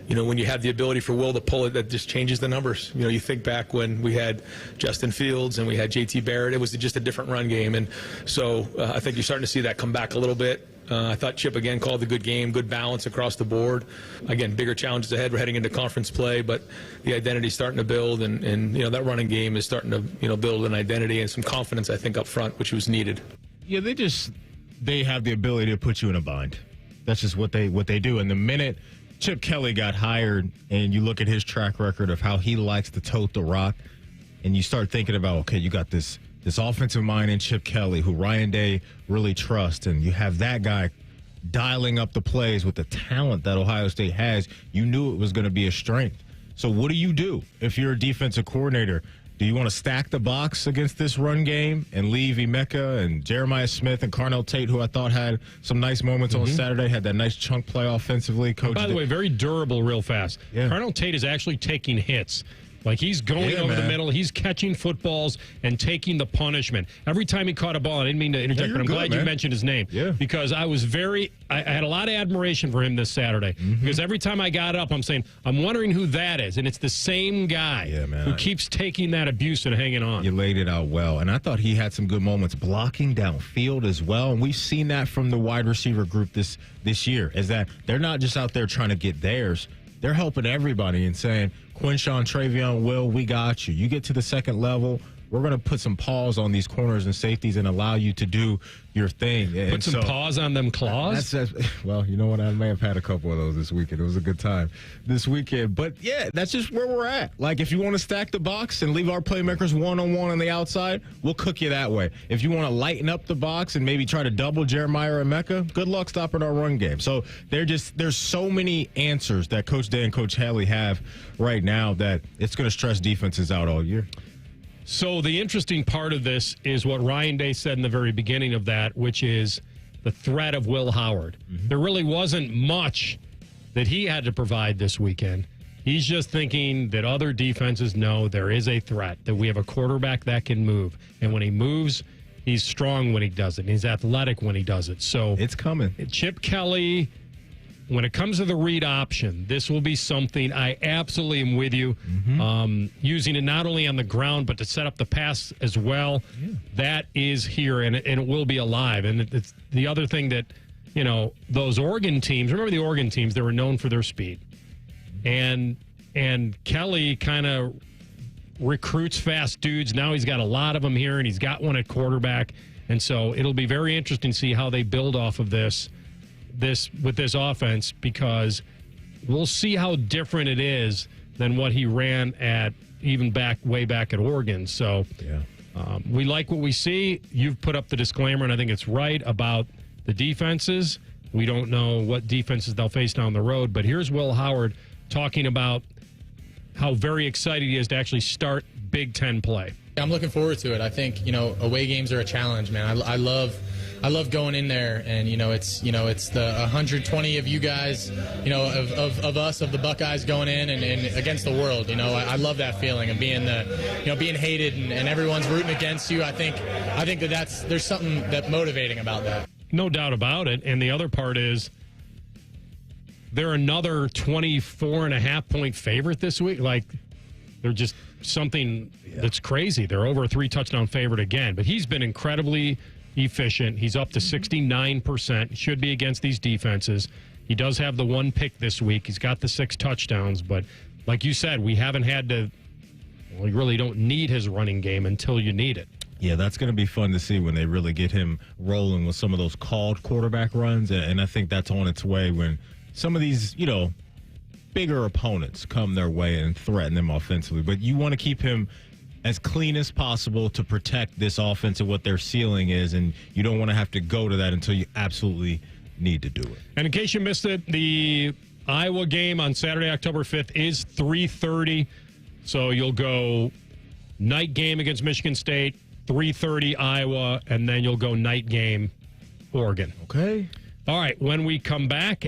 when you have the ability for Will to pull it, that just changes the numbers. You think back when we had Justin Fields and we had J.T. Barrett, it was just a different run game. And so I think you're starting to see that come back a little bit. I thought Chip, again, called a good game, good balance across the board. Again, bigger challenges ahead. We're heading into conference play, but the identity's starting to build, and that running game is starting to, build an identity and some confidence, I think, up front, which was needed. Yeah, they have the ability to put you in a bind. That's just what they do. And the minute Chip Kelly got hired and you look at his track record of how he likes to tote the rock, and you start thinking about, okay, you got this offensive mind in Chip Kelly, who Ryan Day really trusts, and you have that guy dialing up the plays with the talent that Ohio State has, you knew it was going to be a strength. So what do you do if you're a defensive coordinator? Do you want to stack the box against this run game and leave Emeka and Jeremiah Smith and Carnell Tate, who I thought had some nice moments on Saturday, had that nice chunk play offensively? Coach, by the way, very durable real fast. Yeah. Carnell Tate is actually taking hits. Like, he's going over the middle. He's catching footballs and taking the punishment. Every time he caught a ball, I didn't mean to interject, but I'm glad you mentioned his name. Yeah. Because I had a lot of admiration for him this Saturday. Because every time I got up, I'm wondering who that is. And it's the same guy who keeps taking that abuse and hanging on. You laid it out well. And I thought he had some good moments blocking downfield as well. And we've seen that from the wide receiver group this year, is that they're not just out there trying to get theirs. They're helping everybody and saying, Quinshawn, Travion, Will, we got you. You get to the second level, we're going to put some paws on these corners and safeties and allow you to do your thing. Put some paws on them claws? Well, you know what? I may have had a couple of those this weekend. It was a good time this weekend. But, yeah, that's just where we're at. Like, if you want to stack the box and leave our playmakers one-on-one on the outside, we'll cook you that way. If you want to lighten up the box and maybe try to double Jeremiah or Emeka, good luck stopping our run game. So there's so many answers that Coach Day and Coach Haley have right now that it's going to stress defenses out all year. So the interesting part of this is what Ryan Day said in the very beginning of that, which is the threat of Will Howard. There really wasn't much that he had to provide this weekend. He's just thinking that other defenses know there is a threat, that we have a quarterback that can move. And when he moves, he's strong when he does it. He's athletic when he does it. So it's coming. Chip Kelly, when it comes to the read option, this will be something I absolutely am with you. Using it not only on the ground, but to set up the pass as well. Yeah. That is here, and it will be alive. And it's the other thing that, those Oregon teams, remember the Oregon teams, they were known for their speed. And Kelly kind of recruits fast dudes. Now he's got a lot of them here, and he's got one at quarterback. And so it'll be very interesting to see how they build off of this with this offense, because we'll see how different it is than what he ran at even way back at Oregon. So we like what we see. You've put up the disclaimer, and I think it's right about the defenses. We don't know what defenses they'll face down the road, but here's Will Howard talking about how very excited he is to actually start Big Ten play. I'm looking forward to it. I think, away games are a challenge, man. I love I love going in there, and it's the 120 of you guys, of us, of the Buckeyes going in and against the world. I love that feeling of being being hated and everyone's rooting against you. I think there's something that motivating about that. No doubt about it. And the other part is they're another 24.5-point favorite this week. Like, they're just something that's crazy. They're over a 3-touchdown favorite again. But he's been incredibly efficient. He's up to 69%. Should be against these defenses. He does have the 1 pick this week. He's got the 6 touchdowns. But like you said, we haven't had to – well, you really don't need his running game until you need it. Yeah, that's going to be fun to see when they really get him rolling with some of those called quarterback runs. And I think that's on its way when some of these, bigger opponents come their way and threaten them offensively. But you want to keep him as clean as possible to protect this offense and what their ceiling is. And you don't want to have to go to that until you absolutely need to do it. And in case you missed it, the Iowa game on Saturday, October 5th is 3:30. So you'll go night game against Michigan State, 3:30 Iowa, and then you'll go night game Oregon. Okay. All right, when we come back,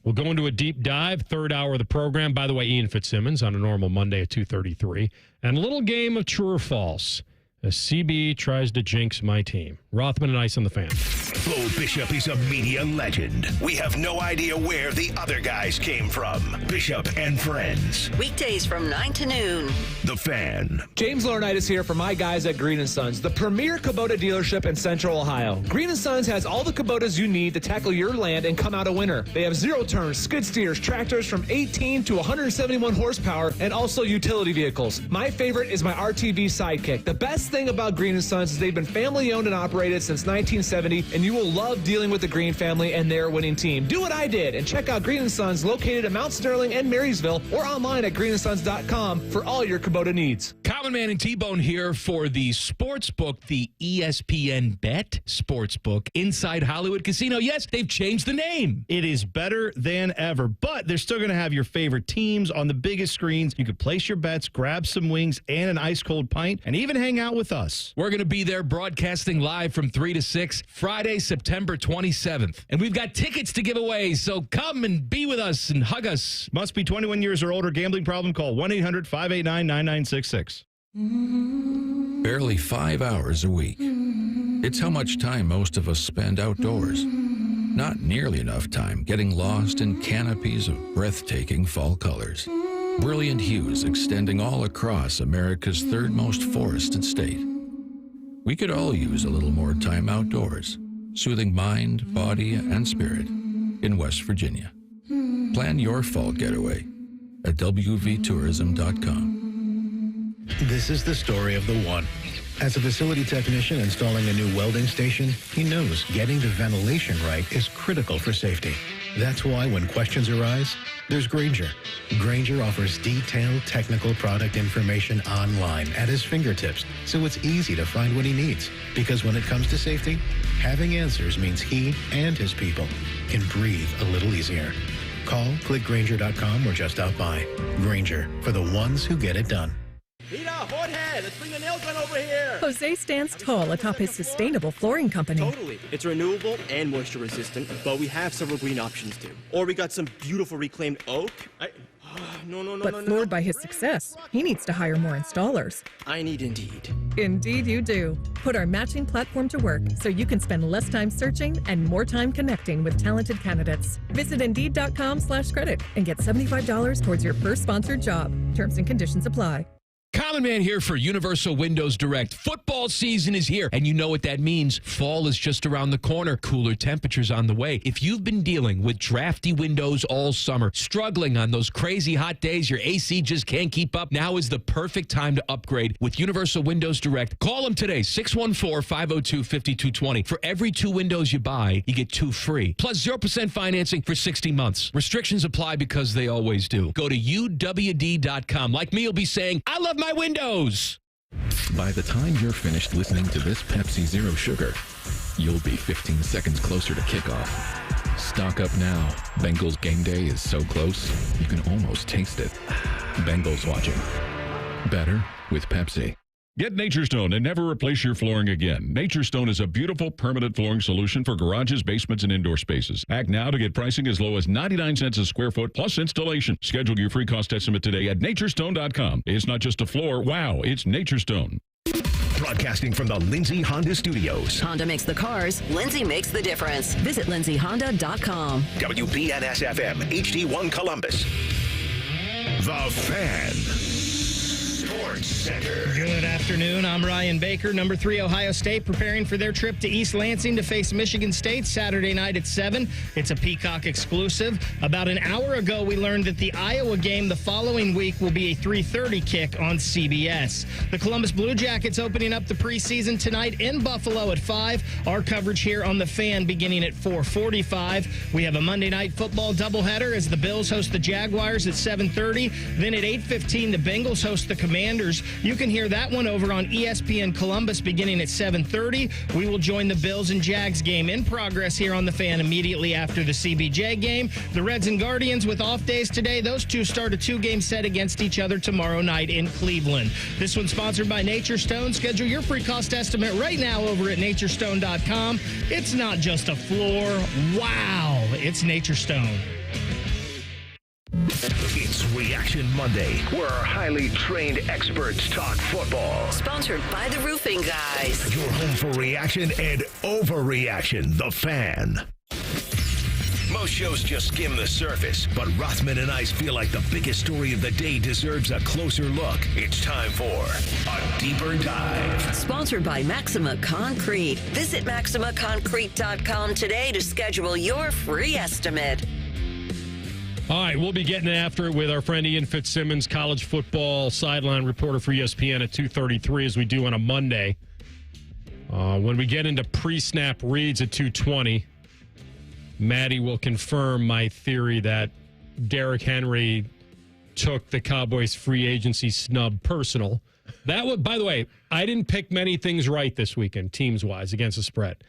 we'll go into a deep dive, third hour of the program. By the way, Ian Fitzsimmons on a normal Monday at 2:33. And a little game of true or false as CB tries to jinx my team. Rothman and Ice on the Fan. Bo Bishop is a media legend. We have no idea where the other guys came from. Bishop and Friends. Weekdays from 9 to noon. The Fan. James Laurinaitis here for my guys at Green & Sons, the premier Kubota dealership in Central Ohio. Green & Sons has all the Kubotas you need to tackle your land and come out a winner. They have zero-turns, skid steers, tractors from 18 to 171 horsepower, and also utility vehicles. My favorite is my RTV Sidekick. The best thing about Green & Sons is they've been family-owned and operated since 1970, and you will love dealing with the Green family and their winning team. Do what I did and check out Green & Sons located in Mount Sterling and Marysville or online at greenandsons.com for all your Kubota needs. Common Man and T-Bone here for the sportsbook, the ESPN Bet Sportsbook inside Hollywood Casino. Yes, they've changed the name. It is better than ever, but they're still going to have your favorite teams on the biggest screens. You could place your bets, grab some wings and an ice-cold pint, and even hang out with us. We're going to be there broadcasting live from 3 to 6, Friday, September 27th. And we've got tickets to give away, so come and be with us and hug us. Must be 21 years or older. Gambling problem? Call 1-800-589-9966. Barely 5 hours a week. It's how much time most of us spend outdoors. Not nearly enough time getting lost in canopies of breathtaking fall colors. Brilliant hues extending all across America's third most forested state. We could all use a little more time outdoors, soothing mind, body, and spirit in West Virginia. Plan your fall getaway at wvtourism.com. This is the story of the one. As a facility technician installing a new welding station, he knows getting the ventilation right is critical for safety. That's why when questions arise, there's Grainger. Grainger offers detailed technical product information online at his fingertips, so it's easy to find what he needs. Because when it comes to safety, having answers means he and his people can breathe a little easier. Call, click Grainger.com, or just out by. Grainger, for the ones who get it done. Peter, hothead, let's bring the nail gun over here. Jose stands tall atop his sustainable flooring company. Totally. It's renewable and moisture resistant, but we have several green options too. Or we got some beautiful reclaimed oak. But floored by his success, he needs to hire more installers. I need Indeed. Indeed you do. Put our matching platform to work so you can spend less time searching and more time connecting with talented candidates. Visit Indeed.com/credit and get $75 towards your first sponsored job. Terms and conditions apply. Common Man here for Universal Windows Direct. Football season is here, and you know what that means. Fall is just around the corner. Cooler temperatures on the way. If you've been dealing with drafty windows all summer, struggling on those crazy hot days, your AC just can't keep up, now is the perfect time to upgrade with Universal Windows Direct. Call them today, 614-502-5220. For every 2 windows you buy, you get 2 free. Plus 0% financing for 60 months. Restrictions apply because they always do. Go to UWD.com. Like me, you'll be saying, I love my windows. By the time you're finished listening to this Pepsi Zero Sugar, you'll be 15 seconds closer to kickoff. Stock up now. Bengals game day is so close, you can almost taste it. Bengals watching. Better with Pepsi. Get Nature Stone and never replace your flooring again. Nature Stone is a beautiful permanent flooring solution for garages, basements, and indoor spaces. Act now to get pricing as low as 99 cents a square foot plus installation. Schedule your free cost estimate today at naturestone.com. It's not just a floor. Wow, it's Nature Stone. Broadcasting from the Lindsay Honda Studios. Honda makes the cars. Lindsay makes the difference. Visit lindsayhonda.com. WBNS-FM, HD1 Columbus. The Fan. Sports Center. Good afternoon. I'm Ryan Baker. Number 3 Ohio State preparing for their trip to East Lansing to face Michigan State Saturday night at 7. It's a Peacock exclusive. About an hour ago, we learned that the Iowa game the following week will be a 3:30 kick on CBS. The Columbus Blue Jackets opening up the preseason tonight in Buffalo at 5. Our coverage here on The Fan beginning at 4:45. We have a Monday Night Football doubleheader as the Bills host the Jaguars at 7:30. Then at 8:15, the Bengals host the Commanders. You can hear that one over on ESPN Columbus beginning at 7:30. We will join the Bills and Jags game in progress here on The Fan immediately after the CBJ game. The Reds and Guardians with off days today. Those two start a 2-game set against each other tomorrow night in Cleveland. This one's sponsored by Nature Stone. Schedule your free cost estimate right now over at naturestone.com. It's not just a floor. Wow, it's Nature Stone. It's Reaction Monday, where our highly trained experts talk football. Sponsored by the Roofing Guys. Your home for reaction and overreaction, The Fan. Most shows just skim the surface, but Rothman and I feel like the biggest story of the day deserves a closer look. It's time for a deeper dive. Sponsored by Maxima Concrete. Visit MaximaConcrete.com today to schedule your free estimate. All right, we'll be getting after it with our friend Ian Fitzsimmons, college football sideline reporter for ESPN at 2:33, as we do on a Monday. When we get into pre-snap reads at 2:20, Maddie will confirm my theory that Derrick Henry took the Cowboys free agency snub personal. That would, by the way, I didn't pick many things right this weekend, teams-wise, against the spread.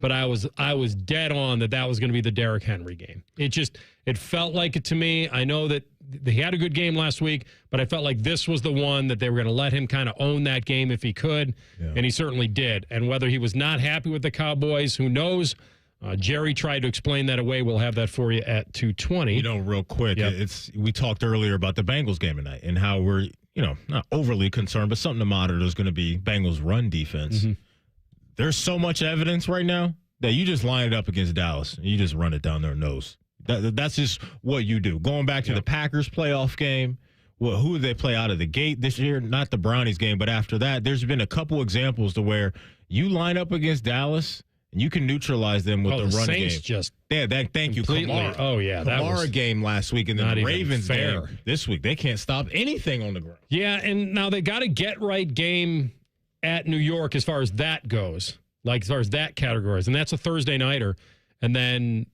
But I was dead on that was going to be the Derrick Henry game. It felt like it to me. I know that he had a good game last week, but I felt like this was the one that they were going to let him kind of own that game if he could, and he certainly did. And whether he was not happy with the Cowboys, who knows? Jerry tried to explain that away. We'll have that for you at 2:20. You know, real quick, we talked earlier about the Bengals game tonight and how we're, not overly concerned, but something to monitor is going to be Bengals run defense. Mm-hmm. There's so much evidence right now that you just line it up against Dallas and you just run it down their nose. That's just what you do. Going back to the Packers playoff game, who did they play out of the gate this year? Not the Brownies game, but after that, there's been a couple examples to where you line up against Dallas and you can neutralize them with the run Saints game. Thank you, Kamara. Oh, yeah. That Kamara was game last week, and then the Ravens game this week. They can't stop anything on the ground. Yeah, and now they got a get-right game at New York as far as that goes, like as far as that categories. And that's a Thursday nighter. And then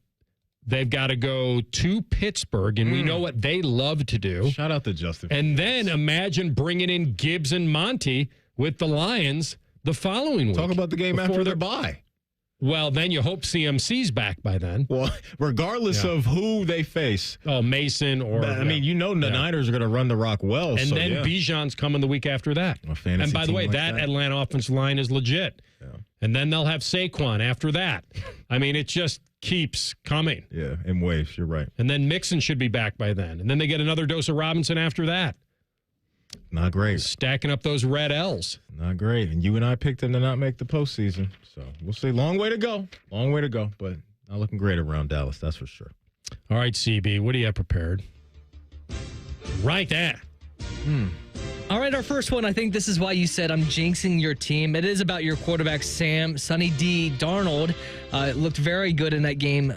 they've got to go to Pittsburgh, and we know what they love to do. Shout out to Justin. And then imagine bringing in Gibbs and Monty with the Lions the following week. Talk about the game after their bye. Well, then you hope CMC's back by then. Well, regardless of who they face. Oh, Mason or... I mean, the Niners are going to run the rock well. And then Bijan's coming the week after that. And by the way, that Atlanta offensive line is legit. Yeah. And then they'll have Saquon after that. I mean, it just keeps coming. Yeah, in waves. You're right. And then Mixon should be back by then. And then they get another dose of Robinson after that. Not great. Stacking up those red L's. Not great. And you and I picked them to not make the postseason. So we'll see. Long way to go. But not looking great around Dallas, that's for sure. All right, CB, what do you have prepared? Right there. All right, our first one, I think this is why you said I'm jinxing your team. It is about your quarterback, Sonny D. Darnold. Looked very good in that game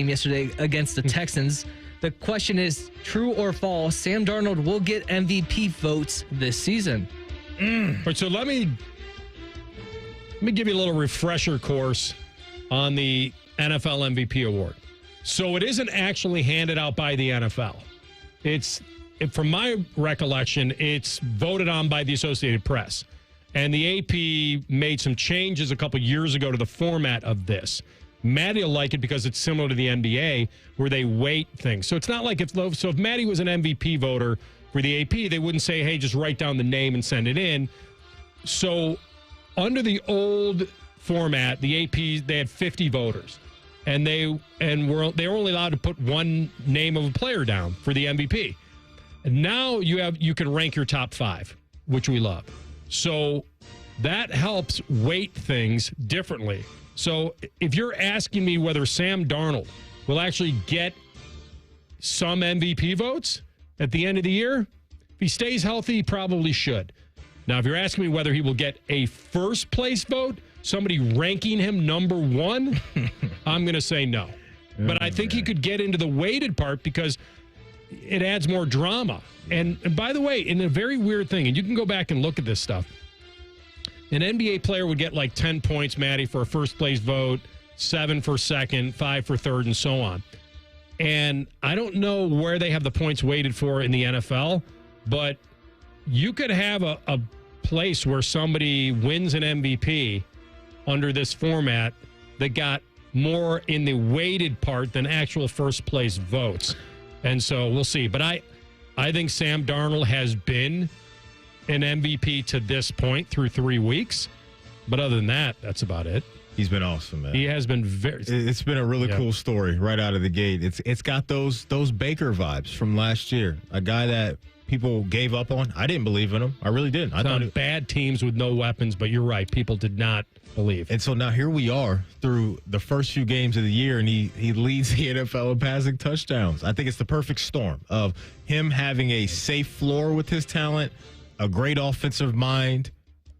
yesterday against the Texans. The question is, true or false, Sam Darnold will get MVP votes this season. All right, so let me give you a little refresher course on the NFL MVP award. So it isn't actually handed out by the NFL. From my recollection, it's voted on by the Associated Press. And the AP made some changes a couple years ago to the format of this. Maddie will like it because it's similar to the NBA where they weight things. So it's not like if Maddie was an MVP voter, for the AP, they wouldn't say, hey, just write down the name and send it in. So under the old format, the AP, they had 50 voters. And they were only allowed to put one name of a player down for the MVP. And now you can rank your top 5, which we love. So that helps weight things differently. So if you're asking me whether Sam Darnold will actually get some MVP votes at the end of the year, if he stays healthy, he probably should. Now, if you're asking me whether he will get a first place vote, somebody ranking him number 1, I'm going to say no. But I think he could get into the weighted part because it adds more drama. And by the way, in a very weird thing, and you can go back and look at this stuff, an NBA player would get like 10 points, Maddie, for a first place vote, 7 for second, 5 for third, and so on. And I don't know where they have the points weighted for in the NFL, but you could have a place where somebody wins an MVP under this format that got more in the weighted part than actual first place votes. And so we'll see. But I think Sam Darnold has been an MVP to this point through 3 weeks. But other than that, that's about it. He's been awesome, man. He has been very. It's been a really cool story right out of the gate. It's got those Baker vibes from last year. A guy that people gave up on. I didn't believe in him. I really didn't. I thought bad teams with no weapons, but you're right. People did not believe. And so now here we are through the first few games of the year, and he leads the NFL in passing touchdowns. I think it's the perfect storm of him having a safe floor with his talent, a great offensive mind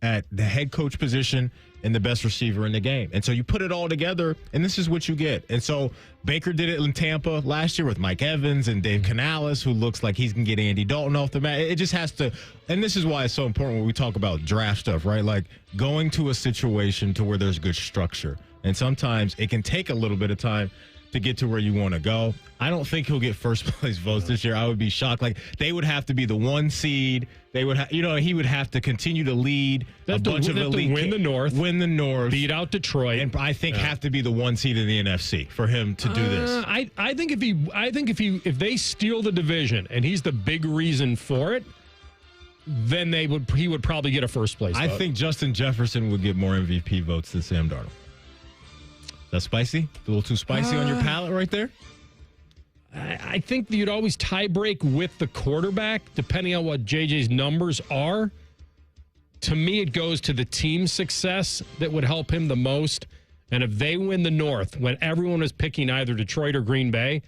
at the head coach position, and the best receiver in the game. And so you put it all together, and this is what you get. And so Baker did it in Tampa last year with Mike Evans and Dave Canales, who looks like he's going to get Andy Dalton off the mat. It just has to, and this is why it's so important when we talk about draft stuff, right? Like going to a situation to where there's good structure. And sometimes it can take a little bit of time to get to where you want to go. I don't think he'll get first place votes this year. I would be shocked. Like they would have to be the 1 seed. They would, he would have to continue to lead a bunch of elite, win the North, beat out Detroit, and I think have to be the 1 seed in the NFC for him to do this. I think if they steal the division and he's the big reason for it, then he would probably get a first place vote. I think Justin Jefferson would get more MVP votes than Sam Darnold. That's spicy? A little too spicy on your palate right there? I think that you'd always tie break with the quarterback, depending on what JJ's numbers are. To me, it goes to the team's success that would help him the most. And if they win the North, when everyone is picking either Detroit or Green Bay,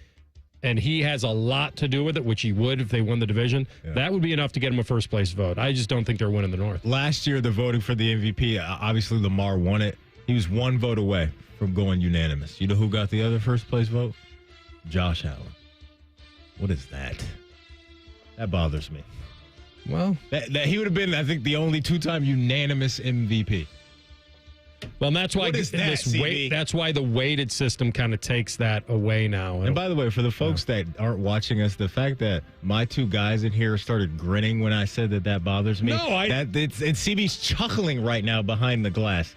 and he has a lot to do with it, which he would if they won the division, that would be enough to get him a first-place vote. I just don't think they're winning the North. Last year, the voting for the MVP, obviously Lamar won it. He was 1 vote away from going unanimous. You know who got the other first-place vote? Josh Allen. What is that? That bothers me. Well, that he would have been, I think, the only 2-time unanimous MVP. Well, and that's why that's why the weighted system kind of takes that away now. And by the way, for the folks that aren't watching us, the fact that my 2 guys in here started grinning when I said that bothers me. No, it's CB's chuckling right now behind the glass.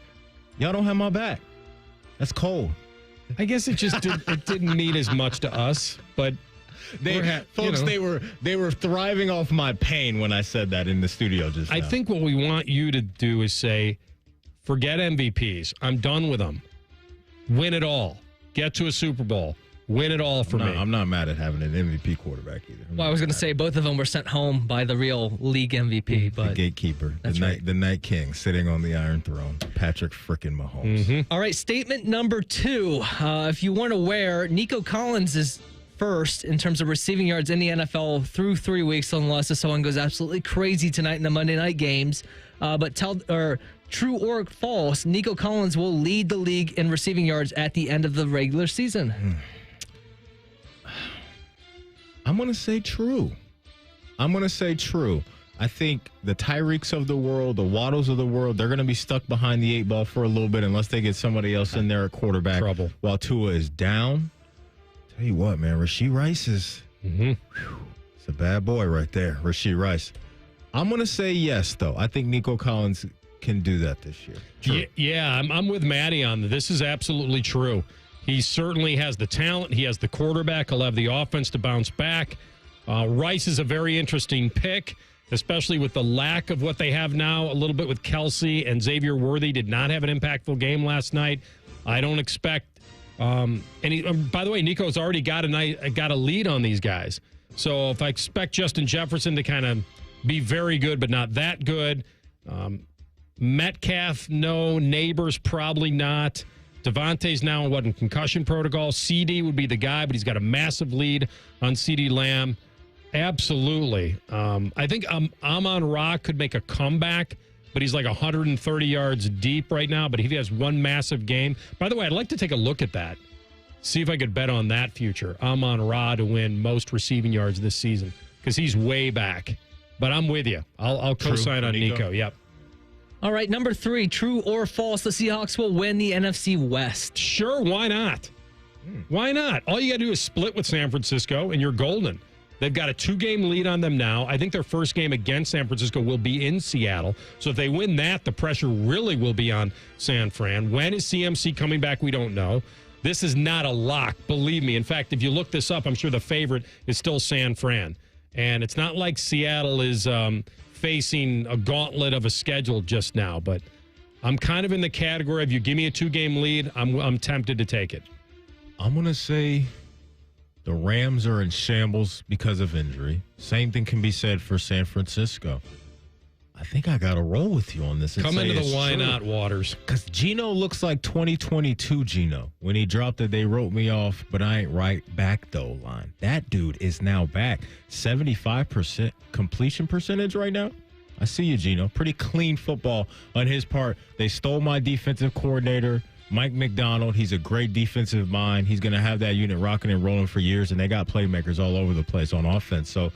Y'all don't have my back. That's cold. I guess it just didn't mean as much to us, but. They were thriving off my pain when I said that in the studio just now. I think what we want you to do is say, forget MVPs. I'm done with them. Win it all. Get to a Super Bowl. Win it all for me. I'm not mad at having an MVP quarterback either. Well, I was going to say both of them were sent home by the real league MVP. But the gatekeeper, the Night King, sitting on the Iron Throne, Patrick frickin' Mahomes. Mm-hmm. All right, statement number 2. If you weren't aware, Nico Collins is first in terms of receiving yards in the NFL through 3 weeks, unless someone goes absolutely crazy tonight in the Monday night games. But true or false, Nico Collins will lead the league in receiving yards at the end of the regular season. I'm going to say true. I think the Tyreeks of the world, the Waddles of the world, they're going to be stuck behind the 8 ball for a little bit unless they get somebody else in there at quarterback. Trouble. While Tua is down. Tell you what, man, Rashee Rice is it's a bad boy right there, Rashee Rice. I'm going to say yes, though. I think Nico Collins can do that this year. True. Yeah, I'm with Maddie on this. Is absolutely true. He certainly has the talent. He has the quarterback. He'll have the offense to bounce back. Rice is a very interesting pick, especially with the lack of what they have now, a little bit with Kelsey, and Xavier Worthy did not have an impactful game last night. I don't expect by the way, Nico's already got a lead on these guys. So if I expect Justin Jefferson to kind of be very good, but not that good. Metcalf, no. Neighbors, probably not. Devontae's now in concussion protocol. CD would be the guy, but he's got a massive lead on CD Lamb. Absolutely. I think Amon-Ra could make a comeback, but he's like 130 yards deep right now. But if he has one massive game. By the way, I'd like to take a look at that. See if I could bet on that future. Amon-Ra to win most receiving yards this season because he's way back. But I'm with you. I'll co-sign on Nico. Yep. All right, number 3, true or false, the Seahawks will win the NFC West. Sure, why not? Why not? All you got to do is split with San Francisco, and you're golden. They've got a 2-game lead on them now. I think their first game against San Francisco will be in Seattle. So if they win that, the pressure really will be on San Fran. When is CMC coming back? We don't know. This is not a lock, believe me. In fact, if you look this up, I'm sure the favorite is still San Fran. And it's not like Seattle is facing a gauntlet of a schedule just now. But I'm kind of in the category of you give me a 2-game lead, I'm tempted to take it. I'm going to say the Rams are in shambles because of injury. Same thing can be said for San Francisco. I think I got to roll with you on this. Come into the why not waters. Because Geno looks like 2022 Geno. When he dropped it, they wrote me off, but I ain't right back, though, line. That dude is now back. 75% completion percentage right now. I see you, Geno. Pretty clean football on his part. They stole my defensive coordinator, Mike McDonald. He's a great defensive mind. He's going to have that unit rocking and rolling for years, and they got playmakers all over the place on offense. So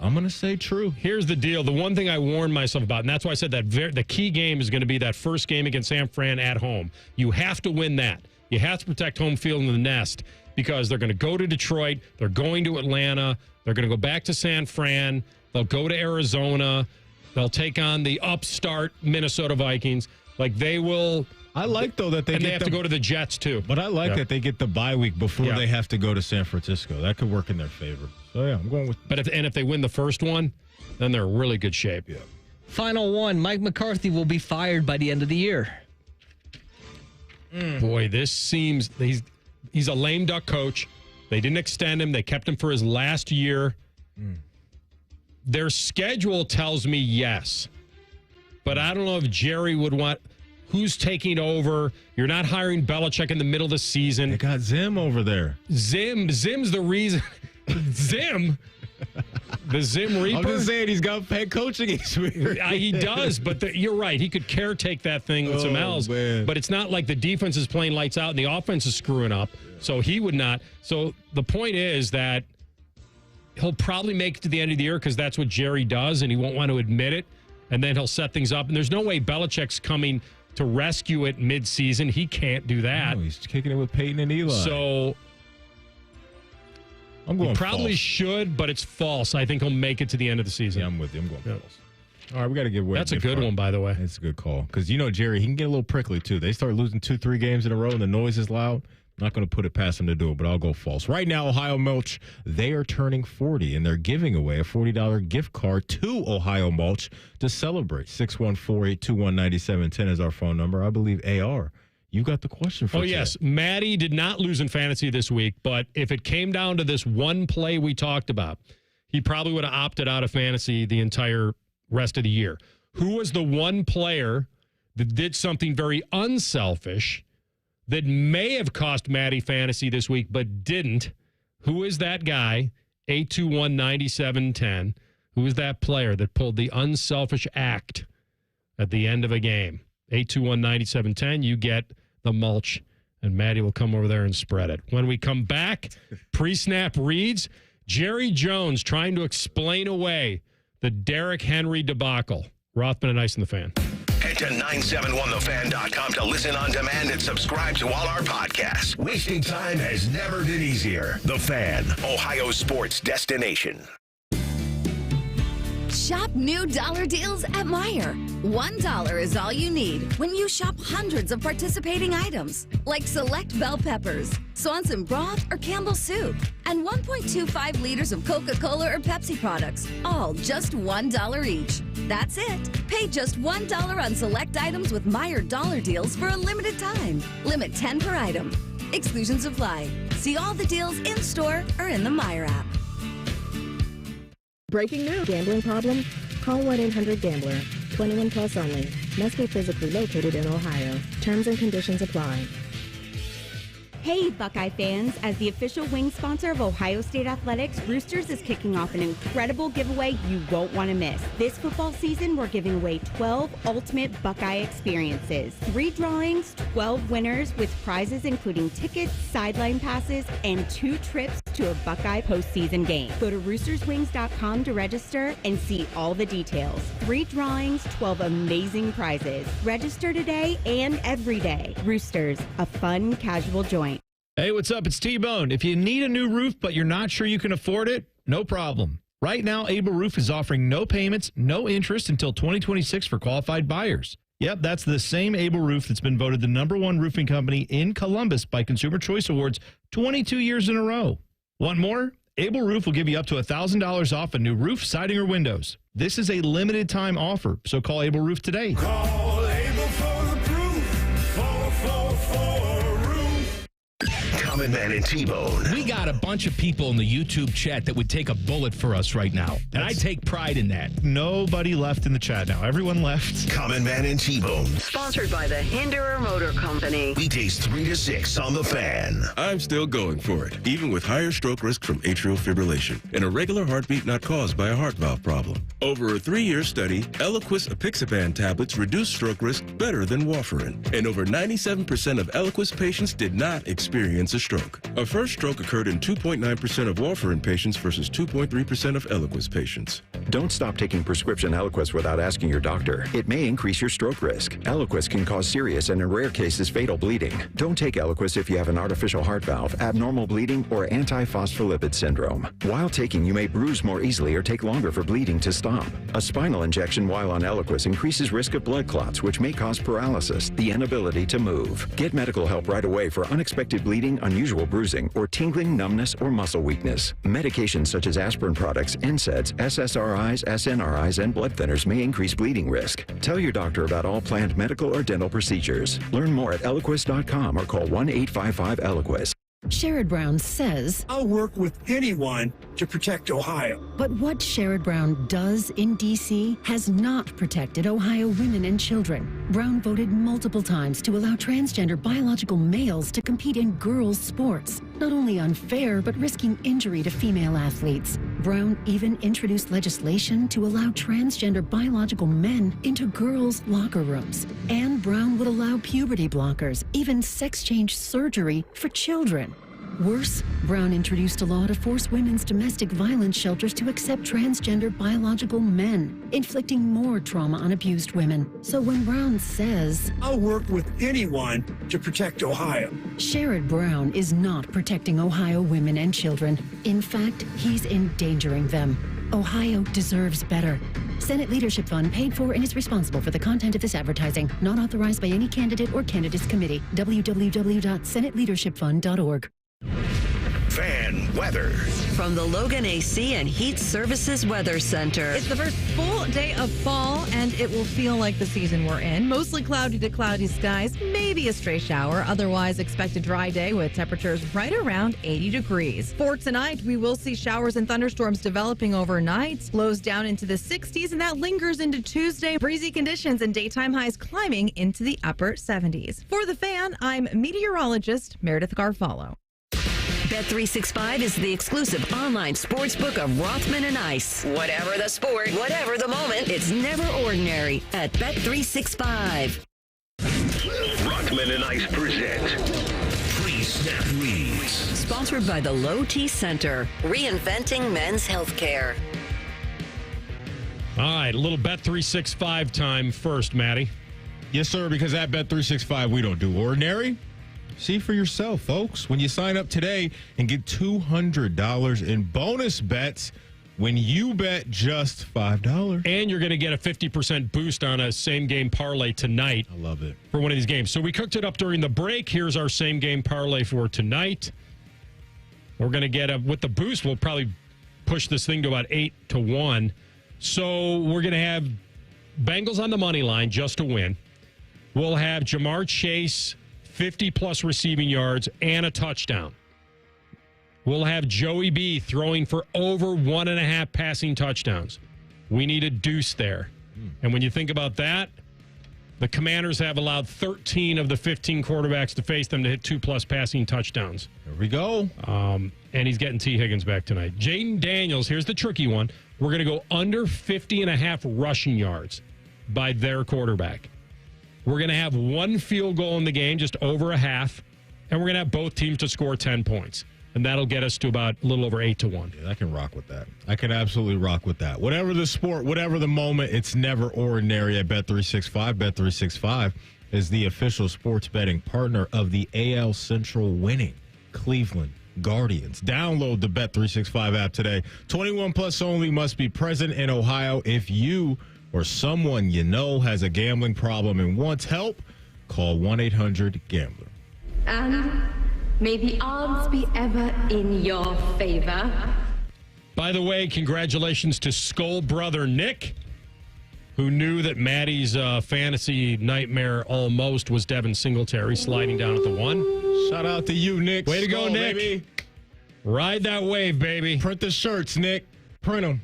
I'm going to say true. Here's the deal. The one thing I warned myself about, and that's why I said that the key game is going to be that first game against San Fran at home. You have to win that. You have to protect home field in the nest because they're going to go to Detroit. They're going to Atlanta. They're going to go back to San Fran. They'll go to Arizona. They'll take on the upstart Minnesota Vikings. Like they will. I like, though, that they have to go to the Jets, too. But I like that they get the bye week before they have to go to San Francisco. That could work in their favor. So, yeah, I'm going with. But if they win the first one, then they're in really good shape. Yeah. Final one, Mike McCarthy will be fired by the end of the year. Boy, this seems he's a lame duck coach. They didn't extend him. They kept him for his last year. Their schedule tells me yes. But I don't know if Jerry would want. Who's taking over? You're not hiring Belichick in the middle of the season. They got Zim over there. Zim's the reason. Zim? The Zim Reaper? I'm just saying he's got head coaching experience. He does, but you're right. He could caretake that thing with some else. Man. But it's not like the defense is playing lights out and the offense is screwing up. So he would not. So the point is that he'll probably make it to the end of the year because that's what Jerry does, and he won't want to admit it. And then he'll set things up. And there's no way Belichick's coming to rescue it mid-season. He can't do that. No, he's kicking it with Peyton and Eli. So I'm going he probably false. should, but it's false. I think he'll make it to the end of the season. Yeah, I'm with you. I'm going false. All right, we got to give away. That's a good one, by the way. It's a good call. Because, Jerry, he can get a little prickly, too. They start losing 2-3 games in a row and the noise is loud. I'm not going to put it past him to do it, but I'll go false. Right now, Ohio Mulch, they are turning 40, and they're giving away a $40 gift card to Ohio Mulch to celebrate. 614-821-9710 is our phone number. I believe AR, you got the question for today. Yes. Maddie did not lose in fantasy this week, but if it came down to this one play we talked about, he probably would have opted out of fantasy the entire rest of the year. Who was the one player that did something very unselfish that may have cost Maddie fantasy this week, but didn't? Who is that guy? 821-9710. Who is that player that pulled the unselfish act at the end of a game? 821-9710. You get the mulch, and Maddie will come over there and spread it. When we come back, pre-snap reads, Jerry Jones trying to explain away the Derrick Henry debacle. Rothman and Ice in the Fan. Head to 971thefan.com to listen on demand and subscribe to all our podcasts. Wasting time has never been easier. The Fan, Ohio sports destination. Shop new dollar deals at Meijer. $1 is all you need when you shop hundreds of participating items, like select bell peppers, Swanson broth, or Campbell's soup, and 1.25 liters of Coca-Cola or Pepsi products, all just $1 each. That's it. Pay just $1 on select items with Meijer dollar deals for a limited time. Limit 10 per item. Exclusions apply. See all the deals in-store or in the Meijer app. Breaking news. Gambling problem? Call 1-800-GAMBLER. 21 plus only. Must be physically located in Ohio. Terms and conditions apply. Hey, Buckeye fans. As the official wing sponsor of Ohio State Athletics, Roosters is kicking off an incredible giveaway you won't want to miss. This football season, we're giving away 12 ultimate Buckeye experiences. 3 drawings, 12 winners with prizes including tickets, sideline passes, and 2 trips to a Buckeye postseason game. Go to roosterswings.com to register and see all the details. 3 drawings, 12 amazing prizes. Register today and every day. Roosters, a fun, casual joint. Hey, what's up? It's T-Bone. If you need a new roof, but you're not sure you can afford it, no problem. Right now, Able Roof is offering no payments, no interest until 2026 for qualified buyers. Yep, that's the same Able Roof that's been voted the #1 roofing company in Columbus by Consumer Choice Awards 22 years in a row. Want more? Able Roof will give you up to $1,000 off a new roof, siding, or windows. This is a limited time offer, so call Able Roof today. Call Able for the proof. 444 Roof. Common Man and T-Bone. We got a bunch of people in the YouTube chat that would take a bullet for us right now, and I take pride in that. Nobody left in the chat now. Everyone left. Common Man and T-Bone. Sponsored by the Hinderer Motor Company. Weekdays 3 to 6 on The Fan. I'm still going for it, even with higher stroke risk from atrial fibrillation, an irregular heartbeat not caused by a heart valve problem. Over a 3-year study, Eliquis apixaban tablets reduce stroke risk better than warfarin, and over 97% of Eliquis patients did not experience a stroke. A first stroke occurred in 2.9% of warfarin patients versus 2.3% of Eliquis patients. Don't stop taking prescription Eliquis without asking your doctor. It may increase your stroke risk. Eliquis can cause serious and in rare cases fatal bleeding. Don't take Eliquis if you have an artificial heart valve, abnormal bleeding, or antiphospholipid syndrome. While taking, you may bruise more easily or take longer for bleeding to stop. A spinal injection while on Eliquis increases risk of blood clots, which may cause paralysis, the inability to move. Get medical help right away for unexpected bleeding, unusual bruising, or tingling, numbness, or muscle weakness. Medications such as aspirin products, NSAIDs, SSRIs, SNRIs, and blood thinners may increase bleeding risk. Tell your doctor about all planned medical or dental procedures. Learn more at Eliquis.com or call 1-855-ELIQUIS. Sherrod Brown says, I'll work with anyone to protect Ohio. But what Sherrod Brown does in D.C. has not protected Ohio women and children. Brown voted multiple times to allow transgender biological males to compete in girls' sports. Not only unfair, but risking injury to female athletes. Brown even introduced legislation to allow transgender biological men into girls' locker rooms. And Brown would allow puberty blockers, even sex change surgery for children. Worse, Brown introduced a law to force women's domestic violence shelters to accept transgender biological men, inflicting more trauma on abused women. So when Brown says, I'll work with anyone to protect Ohio, Sherrod Brown is not protecting Ohio women and children. In fact, he's endangering them. Ohio deserves better. Senate Leadership Fund paid for and is responsible for the content of this advertising. Not authorized by any candidate or candidates committee. www.senateleadershipfund.org. Fan weather. From the Logan AC and Heat Services Weather Center. It's the first full day of fall, and it will feel like the season we're in. Mostly cloudy to cloudy skies, maybe a stray shower. Otherwise, expect a dry day with temperatures right around 80 degrees. For tonight, we will see showers and thunderstorms developing overnight. Lows down into the 60s, and that lingers into Tuesday. Breezy conditions and daytime highs climbing into the upper 70s. For The Fan, I'm meteorologist Meredith Garfalo. Bet365 is the exclusive online sports book of Rothman and Ice. Whatever the sport, whatever the moment, it's never ordinary at Bet365. Rothman and Ice present Free Snap Leads. Sponsored by the Low T Center, reinventing men's healthcare. All right, a little Bet365 time first, Matty. Yes, sir, because at Bet365, we don't do ordinary. See for yourself, folks. When you sign up today and get $200 in bonus bets when you bet just $5. And you're going to get a 50% boost on a same-game parlay tonight. I love it. For one of these games. So we cooked it up during the break. Here's our same-game parlay for tonight. We're going to get with the boost, we'll probably push this thing to about 8-1. So we're going to have Bengals on the money line just to win. We'll have Jamar Chase, 50-plus receiving yards and a touchdown. We'll have Joey B throwing for over 1.5 passing touchdowns. We need a deuce there. And when you think about that, the Commanders have allowed 13 of the 15 quarterbacks to face them to hit 2+ passing touchdowns. There we go. And he's getting T. Higgins back tonight. Jaden Daniels, here's the tricky one. We're going to go under 50.5 rushing yards by their quarterback. We're going to have one field goal in the game, just over a half, and we're going to have both teams to score 10 points. And that'll get us to about a little over 8-1. Yeah, I can rock with that. I can absolutely rock with that. Whatever the sport, whatever the moment, it's never ordinary at Bet365. Bet365 is the official sports betting partner of the AL Central winning Cleveland Guardians. Download the Bet365 app today. 21 plus only, must be present in Ohio. If you or someone you know has a gambling problem and wants help, call 1-800-GAMBLER. And may the odds be ever in your favor. By the way, congratulations to Skull Brother Nick, who knew that Maddie's fantasy nightmare almost was Devin Singletary sliding down at the 1. Shout out to you, Nick. Way to go, Nick. Baby. Ride that wave, baby. Print the shirts, Nick. Print them.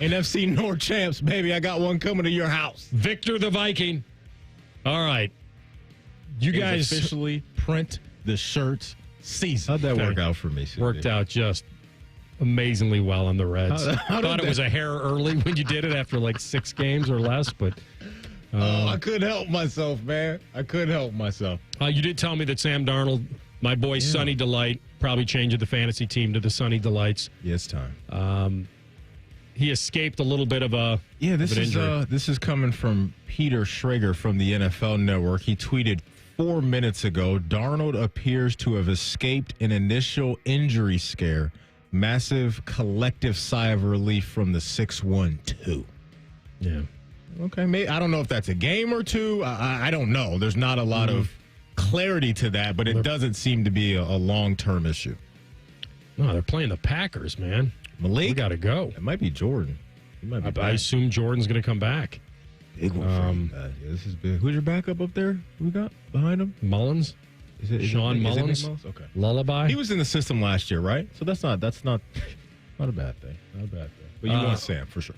NFC North champs, baby. I got one coming to your house. Victor the Viking. All right. You guys officially print the shirts season. How'd that work out for me, CB? Worked out just amazingly well on the Reds. Thought it was a hair early when you did it after like 6 games or less, but I couldn't help myself, man. I couldn't help myself. You did tell me that Sam Darnold, my boy Sonny Delight, probably changed the fantasy team to the Sonny Delights. Yeah, it's time. He escaped a little bit of a this is coming from Peter Schrager from the NFL Network. He tweeted 4 minutes ago, Darnold appears to have escaped an initial injury scare. Massive collective sigh of relief from the 6-1-2. Yeah. Okay, maybe, I don't know if that's a game or two. I don't know. There's not a lot of clarity to that, but it doesn't seem to be a long-term issue. No, they're playing the Packers, man. Malik? We got to go. It might be Jordan. He might be I assume Jordan's going to come back. Big one for you. This is big. Who's your backup up there? Who we got behind him? Mullins. Sean Mullins. Okay. Lullaby. He was in the system last year, right? So that's not a bad thing. Not a bad thing. But you want Sam for sure.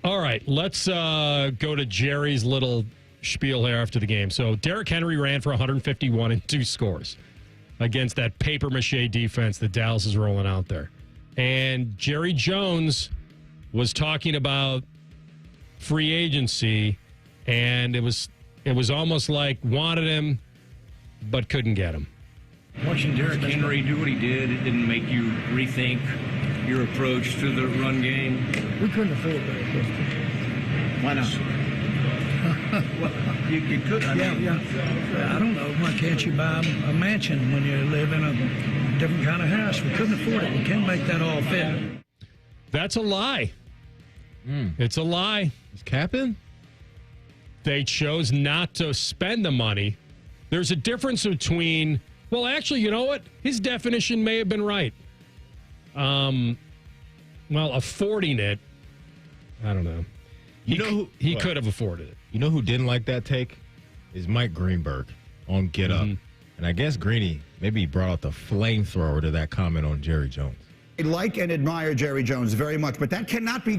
All right, let's go to Jerry's little spiel here after the game. So Derrick Henry ran for 151 and 2 scores against that papier-mâché defense that Dallas is rolling out there. And Jerry Jones was talking about free agency, and it was almost like wanted him but couldn't get him. Watching Derrick Henry do what he did, it didn't make you rethink your approach to the run game? We couldn't afford that. Why not? Well, you could. I don't know. Why can't you buy a mansion when you live in a different kind of house? We couldn't afford it. We can't make that all fit. That's a lie. It's a lie. He's capping? They chose not to spend the money. There's a difference between, well, actually, you know what? His definition may have been right. Affording it, I don't know. He could have afforded it. You know who didn't like that take? Is Mike Greenberg on Get Up. And I guess Greeny maybe brought out the flamethrower to that comment on Jerry Jones. I like and admire Jerry Jones very much, but that cannot be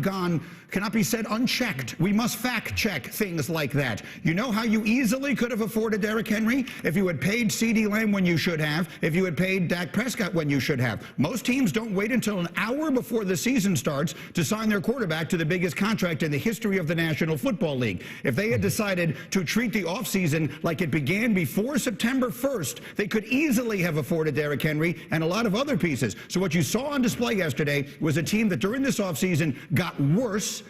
said unchecked. We must fact check things like that. You know how you easily could have afforded Derrick Henry? If you had paid CeeDee Lamb when you should have, if you had paid Dak Prescott when you should have. Most teams don't wait until an hour before the season starts to sign their quarterback to the biggest contract in the history of the National Football League. If they had decided to treat the offseason like it began before September 1st, they could easily have afforded Derrick Henry and a lot of other pieces. So what you saw on display yesterday was a team that during this offseason got worse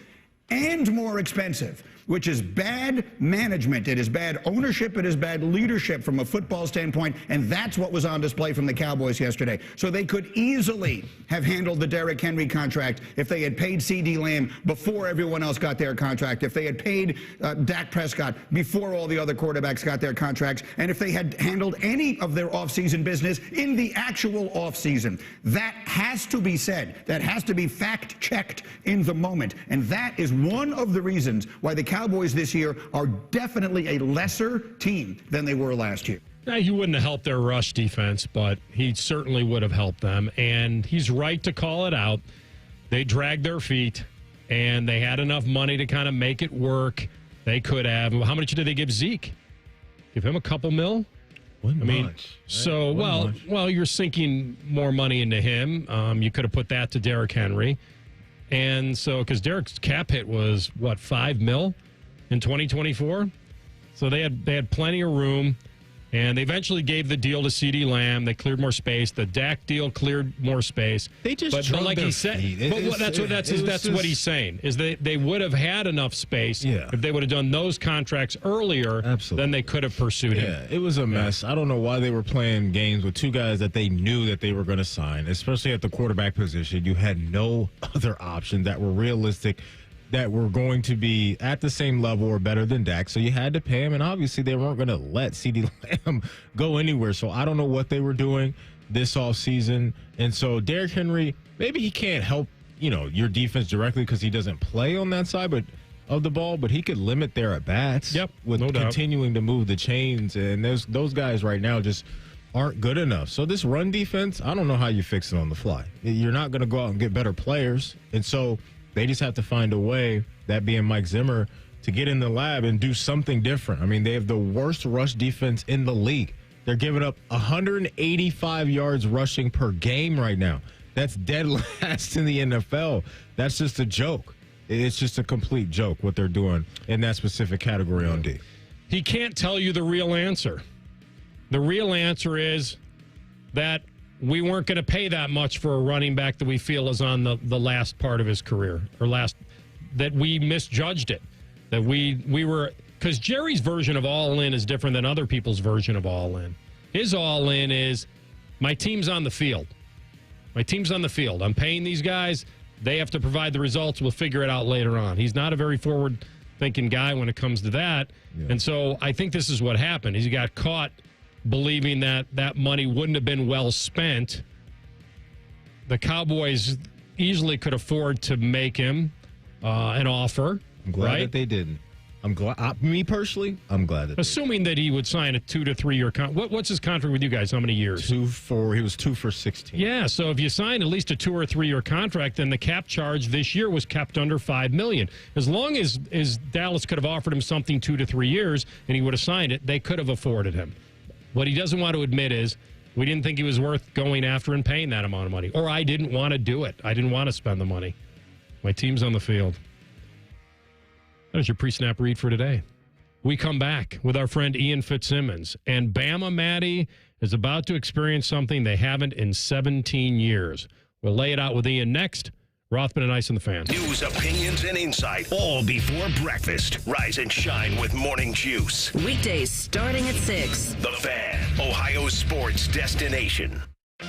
and more expensive. which is bad management. It is bad ownership. It is bad leadership from a football standpoint, and that's what was on display from the Cowboys yesterday. So they could easily have handled the Derrick Henry contract if they had paid CeeDee Lamb before everyone else got their contract, if they had paid Dak Prescott before all the other quarterbacks got their contracts, and if they had handled any of their offseason business in the actual offseason. That has to be said. That has to be fact-checked in the moment. And that is one of the reasons why the Cowboys this year are definitely a lesser team than they were last year. He wouldn't have helped their rush defense, but he certainly would have helped them. And he's right to call it out. They dragged their feet, and they had enough money to kind of make it work. They could have. How much did they give Zeke? Give him a couple mil? Much. So, well, you're sinking more money into him. You could have put that to Derrick Henry. And so, because Derrick's cap hit was, $5 million in 2024? So they had plenty of room. And they eventually gave the deal to CeeDee Lamb. They cleared more space. The Dak deal cleared more space. They just but like he said, that's what he's saying is they would have had enough space if they would have done those contracts earlier. Absolutely. Then they could have pursued him. Yeah, it was a mess. I don't know why they were playing games with two guys that they knew that they were going to sign, especially at the quarterback position. You had no other option that were realistic, that were going to be at the same level or better than Dak, so you had to pay him, and obviously they weren't going to let CeeDee Lamb go anywhere, so I don't know what they were doing this offseason. And so Derrick Henry, maybe he can't help, your defense directly because he doesn't play on that side of the ball, but he could limit their at-bats with continuing to move the chains, and those guys right now just aren't good enough. So this run defense, I don't know how you fix it on the fly. You're not going to go out and get better players, and so they just have to find a way, that being Mike Zimmer, to get in the lab and do something different. I mean, they have the worst rush defense in the league. They're giving up 185 yards rushing per game right now. That's dead last in the NFL. That's just a joke. It's just a complete joke what they're doing in that specific category on D. He can't tell you the real answer. The real answer is that we weren't going to pay that much for a running back that we feel is on the last part of his career, that we misjudged it. That we were, because Jerry's version of all in is different than other people's version of all in. His all in is, my team's on the field. My team's on the field. I'm paying these guys. They have to provide the results. We'll figure it out later on. He's not a very forward-thinking guy when it comes to that. Yeah. And so I think this is what happened. He got caught believing that money wouldn't have been well spent. The Cowboys easily could afford to make him an offer. I'm glad that they didn't. I'm glad. Me personally, I'm glad that. Assuming that he would sign a 2 to 3 year contract. What's his contract with you guys? How many years? He was 2 for 16. Yeah. So if you signed at least a 2 or 3 year contract, then the cap charge this year was kept under $5 million. As long as Dallas could have offered him something 2 to 3 years and he would have signed it, they could have afforded him. What he doesn't want to admit is we didn't think he was worth going after and paying that amount of money. Or I didn't want to do it. I didn't want to spend the money. My team's on the field. That is your pre-snap read for today. We come back with our friend Ian Fitzsimmons. And Bama Maddie is about to experience something they haven't in 17 years. We'll lay it out with Ian next. Rothman and Ice and the Fan. News, opinions, and insight all before breakfast. Rise and shine with Morning Juice. Weekdays starting at 6. The Fan, Ohio sports destination.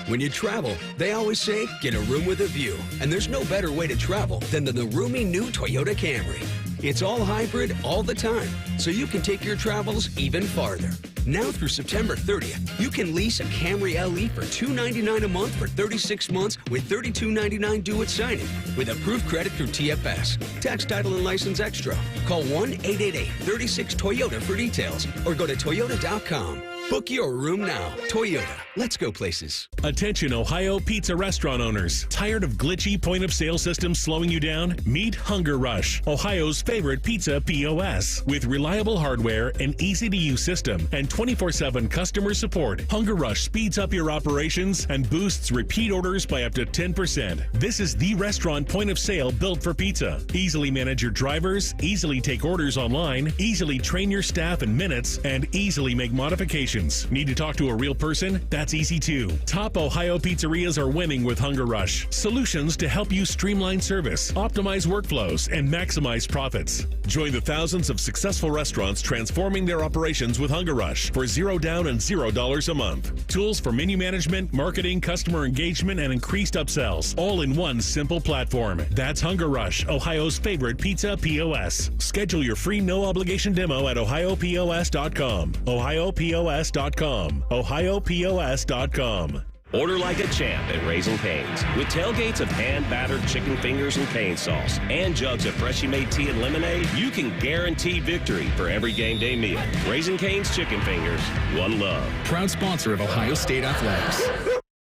When you travel, they always say, get a room with a view. And there's no better way to travel than the roomy new Toyota Camry. It's all hybrid all the time, so you can take your travels even farther. Now through September 30th, you can lease a Camry LE for $299 a month for 36 months with $32.99 due at signing with approved credit through TFS. Tax, title, and license extra. Call 1-888-36-TOYOTA for details or go to toyota.com. Book your room now. Toyota. Let's go places. Attention Ohio pizza restaurant owners. Tired of glitchy point-of-sale systems slowing you down? Meet Hunger Rush, Ohio's favorite pizza POS. With reliable hardware, an easy-to-use system, and 24/7 customer support, Hunger Rush speeds up your operations and boosts repeat orders by up to 10%. This is the restaurant point-of-sale built for pizza. Easily manage your drivers, easily take orders online, easily train your staff in minutes, and easily make modifications. solutions. Need to talk to a real person? That's easy too. Top Ohio pizzerias are winning with Hunger Rush. Solutions to help you streamline service, optimize workflows, and maximize profits. Join the thousands of successful restaurants transforming their operations with Hunger Rush for $0 down and $0 a month. Tools for menu management, marketing, customer engagement, and increased upsells, all in one simple platform. That's Hunger Rush, Ohio's favorite pizza POS. Schedule your free no-obligation demo at ohiopos.com. ohiopos.com. ohiopos.com. Order like a champ at Raising Cane's. With tailgates of hand-battered chicken fingers and cane sauce and jugs of freshly made tea and lemonade, you can guarantee victory for every game day meal. Raising Cane's Chicken Fingers, one love. Proud sponsor of Ohio State Athletics.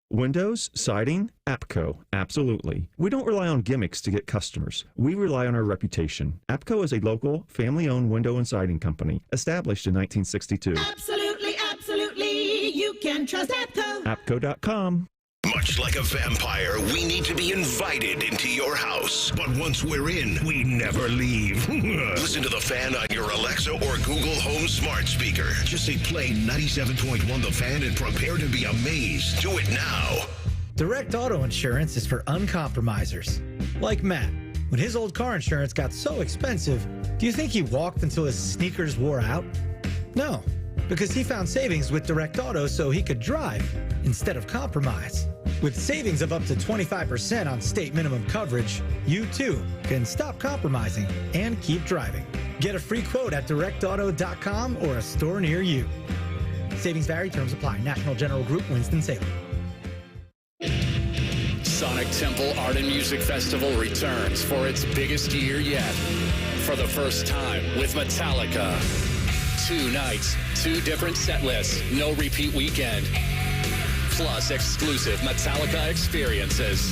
Windows, siding, APCO, absolutely. We don't rely on gimmicks to get customers. We rely on our reputation. APCO is a local, family-owned window and siding company established in 1962. Absolutely, absolutely. You can trust APCO. APCO.com. Much like a vampire, we need to be invited into your house. But once we're in, we never leave. Listen to The Fan on your Alexa or Google Home smart speaker. Just say play 97.1 The Fan and prepare to be amazed. Do it now. Direct auto insurance is for uncompromisers. Like Matt. When his old car insurance got so expensive, do you think he walked until his sneakers wore out? No, because he found savings with Direct Auto so he could drive instead of compromise. With savings of up to 25% on state minimum coverage, you too can stop compromising and keep driving. Get a free quote at directauto.com or a store near you. Savings vary, terms apply. National General Group, Winston-Salem. Sonic Temple Art and Music Festival returns for its biggest year yet. For the first time with Metallica. 2 nights, 2 different set lists, no repeat weekend. Plus exclusive Metallica experiences.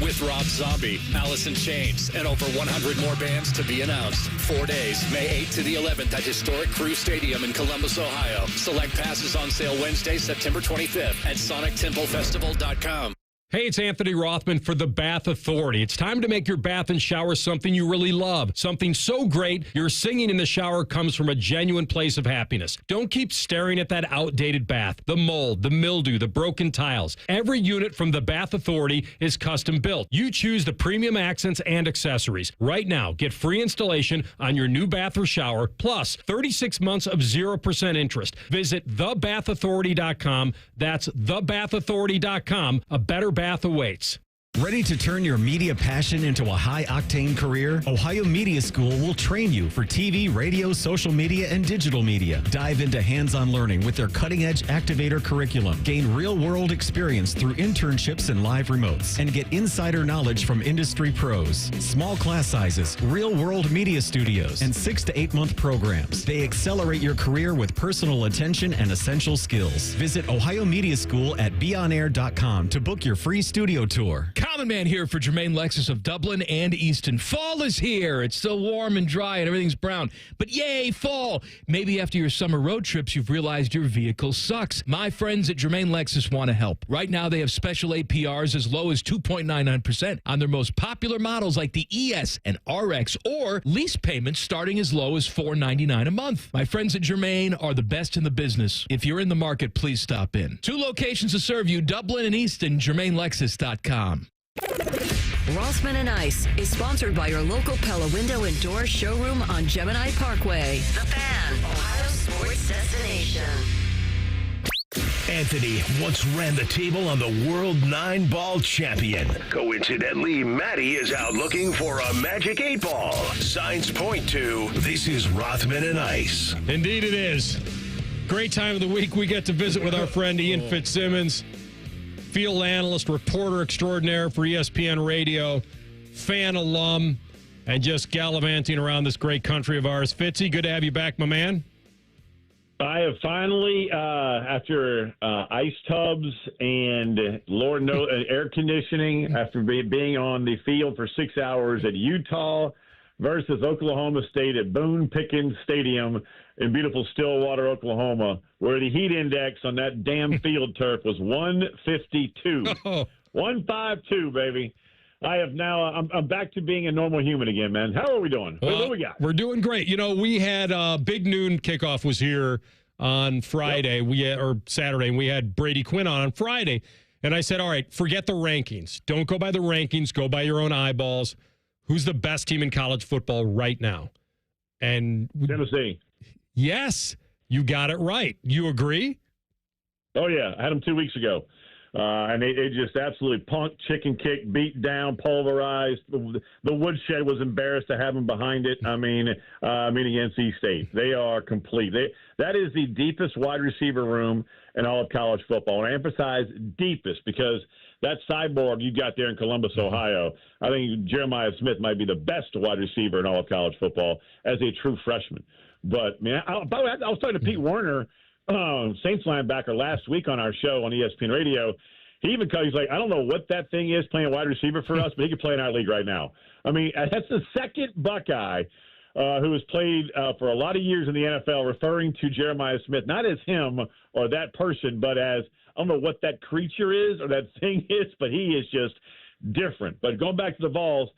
With Rob Zombie, Alice in Chains, and over 100 more bands to be announced. 4 days, May 8th to the 11th at historic Crew Stadium in Columbus, Ohio. Select passes on sale Wednesday, September 25th at sonictemplefestival.com. Hey, it's Anthony Rothman for the Bath Authority. It's time to make your bath and shower something you really love. Something so great, your singing in the shower comes from a genuine place of happiness. Don't keep staring at that outdated bath, the mold, the mildew, the broken tiles. Every unit from the Bath Authority is custom built. You choose the premium accents and accessories. Right now, get free installation on your new bath or shower, plus 36 months of 0% interest. Visit thebathauthority.com. That's thebathauthority.com. A better bath awaits. Ready to turn your media passion into a high-octane career? Ohio Media School will train you for TV, radio, social media, and digital media. Dive into hands-on learning with their cutting-edge Activator curriculum. Gain real-world experience through internships and live remotes. And get insider knowledge from industry pros. Small class sizes, real-world media studios, and 6 to 8 month programs. They accelerate your career with personal attention and essential skills. Visit Ohio Media School at beonair.com to book your free studio tour. Common Man here for Jermaine Lexus of Dublin and Easton. Fall is here. It's still warm and dry and everything's brown. But yay, fall. Maybe after your summer road trips, you've realized your vehicle sucks. My friends at Jermaine Lexus want to help. Right now, they have special APRs as low as 2.99% on their most popular models like the ES and RX, or lease payments starting as low as $4.99 a month. My friends at Jermaine are the best in the business. If you're in the market, please stop in. 2 locations to serve you, Dublin and Easton, JermaineLexus.com. Rothman and Ice is sponsored by your local Pella Window and Door showroom on Gemini Parkway. The Fan, Ohio sports destination. Anthony once ran the table on the World 9-Ball champion. Coincidentally, Maddie is out looking for a magic 8-ball. Signs point to this is Rothman and Ice. Indeed it is. Great time of the week. We get to visit with our friend Ian Fitzsimmons, field analyst, reporter extraordinaire for ESPN Radio, fan alum, and just gallivanting around this great country of ours. Fitzy, good to have you back, my man. I have finally, after ice tubs and Lord knows air conditioning, after being on the field for 6 hours at Utah versus Oklahoma State at Boone Pickens Stadium in beautiful Stillwater, Oklahoma, where the heat index on that damn field turf was 152. 152, baby. I have now, I'm back to being a normal human again, man. How are we doing? What do we got? We're doing great. You know, we had Big Noon kickoff was here on Friday, or Saturday, and we had Brady Quinn on Friday. And I said, all right, forget the rankings. Don't go by the rankings. Go by your own eyeballs. Who's the best team in college football right now? And Tennessee. Yes, you got it right. You agree? Oh, yeah. I had them 2 weeks ago. And they just absolutely punked, chicken kicked, beat down, pulverized. The woodshed was embarrassed to have them behind it. Meaning NC State. They are complete. That is the deepest wide receiver room in all of college football. And I emphasize deepest because that cyborg you got there in Columbus, Ohio, I think Jeremiah Smith might be the best wide receiver in all of college football as a true freshman. But, man, by the way, I was talking to Pete Werner, Saints linebacker, last week on our show on ESPN Radio. He's like, I don't know what that thing is playing wide receiver for us, but he could play in our league right now. I mean, that's the second Buckeye who has played for a lot of years in the NFL, referring to Jeremiah Smith, not as him or that person, but as, I don't know what that creature is or that thing is, but he is just different. But going back to the Vols,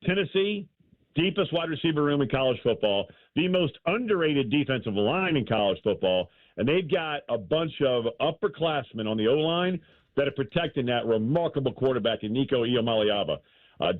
Tennessee, deepest wide receiver room in college football, the most underrated defensive line in college football, and they've got a bunch of upperclassmen on the O-line that are protecting that remarkable quarterback in Nico Collins.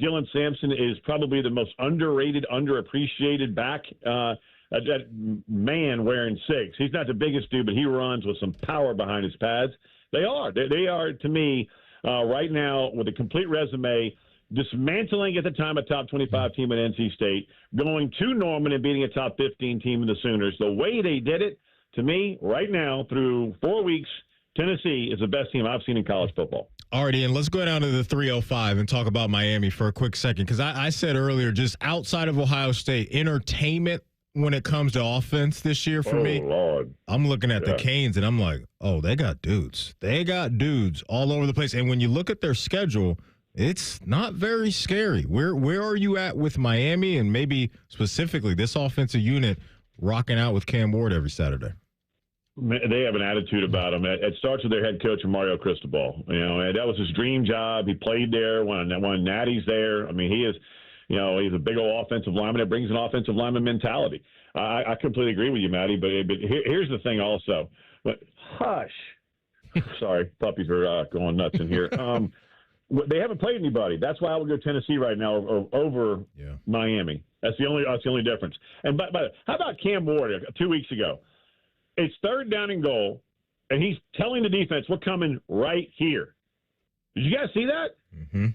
Dylan Sampson is probably the most underrated, underappreciated back. That man wearing 6. He's not the biggest dude, but he runs with some power behind his pads. They are, to me, right now, with a complete resume, dismantling at the time a top 25 team at NC State, going to Norman and beating a top 15 team in the Sooners. The way they did it, to me, right now, through 4 weeks, Tennessee is the best team I've seen in college football. Alrighty, and let's go down to the 305 and talk about Miami for a quick second, because I said earlier, just outside of Ohio State, entertainment when it comes to offense this year for me. Lord. I'm looking at the Canes, and I'm like, oh, they got dudes. They got dudes all over the place. And when you look at their schedule, it's not very scary. Where are you at with Miami and maybe specifically this offensive unit rocking out with Cam Ward every Saturday? They have an attitude about them. It starts with their head coach, Mario Cristobal. And that was his dream job. He played there, won natties there. I mean, he is, he's a big old offensive lineman. It brings an offensive lineman mentality. I completely agree with you, Matty. But here's the thing also. But hush. Sorry, puppies are going nuts in here. They haven't played anybody. That's why I would go Tennessee right now over Miami. That's the only difference. And but how about Cam Ward 2 weeks ago? It's third down and goal, and he's telling the defense, we're coming right here. Did you guys see that? Mm-hmm.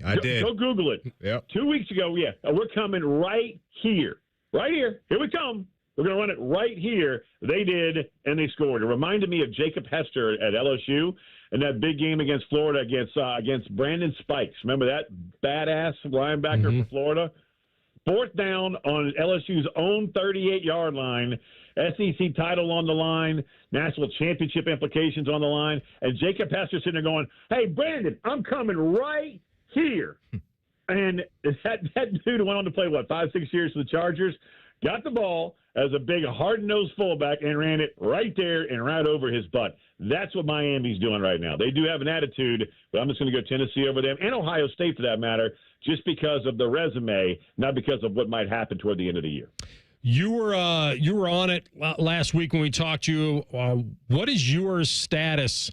I did. Go Google it. Yep. 2 weeks ago, we're coming right here. Right here. Here we come. We're going to run it right here. They did, and they scored. It reminded me of Jacob Hester at LSU and that big game against Florida against Brandon Spikes. Remember that badass linebacker for Florida? Fourth down on LSU's own 38-yard line. SEC title on the line, national championship implications on the line, and Jacob Hester sitting there going, hey, Brandon, I'm coming right here. And that dude went on to play, 5-6 years for the Chargers, got the ball as a big hard-nosed fullback and ran it right there and right over his butt. That's what Miami's doing right now. They do have an attitude, but I'm just going to go Tennessee over them, and Ohio State for that matter, just because of the resume, not because of what might happen toward the end of the year. You were on it last week when we talked to you. What is your status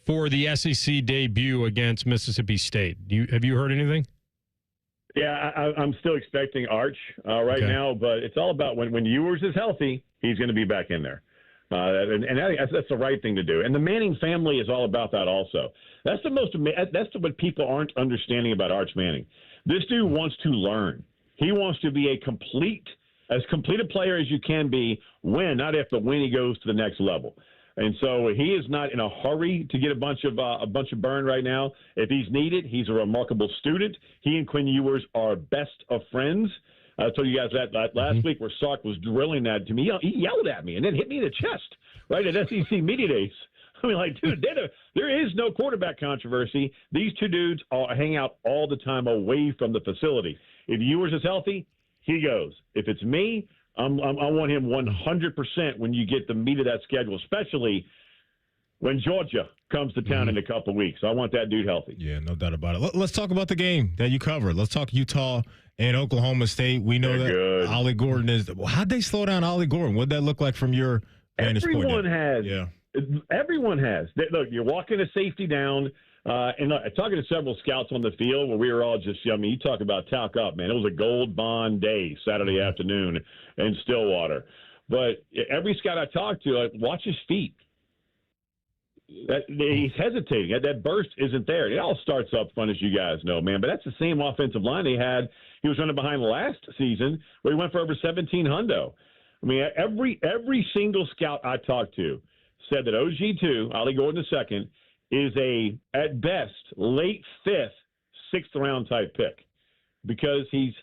for the SEC debut against Mississippi State? Have you heard anything? Yeah, I'm still expecting Arch right now, but it's all about when Ewers is healthy, he's going to be back in there. And I think that's the right thing to do. And the Manning family is all about that also. That's what people aren't understanding about Arch Manning. This dude wants to learn. He wants to be as complete a player as you can be not if, but when he goes to the next level. And so he is not in a hurry to get a bunch of burn right now. If he's needed, he's a remarkable student. He and Quinn Ewers are best of friends. I told you guys that last week where Sark was drilling that to me. He yelled at me and then hit me in the chest right at SEC Media Days. I mean, like, dude, there is no quarterback controversy. These two dudes hang out all the time away from the facility. If Ewers is healthy, he goes. If it's me, I want him 100% when you get the meat of that schedule, especially when Georgia comes to town in a couple of weeks. I want that dude healthy. Yeah, no doubt about it. Let's talk about the game that you covered. Let's talk Utah and Oklahoma State. We know that Ollie Gordon is – how'd they slow down Ollie Gordon? What'd that look like from your Everyone has. Yeah. Everyone has. Look, you're walking a safety down. And talking to several scouts on the field where we were all just, you talk about talc up, man. It was a gold bond day, Saturday afternoon in Stillwater. But every scout I talked to, watch his feet. He's hesitating. That burst isn't there. It all starts up front, as you guys know, man. But that's the same offensive line they had. He was running behind last season where he went for over 17 hundo. I mean, every single scout I talked to said that OG2, Ollie Gordon II, is at best, late 5th, 6th round type pick because he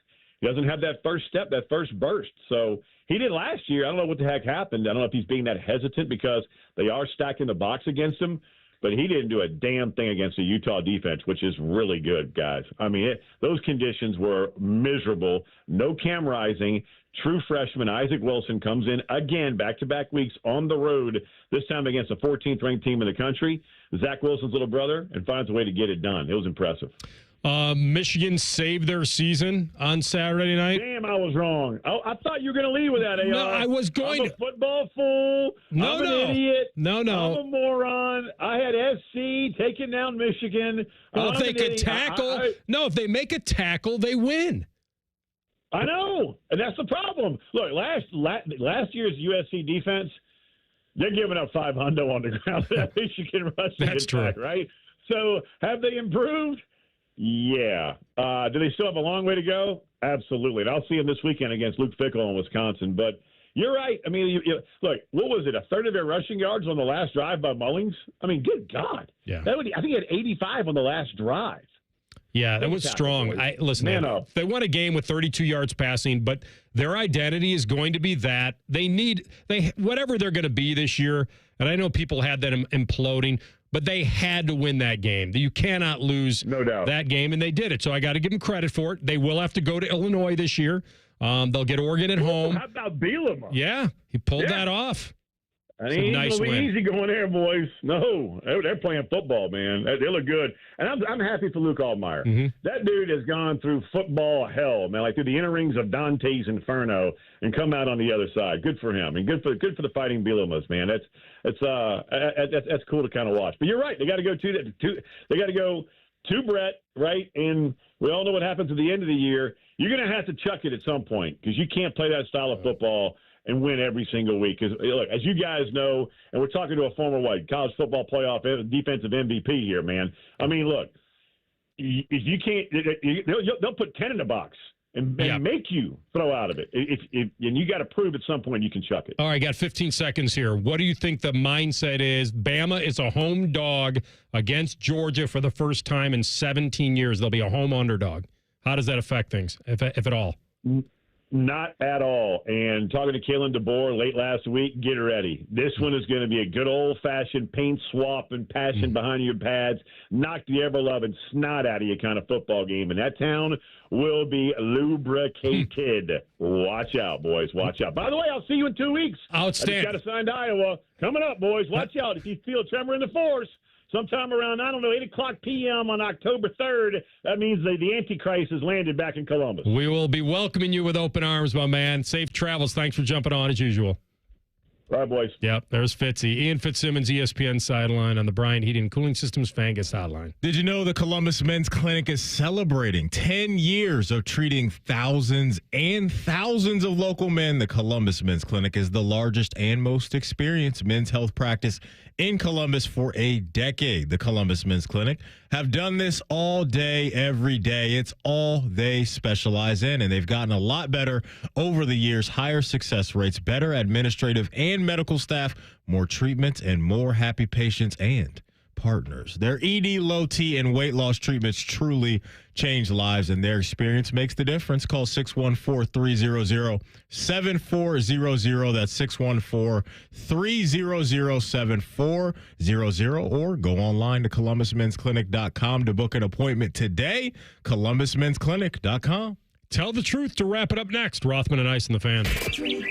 doesn't have that first step, that first burst. So he did last year. I don't know what the heck happened. I don't know if he's being that hesitant because they are stacking the box against him, but he didn't do a damn thing against the Utah defense, which is really good, guys. I mean, those conditions were miserable. No Cam Rising. True freshman Isaac Wilson comes in again, back-to-back weeks on the road, this time against the 14th ranked team in the country, Zach Wilson's little brother, and finds a way to get it done. It was impressive. Michigan saved their season on Saturday night. Damn, I was wrong. I thought you were going to lead with that. No, I was going I'm a football fool. I'm an idiot. No. I'm a moron. I had SC taking down Michigan. Well, if they could tackle. If they make a tackle, they win. I know, and that's the problem. Look, last year's USC defense, they're giving up 5 hundo on the ground. That Michigan rush. That's true, right? So have they improved? Yeah. Do they still have a long way to go? Absolutely. And I'll see them this weekend against Luke Fickell in Wisconsin. But you're right. I mean, look, what was it? A third of their rushing yards on the last drive by Mullings? I mean, good God. Yeah. I think he had 85 on the last drive. Yeah, that was strong. They won a game with 32 yards passing, but their identity is going to be that whatever they're going to be this year. And I know people had that imploding, but they had to win that game. You cannot lose that game, and they did it. So I got to give them credit for it. They will have to go to Illinois this year. They'll get Oregon at home. How about Bielema? Yeah, he pulled that off. I mean, nice going to be easy going there, boys. No, they're playing football, man. They look good. And I'm happy for Luke Altmaier. Mm-hmm. That dude has gone through football hell, man, like through the inner rings of Dante's Inferno and come out on the other side. Good for him. And good for the Fighting Bielemas, man. That's cool to kind of watch. But you're right. They got to go to Brett, right? And we all know what happens at the end of the year. You're going to have to chuck it at some point because you can't play that style of football and win every single week. Because, look, as you guys know, and we're talking to a former college football playoff defensive MVP here, man. I mean, look, if you can't, they'll put 10 in the box and make you throw out of it. And you got to prove at some point you can chuck it. All right, got 15 seconds here. What do you think the mindset is? Bama is a home dog against Georgia for the first time in 17 years. They'll be a home underdog. How does that affect things, if at all? Not at all. And talking to Kalen DeBoer late last week, get ready. This one is going to be a good old-fashioned paint swap and passion behind your pads, knock the ever-loving snot out of you kind of football game. And that town will be lubricated. Watch out, boys. Watch out. By the way, I'll see you in 2 weeks. Outstanding. I just got assigned to Iowa. Coming up, boys. Watch out. If you feel a tremor in the force, sometime around, 8 o'clock p.m. on October 3rd, that means the Antichrist has landed back in Columbus. We will be welcoming you with open arms, my man. Safe travels. Thanks for jumping on as usual. All right, boys. Yep, there's Fitzy. Ian Fitzsimmons, ESPN sideline on the Bryant Heating and Cooling Systems Fangus hotline. Did you know the Columbus Men's Clinic is celebrating 10 years of treating thousands and thousands of local men? The Columbus Men's Clinic is the largest and most experienced men's health practice in Columbus for a decade. The Columbus Men's Clinic have done this all day, every day. It's all they specialize in, and they've gotten a lot better over the years. Higher success rates, better administrative and medical staff, more treatments, and more happy patients and partners. Their ED, low T, and weight loss treatments truly change lives, and their experience makes the difference. Call 614-300-7400. That's 614-300-7400, or go online to columbusmensclinic.com to book an appointment today. columbusmensclinic.com. Tell the truth to wrap it up next. Rothman and Ice and the Fan.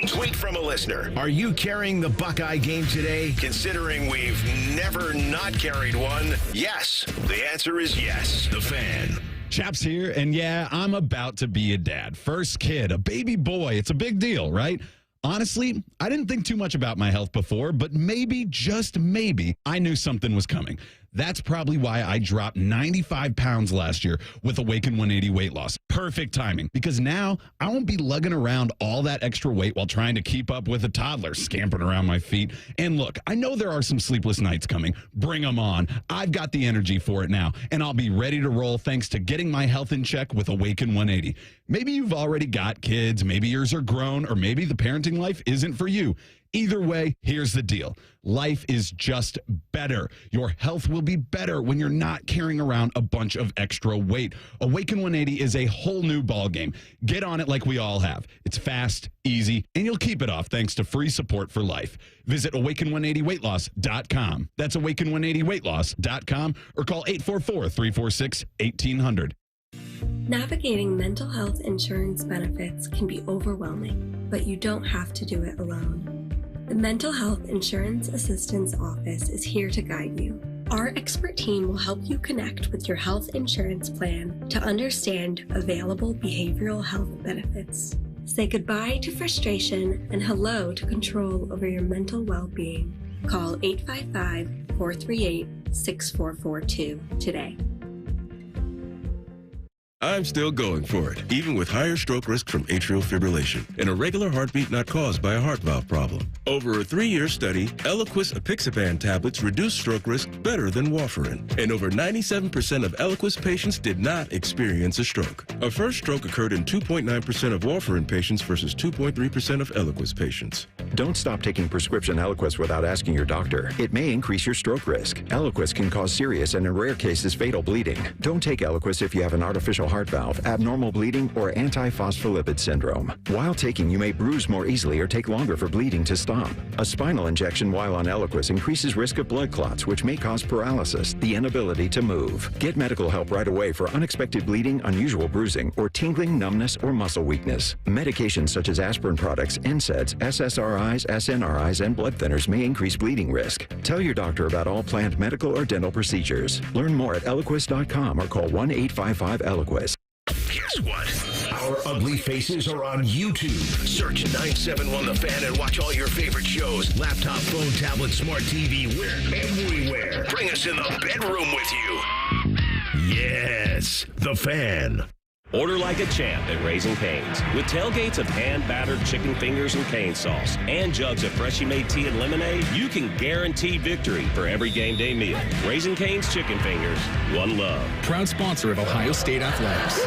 Tweet from a listener. Are you carrying the Buckeye game today? Considering we've never not carried one, yes. The answer is yes. The Fan. Chaps here, and yeah, I'm about to be a dad. First kid, a baby boy. It's a big deal, right? Honestly, I didn't think too much about my health before, but maybe, just maybe, I knew something was coming. That's probably why I dropped 95 pounds last year with Awaken 180 weight loss. Perfect timing, because now I won't be lugging around all that extra weight while trying to keep up with a toddler scampering around my feet. And look, I know there are some sleepless nights coming. Bring them on. I've got the energy for it now, and I'll be ready to roll thanks to getting my health in check with Awaken 180. Maybe you've already got kids, maybe yours are grown, or maybe the parenting life isn't for you. Either way, here's the deal. Life is just better. Your health will be better when you're not carrying around a bunch of extra weight. Awaken 180 is a whole new ballgame. Get on it like we all have. It's fast, easy, and you'll keep it off thanks to free support for life. Visit awaken180weightloss.com. That's awaken180weightloss.com or call 844-346-1800. Navigating mental health insurance benefits can be overwhelming, but you don't have to do it alone. The Mental Health Insurance Assistance Office is here to guide you. Our expert team will help you connect with your health insurance plan to understand available behavioral health benefits. Say goodbye to frustration and hello to control over your mental well-being. Call 855-438-6442 today. I'm still going for it, even with higher stroke risk from atrial fibrillation, an irregular heartbeat not caused by a heart valve problem. Over a 3-year study, Eliquis apixaban tablets reduce stroke risk better than warfarin, and over 97% of Eliquis patients did not experience a stroke. A first stroke occurred in 2.9% of warfarin patients versus 2.3% of Eliquis patients. Don't stop taking prescription Eliquis without asking your doctor. It may increase your stroke risk. Eliquis can cause serious and in rare cases fatal bleeding. Don't take Eliquis if you have an artificial heart valve, abnormal bleeding, or antiphospholipid syndrome. While taking, you may bruise more easily or take longer for bleeding to stop. A spinal injection while on Eliquis increases risk of blood clots, which may cause paralysis, the inability to move. Get medical help right away for unexpected bleeding, unusual bruising, or tingling, numbness, or muscle weakness. Medications such as aspirin products, NSAIDs, SSRIs, SNRIs, and blood thinners may increase bleeding risk. Tell your doctor about all planned medical or dental procedures. Learn more at Eliquis.com or call 1-855-ELIQUIS. Guess what? Our ugly faces are on YouTube. Search 971 The Fan and watch all your favorite shows. Laptop, phone, tablet, smart TV, we're everywhere. Bring us in the bedroom with you. Yes, The Fan. Order like a champ at Raising Cane's. With tailgates of hand-battered chicken fingers and cane sauce and jugs of freshly made tea and lemonade, you can guarantee victory for every game day meal. Raising Cane's Chicken Fingers. One love. Proud sponsor of Ohio State Athletics.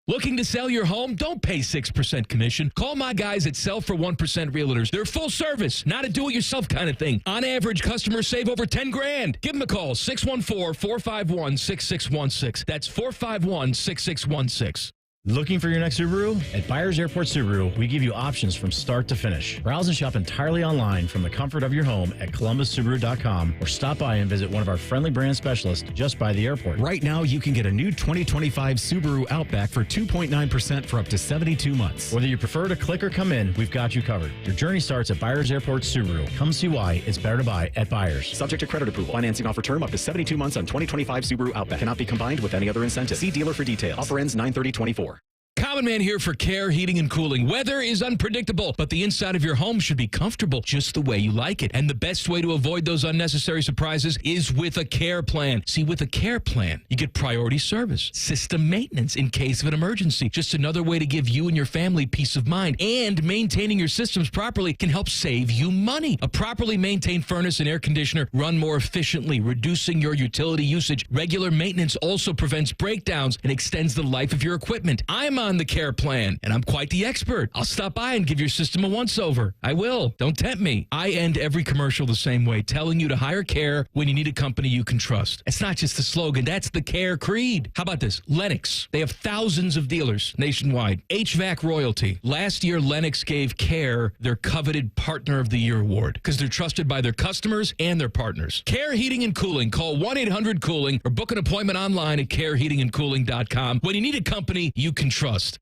Looking to sell your home? Don't pay 6% commission. Call my guys at Sell for 1% Realtors. They're full service, not a do-it-yourself kind of thing. On average, customers save over $10,000. Give them a call, 614-451-6616. That's 451-6616. Looking for your next Subaru? At Byers Airport Subaru, we give you options from start to finish. Browse and shop entirely online from the comfort of your home at columbussubaru.com or stop by and visit one of our friendly brand specialists just by the airport. Right now, you can get a new 2025 Subaru Outback for 2.9% for up to 72 months. Whether you prefer to click or come in, we've got you covered. Your journey starts at Byers Airport Subaru. Come see why it's better to buy at Byers. Subject to credit approval. Financing offer term up to 72 months on 2025 Subaru Outback. Cannot be combined with any other incentive. See dealer for details. Offer ends 9/30/24. Common Man here for Care Heating and Cooling. Weather is unpredictable, but the inside of your home should be comfortable just the way you like it. And the best way to avoid those unnecessary surprises is with a care plan. See, with a care plan, you get priority service, system maintenance in case of an emergency. Just another way to give you and your family peace of mind. And maintaining your systems properly can help save you money. A properly maintained furnace and air conditioner run more efficiently, reducing your utility usage. Regular maintenance also prevents breakdowns and extends the life of your equipment. I'm on the care plan, and I'm quite the expert. I'll stop by and give your system a once-over. I will. Don't tempt me. I end every commercial the same way, telling you to hire Care when you need a company you can trust. It's not just the slogan. That's the Care creed. How about this? Lennox. They have thousands of dealers nationwide. HVAC royalty. Last year, Lennox gave Care their coveted Partner of the Year award because they're trusted by their customers and their partners. Care Heating and Cooling. Call 1-800-COOLING or book an appointment online at careheatingandcooling.com when you need a company you can trust.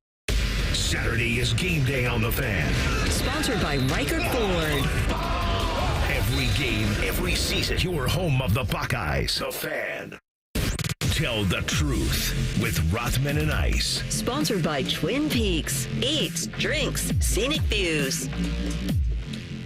Saturday is game day on The Fan. Sponsored by Riker Ford. Every game, every season, your home of the Buckeyes. The Fan. Tell the truth with Rothman and Ice. Sponsored by Twin Peaks. Eats, drinks, scenic views.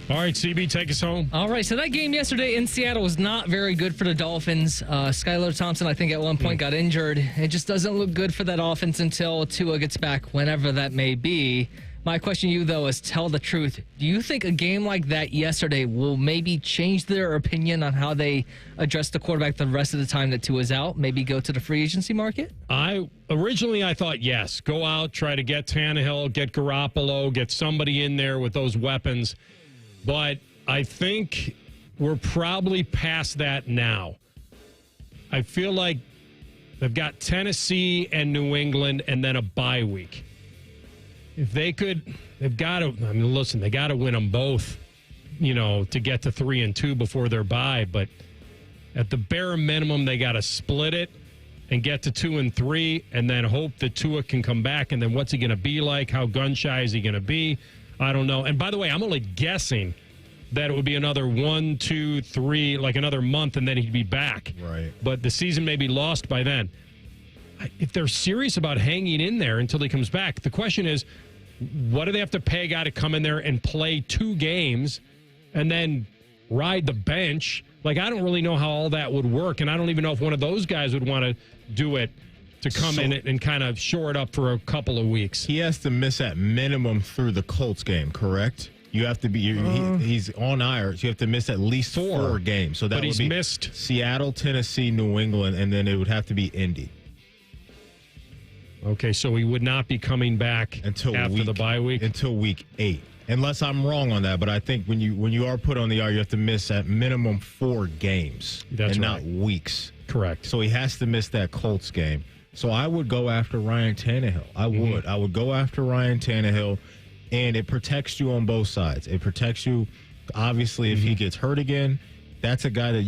All right, CB, take us home. All right, so that game yesterday in Seattle was not very good for the Dolphins. Skylar Thompson, I think, at one point got injured. It just doesn't look good for that offense until Tua gets back, whenever that may be. My question to you, though, is tell the truth. Do you think a game like that yesterday will maybe change their opinion on how they address the quarterback the rest of the time that Tua's out? Maybe go to the free agency market? Originally I thought yes. Go out, try to get Tannehill, get Garoppolo, get somebody in there with those weapons. But I think we're probably past that now. I feel like they've got Tennessee and New England and then a bye week. If they could, they've got to, I mean, listen, they got to win them both, to get to 3-2 before their bye. But at the bare minimum, they got to split it and get to 2-3 and then hope that Tua can come back. And then what's he going to be like? How gun shy is he going to be? I don't know. And by the way, I'm only guessing that it would be another 1, 2, 3, like another month, and then he'd be back. Right. But the season may be lost by then. If they're serious about hanging in there until he comes back, the question is, what do they have to pay a guy to come in there and play 2 games and then ride the bench? Like, I don't really know how all that would work, and I don't even know if one of those guys would want to do it to come in and kind of shore it up for a couple of weeks. He has to miss at minimum through the Colts game, correct? You have to be. He's on IR. So you have to miss at least 4 games. So that would be missed Seattle, Tennessee, New England, and then it would have to be Indy. Okay, so he would not be coming back after the bye week until week 8, unless I'm wrong on that. But I think when you are put on the IR, you have to miss at minimum 4 games, not weeks. Correct. So he has to miss that Colts game. So I would go after Ryan Tannehill. I would go after Ryan Tannehill. And it protects you on both sides. It protects you, obviously, if he gets hurt again. That's a guy that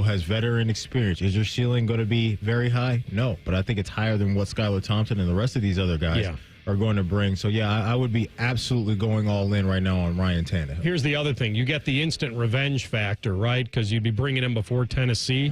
has veteran experience. Is your ceiling going to be very high? No. But I think it's higher than what Skylar Thompson and the rest of these other guys are going to bring. So, I would be absolutely going all in right now on Ryan Tannehill. Here's the other thing. You get the instant revenge factor, right? Because you'd be bringing him before Tennessee.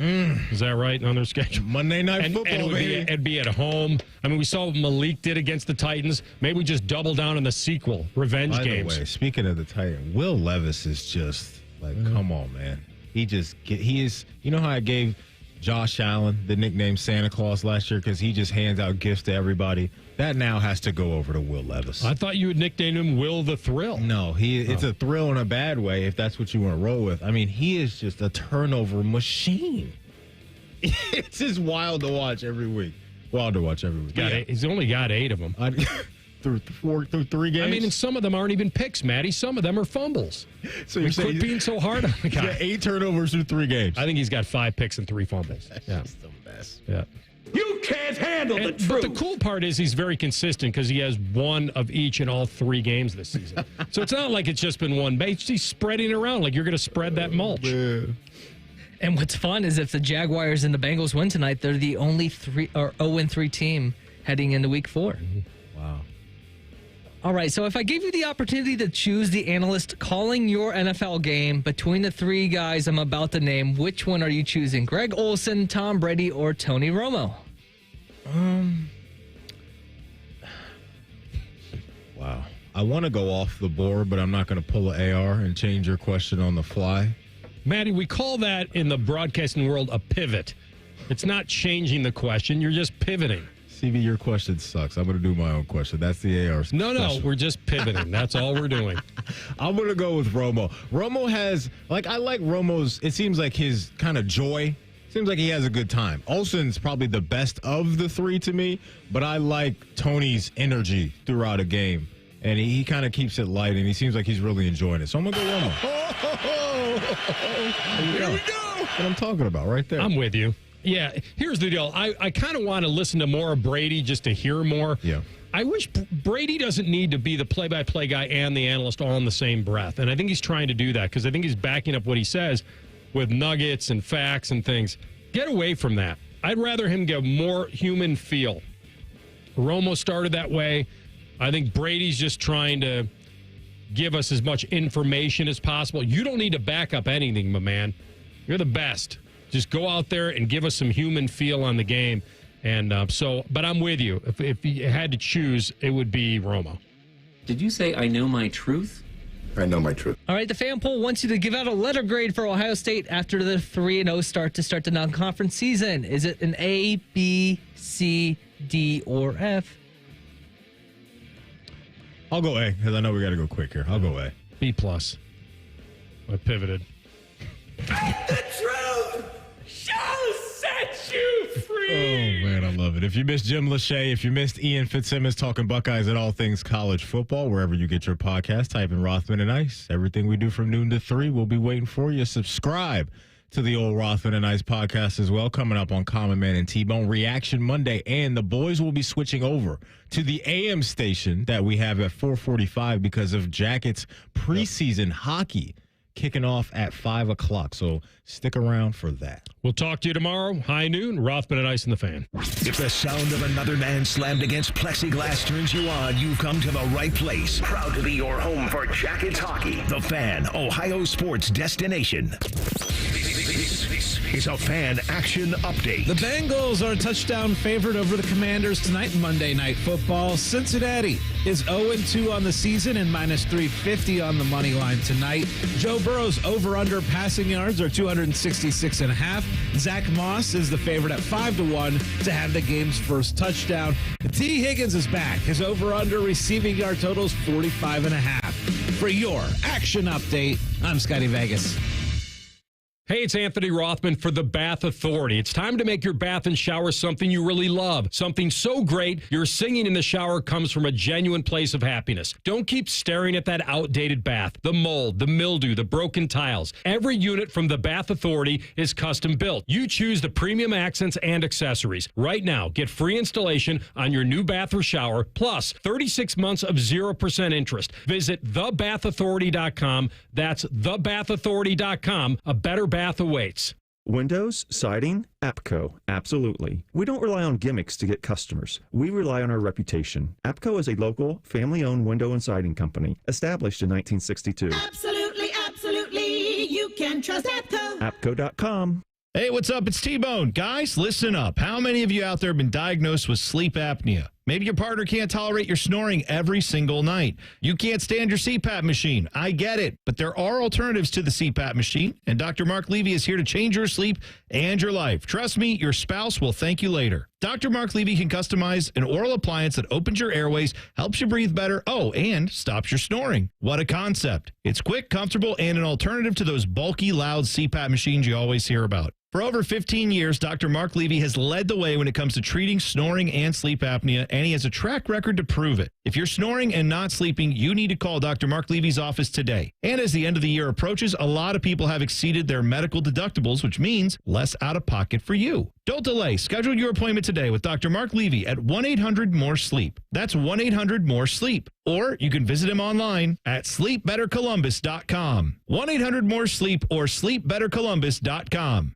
Is that right on their schedule? Monday Night Football, and it'd be at home. I mean, we saw what Malik did against the Titans. Maybe we just double down on the sequel, revenge games. By the way, speaking of the Titans, Will Levis is just like, come on, man. He is, how I gave Josh Allen the nickname Santa Claus last year because he just hands out gifts to everybody. That now has to go over to Will Levis. I thought you would nickname him Will the Thrill. No, it's a thrill in a bad way if that's what you want to roll with. I mean, he is just a turnover machine. It's just wild to watch every week. He's only got 8 of them. Through 3 games? I mean, and some of them aren't even picks, Matty. Some of them are fumbles. So you're saying quit being so hard on the guy. He's got 8 turnovers through 3 games. I think he's got 5 picks and 3 fumbles. That's the best. Yeah. You can't handle the truth. But the cool part is he's very consistent because he has 1 of each in all 3 games this season. So it's not like it's just been one base. He's spreading it around like you're going to spread that mulch. And what's fun is if the Jaguars and the Bengals win tonight, they're the only 0-3 team heading into week 4. Wow. All right, so if I gave you the opportunity to choose the analyst calling your NFL game between the 3 guys I'm about to name, which one are you choosing? Greg Olsen, Tom Brady, or Tony Romo? Wow. I want to go off the board, but I'm not going to pull an AR and change your question on the fly. Maddie, we call that in the broadcasting world a pivot. It's not changing the question. You're just pivoting. CV, your question sucks. I'm going to do my own question. That's the AR. No, we're just pivoting. That's all we're doing. I'm going to go with Romo. Romo has, I like Romo's, it seems like his kind of joy. Seems like he has a good time. Olsen's probably the best of the 3 to me, but I like Tony's energy throughout a game. And he kind of keeps it light, and he seems like he's really enjoying it. So I'm going to go Romo. Here we go. What I'm talking about right there. I'm with you. Yeah, here's the deal. I kind of want to listen to more of Brady just to hear more. Yeah. I wish Brady doesn't need to be the play-by-play guy and the analyst all in the same breath. And I think he's trying to do that because I think he's backing up what he says with nuggets and facts and things. Get away from that. I'd rather him give more human feel. Romo started that way. I think Brady's just trying to give us as much information as possible. You don't need to back up anything, my man. You're the best. Just go out there and give us some human feel on the game. And but I'm with you. If you had to choose, it would be Romo. Did you say I know my truth? I know my truth. All right, the fan poll wants you to give out a letter grade for Ohio State after the 3-0 start to start the non-conference season. Is it an A, B, C, D, or F? I'll go A, because I know we got to go quick here. I'll go A. B+. I pivoted. The truth shall set you free. Oh, man, I love it. If you missed Jim Lachey, if you missed Ian Fitzsimmons talking Buckeyes and all things college football, wherever you get your podcast, type in Rothman and Ice. Everything we do from noon to 3, we'll be waiting for you. Subscribe to the old Rothman and Ice podcast as well, coming up on Common Man and T-Bone Reaction Monday. And the boys will be switching over to the AM station that we have at 4:45 because of Jackets preseason hockey kicking off at 5 o'clock. So stick around for that. We'll talk to you tomorrow, high noon, Rothman and Ice and the Fan. If the sound of another man slammed against plexiglass turns you on, you've come to the right place. Proud to be your home for Jackets hockey. The Fan, Ohio sports destination. This is a Fan Action Update. The Bengals are a touchdown favorite over the Commanders tonight in Monday Night Football. Cincinnati is 0-2 on the season and minus 350 on the money line tonight. Joe Burrow's over-under passing yards are 266.5. Zach Moss is the favorite at 5-1 to have the game's first touchdown. T. Higgins is back. His over-under receiving yard total is 45.5. For your Action Update, I'm Scotty Vegas. Hey, it's Anthony Rothman for the Bath Authority. It's time to make your bath and shower something you really love. Something so great, your singing in the shower comes from a genuine place of happiness. Don't keep staring at that outdated bath, the mold, the mildew, the broken tiles. Every unit from the Bath Authority is custom built. You choose the premium accents and accessories. Right now, get free installation on your new bath or shower, plus 36 months of 0% interest. Visit thebathauthority.com. That's thebathauthority.com. A better bath awaits. Windows, siding, APCO, absolutely. We don't rely on gimmicks to get customers. We rely on our reputation. APCO is a local, family-owned window and siding company established in 1962. Absolutely, absolutely. You can trust APCO. APCO.com. Hey, what's up? It's T-Bone. Guys, listen up. How many of you out there have been diagnosed with sleep apnea? Maybe your partner can't tolerate your snoring every single night. You can't stand your CPAP machine. I get it. But there are alternatives to the CPAP machine, and Dr. Mark Levy is here to change your sleep and your life. Trust me, your spouse will thank you later. Dr. Mark Levy can customize an oral appliance that opens your airways, helps you breathe better, and stops your snoring. What a concept. It's quick, comfortable, and an alternative to those bulky, loud CPAP machines you always hear about. For over 15 years, Dr. Mark Levy has led the way when it comes to treating snoring and sleep apnea, and he has a track record to prove it. If you're snoring and not sleeping, you need to call Dr. Mark Levy's office today. And as the end of the year approaches, a lot of people have exceeded their medical deductibles, which means less out of pocket for you. Don't delay. Schedule your appointment today with Dr. Mark Levy at 1-800-MORE-SLEEP. That's 1-800-MORE-SLEEP. Or you can visit him online at sleepbettercolumbus.com. 1-800-MORE-SLEEP or sleepbettercolumbus.com.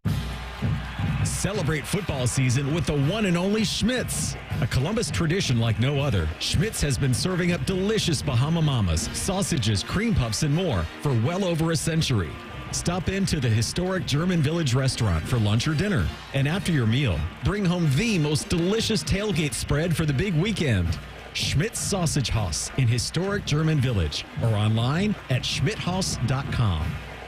Celebrate football season with the one and only Schmitz. A Columbus tradition like no other, Schmitz has been serving up delicious Bahama Mamas, sausages, cream puffs, and more for well over a century. Stop into the historic German Village restaurant for lunch or dinner. And after your meal, bring home the most delicious tailgate spread for the big weekend. Schmitz Sausage Haus in historic German Village or online at schmidthaus.com.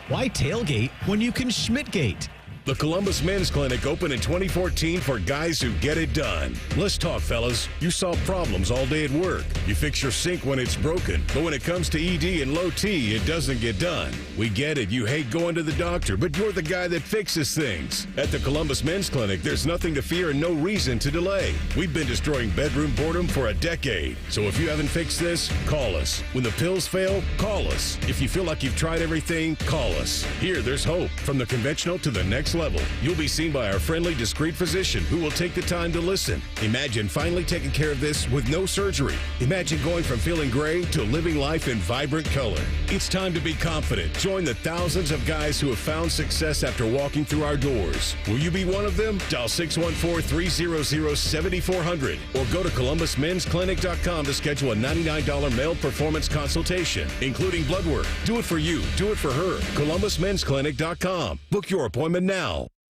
Why tailgate when you can Schmidtgate? The Columbus Men's Clinic opened in 2014 for guys who get it done. Let's talk, fellas. You solve problems all day at work. You fix your sink when it's broken. But when it comes to ED and low T, it doesn't get done. We get it. You hate going to the doctor, but you're the guy that fixes things. At the Columbus Men's Clinic, there's nothing to fear and no reason to delay. We've been destroying bedroom boredom for a decade. So if you haven't fixed this, call us. When the pills fail, call us. If you feel like you've tried everything, call us. Here, there's hope. From the conventional to the next level. You'll be seen by our friendly, discreet physician who will take the time to listen. Imagine finally taking care of this with no surgery. Imagine going from feeling gray to living life in vibrant color. It's time to be confident. Join the thousands of guys who have found success after walking through our doors. Will you be one of them? Dial 614-300-7400 or go to columbusmensclinic.com to schedule a $99 male performance consultation, including blood work. Do it for you. Do it for her. columbusmensclinic.com. Book your appointment now.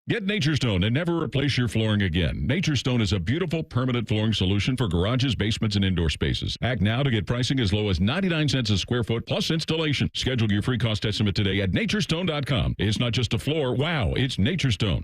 Get Nature Stone and never replace your flooring again. Nature Stone is a beautiful permanent flooring solution for garages, basements, and indoor spaces. Act now to get pricing as low as 99 cents a square foot plus installation. Schedule your free cost estimate today at naturestone.com. It's not just a floor. Wow, it's Nature Stone.